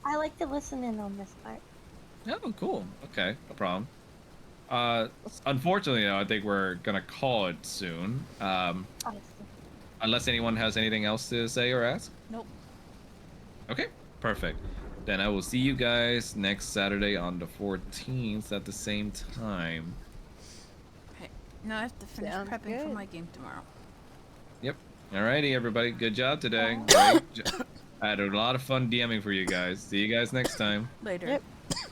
I like to listen in on this part. Oh, cool. Okay, no problem. Unfortunately, though, I think we're gonna call it soon. Honestly. Unless anyone has anything else to say or ask. Nope. Okay, perfect. Then I will see you guys next Saturday on the 14th at the same time. Okay. Now I have to finish Sounds prepping for good. my game tomorrow. Yep. Alrighty, everybody. Good job today. Aw. Great. I had a lot of fun DMing for you guys. See you guys next time. Later. Yep.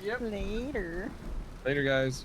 Yep. Later. Later, guys.